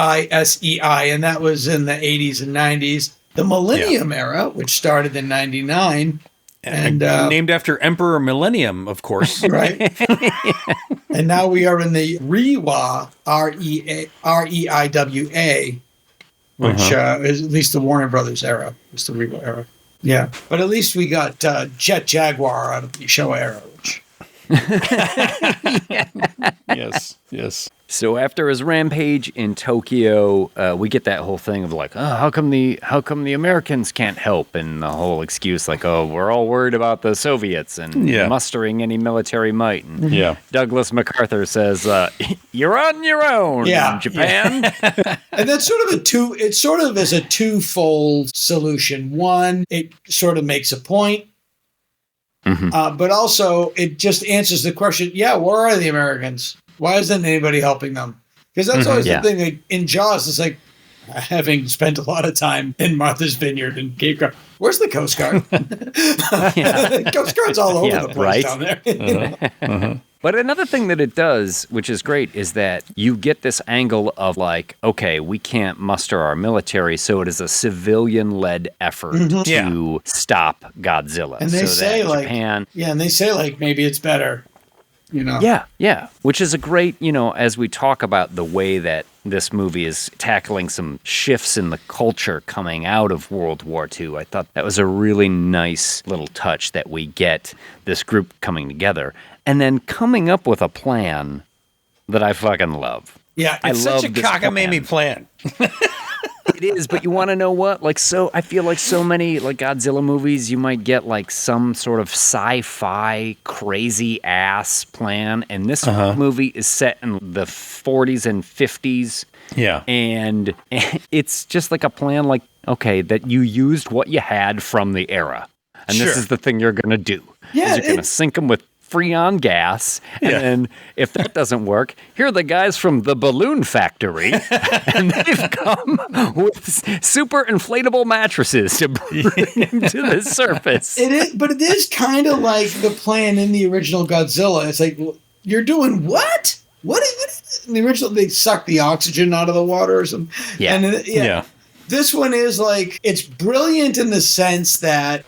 and that was in the 80s and 90s. The Millennium era, which started in 99. And named after Emperor Millennium, of course. Right. And now we are in the Reiwa, Reiwa, which is at least the Warner Brothers era. It's the Reiwa era. Yeah. But at least we got Jet Jaguar out of the Showa era. Which... Yes. So after his rampage in Tokyo, we get that whole thing of like, oh, how come the Americans can't help? And the whole excuse like, oh, we're all worried about the Soviets and mustering any military might. And Douglas MacArthur says, you're on your own, Japan. And that's sort of is a twofold solution. One, it sort of makes a point. But also it just answers the question, where are the Americans? Why isn't anybody helping them? Because that's always the thing. Like, in Jaws, it's like, having spent a lot of time in Martha's Vineyard and Cape Cod, where's the Coast Guard? Coast Guard's all over the place down there. But another thing that it does, which is great, is that you get this angle of like, okay, we can't muster our military, so it is a civilian-led effort to stop Godzilla. And they say that like, Japan, and they say like maybe it's better, you know. Yeah, which is a great, as we talk about the way that this movie is tackling some shifts in the culture coming out of World War II. I thought that was a really nice little touch that we get this group coming together. And then coming up with a plan that I fucking love. Yeah, it's such a cockamamie plan. It is, but you want to know what? I feel like so many like Godzilla movies, you might get like some sort of sci-fi crazy ass plan, and this movie is set in the 40s and 50s. Yeah, and it's just like a plan, like okay, that you used what you had from the era, and this is the thing you're gonna do. Yeah, you're gonna sink them with Freon gas, and then if that doesn't work, here are the guys from the balloon factory, and they've come with super inflatable mattresses to bring him to the surface. It is, but it is kind of like the plan in the original Godzilla. It's like, well, you're doing what? What in the original? They suck the oxygen out of the water or something. Yeah. And this one is like, it's brilliant in the sense that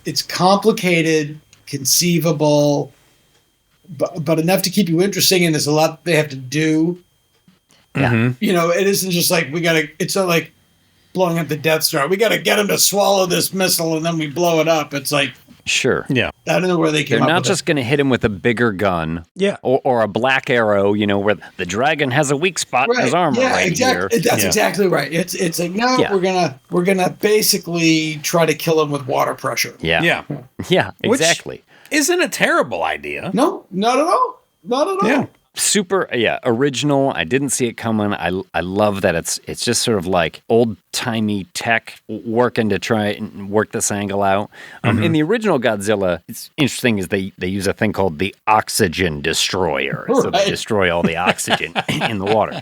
it's complicated, conceivable, but enough to keep you interesting, and there's a lot they have to do. Yeah. It isn't just like it's not like blowing up the Death Star. We gotta get them to swallow this missile and then we blow it up. It's like, sure. Yeah. I don't know where they came They're up not with just going to hit him with a bigger gun. Yeah. Or a black arrow, where the dragon has a weak spot in his armor exactly. here. That's exactly right. It's like, no, we're gonna basically try to kill him with water pressure. Yeah, exactly. Which isn't a terrible idea. No, not at all. Not at all. Yeah. Super, original. I didn't see it coming. I love that it's just sort of like old-timey tech working to try and work this angle out. In the original Godzilla, it's interesting is they use a thing called the oxygen destroyer. So they destroy all the oxygen in the water.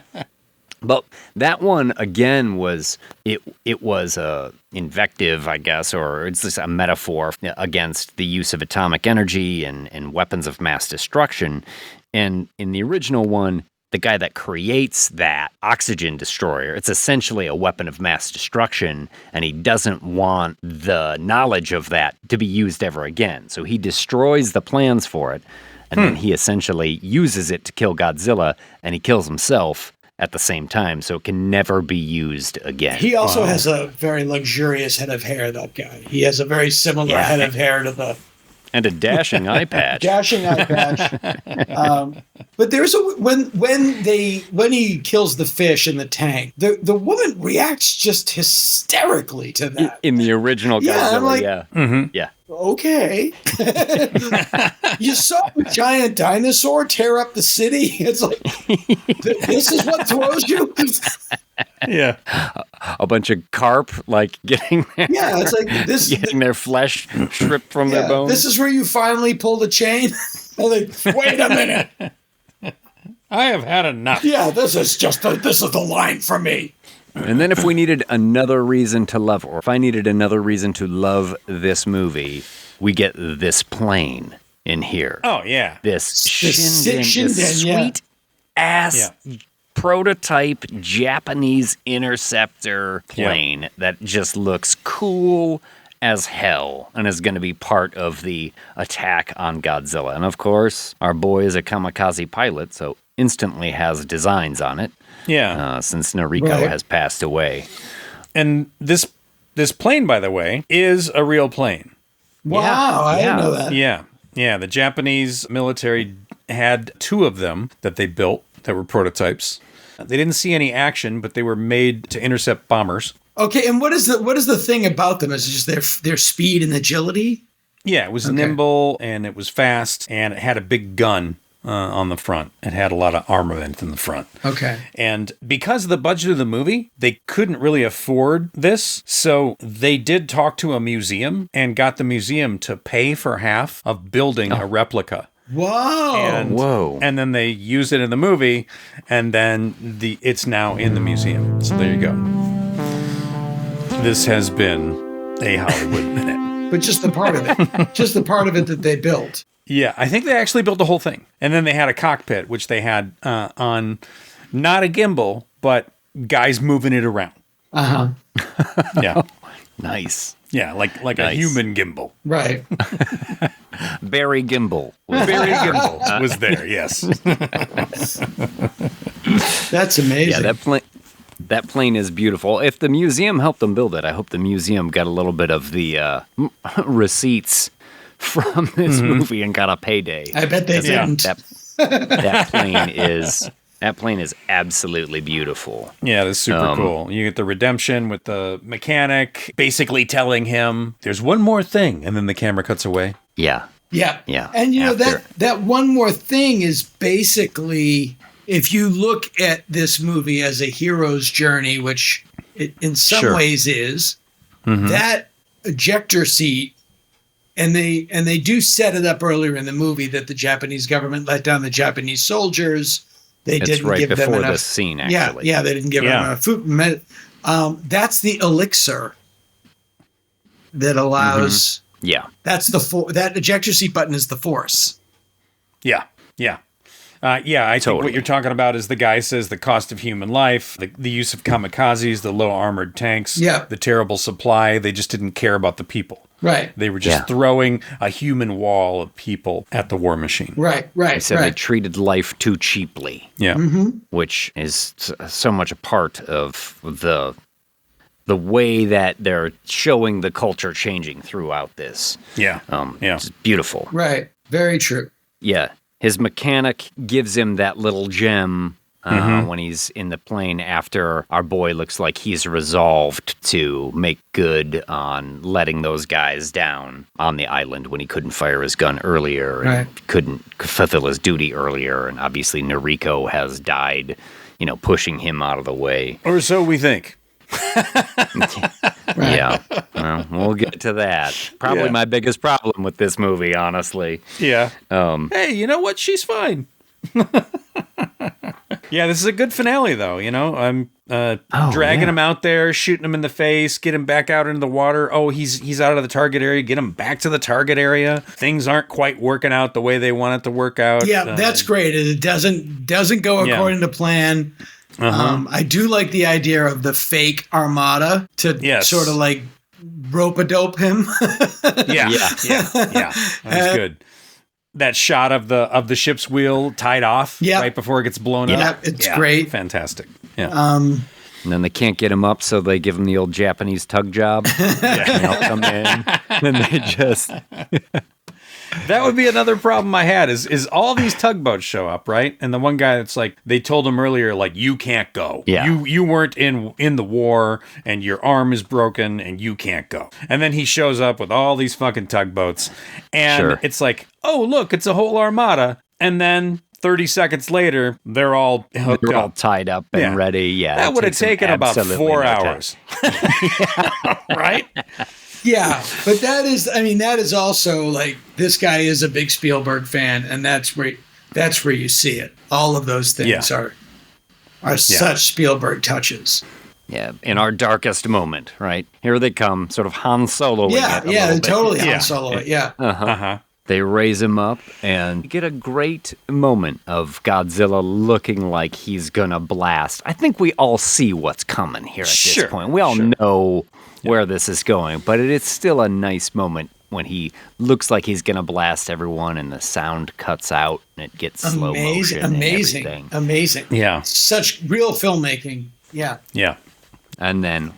But that one, again, was a invective, I guess, or it's just a metaphor against the use of atomic energy and weapons of mass destruction. And in the original one, the guy that creates that oxygen destroyer, it's essentially a weapon of mass destruction, and he doesn't want the knowledge of that to be used ever again. So he destroys the plans for it, and then he essentially uses it to kill Godzilla, and he kills himself at the same time, so it can never be used again. He also has a very luxurious head of hair, that guy. He has a very similar head of hair to the... And a dashing eye patch. But there's when he kills the fish in the tank, the woman reacts just hysterically to that. In the original Godzilla, I'm like, yeah. Okay. You saw a giant dinosaur tear up the city. It's like, this is what throws you? Yeah. A bunch of carp, like, getting their flesh stripped from their bones. This is where you finally pull the chain. I'm like, wait a minute. I have had enough. Yeah, this is the line for me. And then if we needed another reason to love, or if I needed another reason to love this movie, we get this plane in here. Oh, yeah. This sweet ass prototype Japanese interceptor plane that just looks cool as hell and is going to be part of the attack on Godzilla. And of course, our boy is a kamikaze pilot, so instantly has designs on it. Yeah. Since Noriko has passed away. And this plane, by the way, is a real plane. Wow, I didn't know that. Yeah. The Japanese military had 2 of them that they built that were prototypes. They didn't see any action, but they were made to intercept bombers. Okay, and what is the thing about them? Is it just their speed and agility? Yeah, it was nimble and it was fast and it had a big gun on the front. It had a lot of armament in the front. Okay. And because of the budget of the movie, they couldn't really afford this. So they did talk to a museum and got the museum to pay for half of building a replica. Whoa. And then they use it in the movie, and then it's now in the museum. So there you go. This has been a Hollywood Minute. But just the part of it. Just the part of it that they built. Yeah, I think they actually built the whole thing. And then they had a cockpit, which they had on not a gimbal, but guys moving it around. Uh-huh. Yeah. Nice. Yeah, like Nice. a human gimbal. Right. Barry Gimbal. Barry Gimbal was there, yes. That's amazing. Yeah, that plane is beautiful. If the museum helped them build it, I hope the museum got a little bit of the receipts from this movie and got a payday. I bet they didn't. That plane is absolutely beautiful. Yeah, that's super cool. You get the redemption with the mechanic basically telling him, there's one more thing, and then the camera cuts away. Yeah. Yeah. Yeah. And that one more thing is basically, if you look at this movie as a hero's journey, which it in some ways is, that ejector seat, and they do set it up earlier in the movie that the Japanese government let down the Japanese soldiers. They didn't right give them before enough. this scene, actually. Yeah, they didn't give them enough food. That's the elixir that allows. Yeah. That's that ejector seat button is the force. Yeah, yeah. I think what you're talking about is the guy says the cost of human life, the use of kamikazes, the low armored tanks, the terrible supply. They just didn't care about the people. Right. They were just throwing a human wall of people at the war machine. Right. They said they treated life too cheaply. Yeah. Which is so much a part of the way that they're showing the culture changing throughout this. Yeah. It's beautiful. Right. Very true. Yeah. His mechanic gives him that little gem when he's in the plane after our boy looks like he's resolved to make good on letting those guys down on the island when he couldn't fire his gun earlier and couldn't fulfill his duty earlier. And obviously Noriko has died, pushing him out of the way. Or so we think. Yeah. Well, we'll get to that. Probably my biggest problem with this movie, honestly. Yeah. Hey, you know what? She's fine. Yeah, this is a good finale, though. I'm dragging him out there, shooting him in the face, get him back out into the water. Oh, he's out of the target area. Get him back to the target area. Things aren't quite working out the way they want it to work out. Yeah, that's great. It doesn't go according to plan. I do like the idea of the fake armada to sort of like rope-a-dope him. Yeah. That's good. That shot of the ship's wheel tied off right bore it gets blown up. Yeah, it's great. Fantastic. Yeah. And then they can't get him up, so they give him the old Japanese tug job. And they'll come in, and they just... That would be another problem I had is all these tugboats show up, right? And the one guy that's like, they told him earlier, like, you can't go. Yeah. You weren't in the war, and your arm is broken, and you can't go. And then he shows up with all these fucking tugboats, and it's like, oh, look, it's a whole armada. And then 30 seconds later, they're all hooked They're up. all tied up and ready. Yeah. That would have taken about 4 hours. Right? Yeah, but that is also like, this guy is a big Spielberg fan, and that's where you see it. All of those things are such Spielberg touches. Yeah, in our darkest moment, right? Here they come, sort of Han Soloing it a little bit. Totally Han Solo it, yeah. They raise him up and get a great moment of Godzilla looking like he's gonna blast. I think we all see what's coming here at this point. We all know where this is going, but it's still a nice moment when he looks like he's gonna blast everyone and the sound cuts out and it gets slow motion and everything. Amazing. Yeah. Such real filmmaking. Yeah. Yeah. And then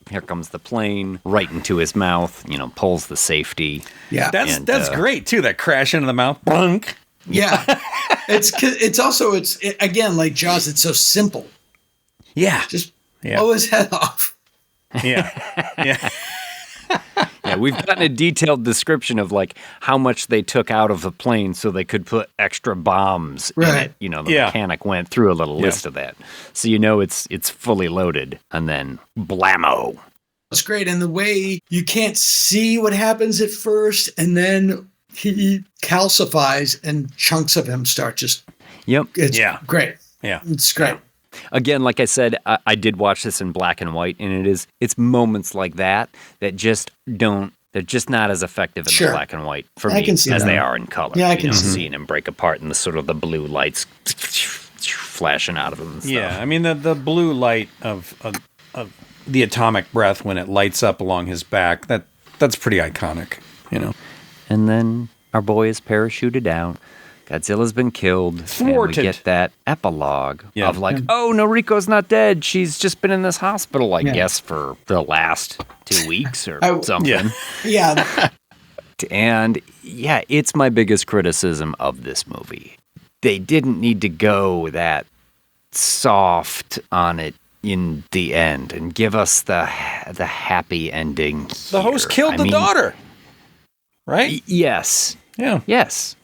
here comes the plane right into his mouth, pulls the safety. Yeah. That's great too, that crash into the mouth. Bunk. Yeah. It's also again, like Jaws, it's so simple. Yeah. Just blow his head off. Yeah. Yeah. Yeah, we've gotten a detailed description of like how much they took out of the plane so they could put extra bombs in it. The mechanic went through a little list of that. So it's fully loaded. And then blammo. It's great. And the way you can't see what happens at first, and then he calcifies and chunks of him start just... Yep. It's great. Yeah. It's great. Yeah. Again, like I said, I did watch this in black and white, and it's moments like that just don't They're just not as effective in the black and white for me as they are in color. Yeah, I can see seeing him break apart and the sort of the blue lights flashing out of them and stuff. Yeah, I mean the blue light of the atomic breath when it lights up along his back, that's pretty iconic, you know. And then our boy is parachuted out. Godzilla's been killed. Thwarted. And we get that epilogue of like, oh, Noriko's not dead. She's just been in this hospital, I guess, for the last 2 weeks or something. Yeah. And yeah, it's my biggest criticism of this movie. They didn't need to go that soft on it in the end and give us the happy ending. The host killed the daughter, right? Yes. Yeah. Yes.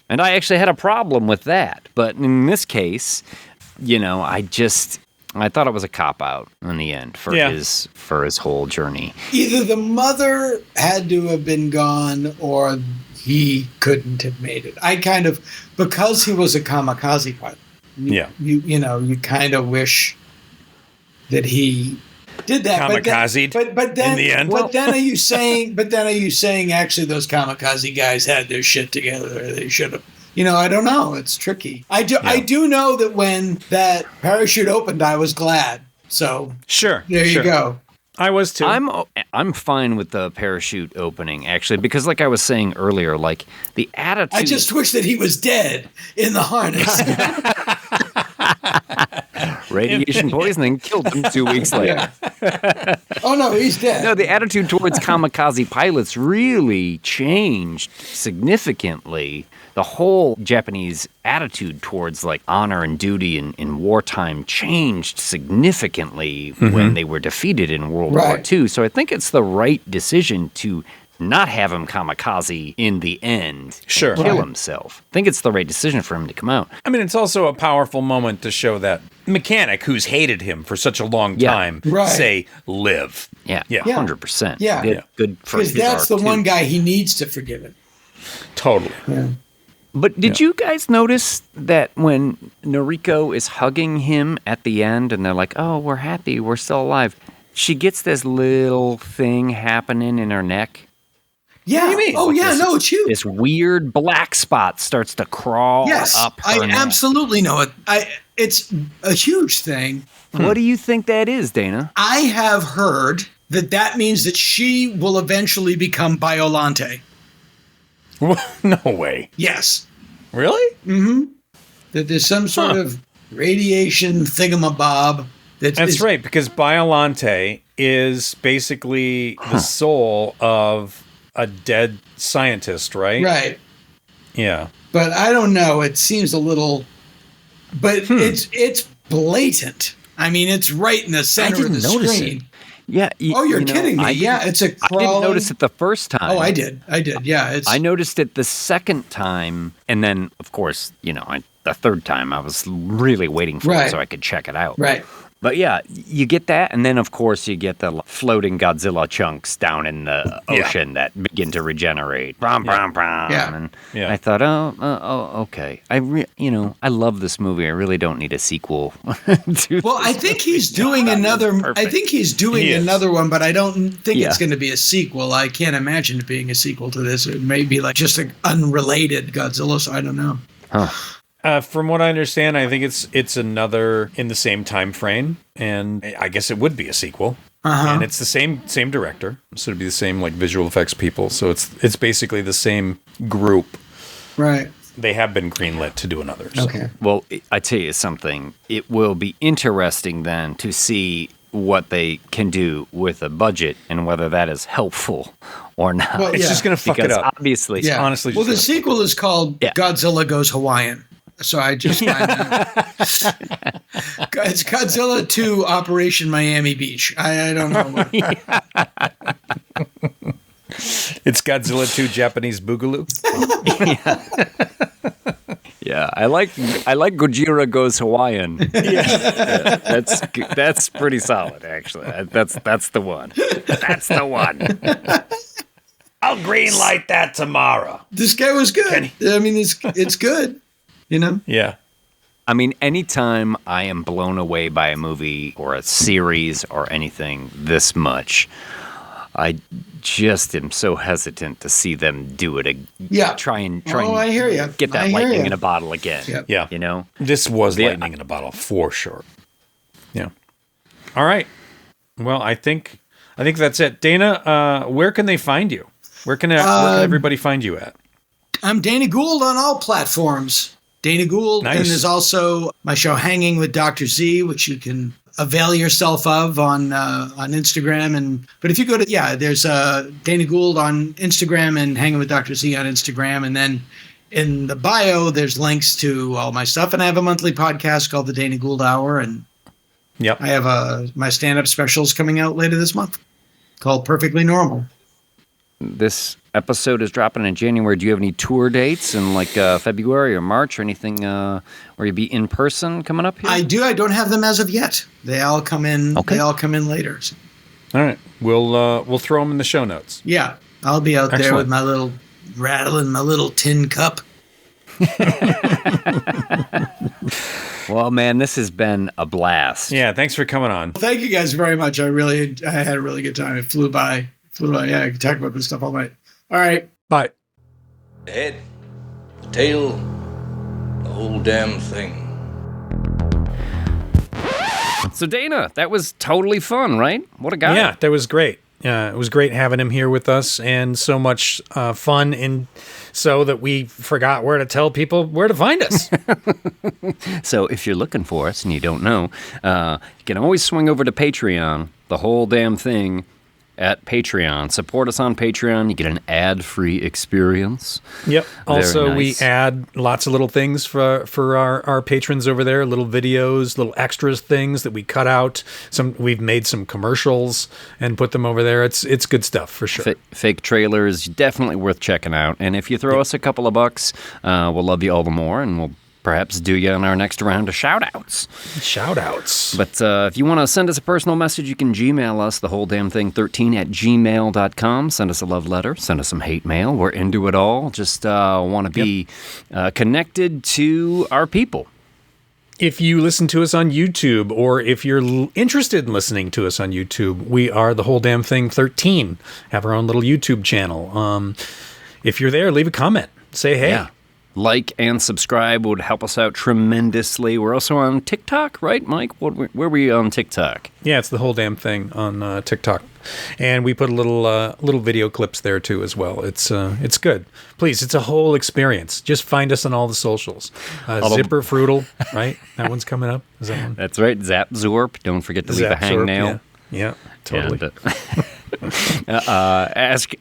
And I actually had a problem with that. But in this case, you know, I thought it was a cop-out in the end for his whole journey. Either the mother had to have been gone or he couldn't have made it. I kind of, because he was a kamikaze pilot, you kind of wish that he did that. Kamikazed but then, in the end. But then are you saying actually those kamikaze guys had their shit together? Or they should have. You know, I don't know. It's tricky. I do know that when that parachute opened, I was glad. So sure, there you go. I was too. I'm fine with the parachute opening actually, because like I was saying earlier, like the attitude. I just wish that he was dead in the harness. Radiation poisoning killed him 2 weeks later. Oh, no, he's dead. No, the attitude towards kamikaze pilots really changed significantly. The whole Japanese attitude towards like honor and duty in wartime changed significantly when they were defeated in World War II. So I think it's the right decision to not have him kamikaze in the end and kill himself. I think it's the right decision for him to come out. I mean, it's also a powerful moment to show that mechanic who's hated him for such a long time say, live. Yeah, 100%. Yeah. Good for his Because that's the arc, one too. guy he needs to forgive him. Totally. Yeah. But did you guys notice that when Noriko is hugging him at the end and they're like, oh, we're happy, we're still alive, she gets this little thing happening in her neck? Yeah. What do you mean? Oh, yeah, no, it's huge. This weird black spot starts to crawl up her neck. I absolutely know it. It's a huge thing. What do you think that is, Dana? I have heard that means that she will eventually become Biolante. No way. Yes. Really? Mm-hmm. That there's some sort of radiation thingamabob. That's right, because Biolante is basically the soul of a dead scientist, right? Right. Yeah. But I don't know. It seems a little... But it's blatant. I mean, it's right in the center of the screen. Yeah. You're kidding me. It's a crawling... I didn't notice it the first time. Oh, I did. Yeah. I noticed it the second time. And then, of course, the third time I was really waiting for it so I could check it out. Right. But yeah, you get that, and then of course you get the floating Godzilla chunks down in the ocean that begin to regenerate. And I thought, okay. I love this movie. I really don't need a sequel. I think he's doing another. I think he's doing another one, but I don't think it's going to be a sequel. I can't imagine it being a sequel to this. It may be like just an unrelated Godzilla. So I don't know. Huh. From what I understand, I think it's another in the same time frame, and I guess it would be a sequel. And it's the same director, so it'd be the same like visual effects people. So it's basically the same group. Right. They have been greenlit to do another. So. Okay. Well, I tell you something. It will be interesting then to see what they can do with a budget and whether that is helpful or not. Well, it's just going to fuck it up. Obviously, honestly. Well, the sequel is called Godzilla Goes Hawaiian. So I just find that it's Godzilla 2 Operation Miami Beach. I don't know. It's Godzilla 2 Japanese Boogaloo. Yeah, I like Gojira Goes Hawaiian. That's pretty solid, actually. That's the one. That's the one. I'll greenlight that tomorrow. This guy was good. I mean, it's good. Yeah. I mean, anytime I am blown away by a movie or a series or anything this much, I just am so hesitant to see them do it. Try and I hear you. Get that lightning in a bottle again. Yep. Yeah. You know? This was lightning in a bottle for sure. Yeah. All right. Well, I think that's it. Dana, where can they find you? Where can everybody find you at? I'm Dana Gould on all platforms. Dana Gould. Nice. And there's also my show Hanging with Dr. Z, which you can avail yourself of on Instagram. But if you go to, there's Dana Gould on Instagram and Hanging with Dr. Z on Instagram. And then in the bio, there's links to all my stuff. And I have a monthly podcast called the Dana Gould Hour. And yep. I have my stand-up specials coming out later this month called Perfectly Normal. This episode is dropping in January. Do you have any tour dates in like February or March or anything where you'll be in person coming up here? I do. I don't have them as of yet. They all come in. Okay. They all come in later. So. All right. We'll throw them in the show notes. Yeah. I'll be out there with my little rattle and my little tin cup. Well, man, this has been a blast. Yeah. Thanks for coming on. Thank you guys very much. I had a really good time. It flew by. Yeah, I can talk about this stuff all night. All right. Bye. The head, the tail, the whole damn thing. So, Dana, that was totally fun, right? What a guy. Yeah, that was great. It was great having him here with us, and so much fun, and so that we forgot where to tell people where to find us. So if you're looking for us and you don't know, you can always swing over to Patreon, the whole damn thing, at Patreon. Support us on Patreon. You get an ad-free experience. Yep. Also, nice. We add lots of little things for our patrons over there, little videos, little extras things that we cut out. We've made some commercials and put them over there. It's good stuff for sure. Fake trailers, definitely worth checking out. And if you throw us a couple of bucks, we'll love you all the more, and we'll perhaps do you on our next round of shout-outs. Shout-outs. But if you want to send us a personal message, you can Gmail us, thewholedamnthing13@gmail.com. Send us a love letter. Send us some hate mail. We're into it all. Just want to be connected to our people. If you listen to us on YouTube, or if you're interested in listening to us on YouTube, we are The Whole Damn Thing 13. Have our own little YouTube channel. If you're there, leave a comment. Say hey. Yeah. Like and subscribe would help us out tremendously. We're also on TikTok, right, Mike? Where are we on TikTok? Yeah, it's The Whole Damn Thing on TikTok. And we put a little video clips there, too, as well. It's good. Please, it's a whole experience. Just find us on all the socials. Zipper Fruital, right? That one's coming up. Is that one? That's right. Zap Zorp. Don't forget to leave a hangnail. Yeah, totally.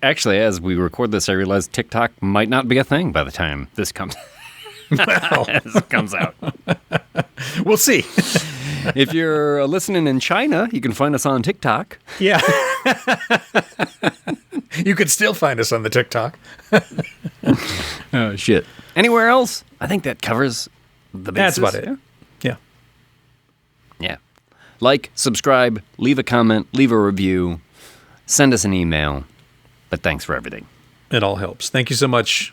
Actually, as we record this, I realize TikTok might not be a thing by the time this comes out. We'll see. If you're listening in China, you can find us on TikTok. Yeah. You could still find us on the TikTok. Oh, shit. Anywhere else? I think that covers the bases. That's about it. Yeah. Yeah. Like, subscribe, leave a comment, leave a review, send us an email. But thanks for everything. It all helps. Thank you so much.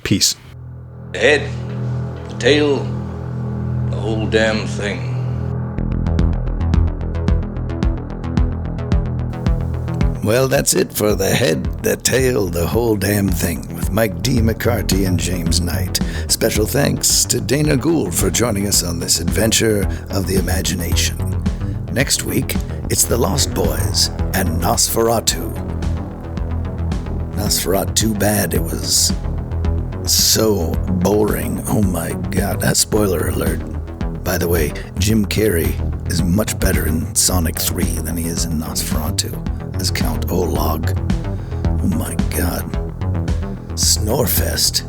Peace. The head, the tail, the whole damn thing. Well, that's it for The Head, the Tail, the Whole Damn Thing with Mike D. McCarthy and James Knight. Special thanks to Dana Gould for joining us on this adventure of the imagination. Next week, it's The Lost Boys and Nosferatu. Nosferatu, too bad it was so boring. Oh my God, spoiler alert. By the way, Jim Carrey is much better in Sonic 3 than he is in Nosferatu as Count Olog. Oh my God. Snorefest.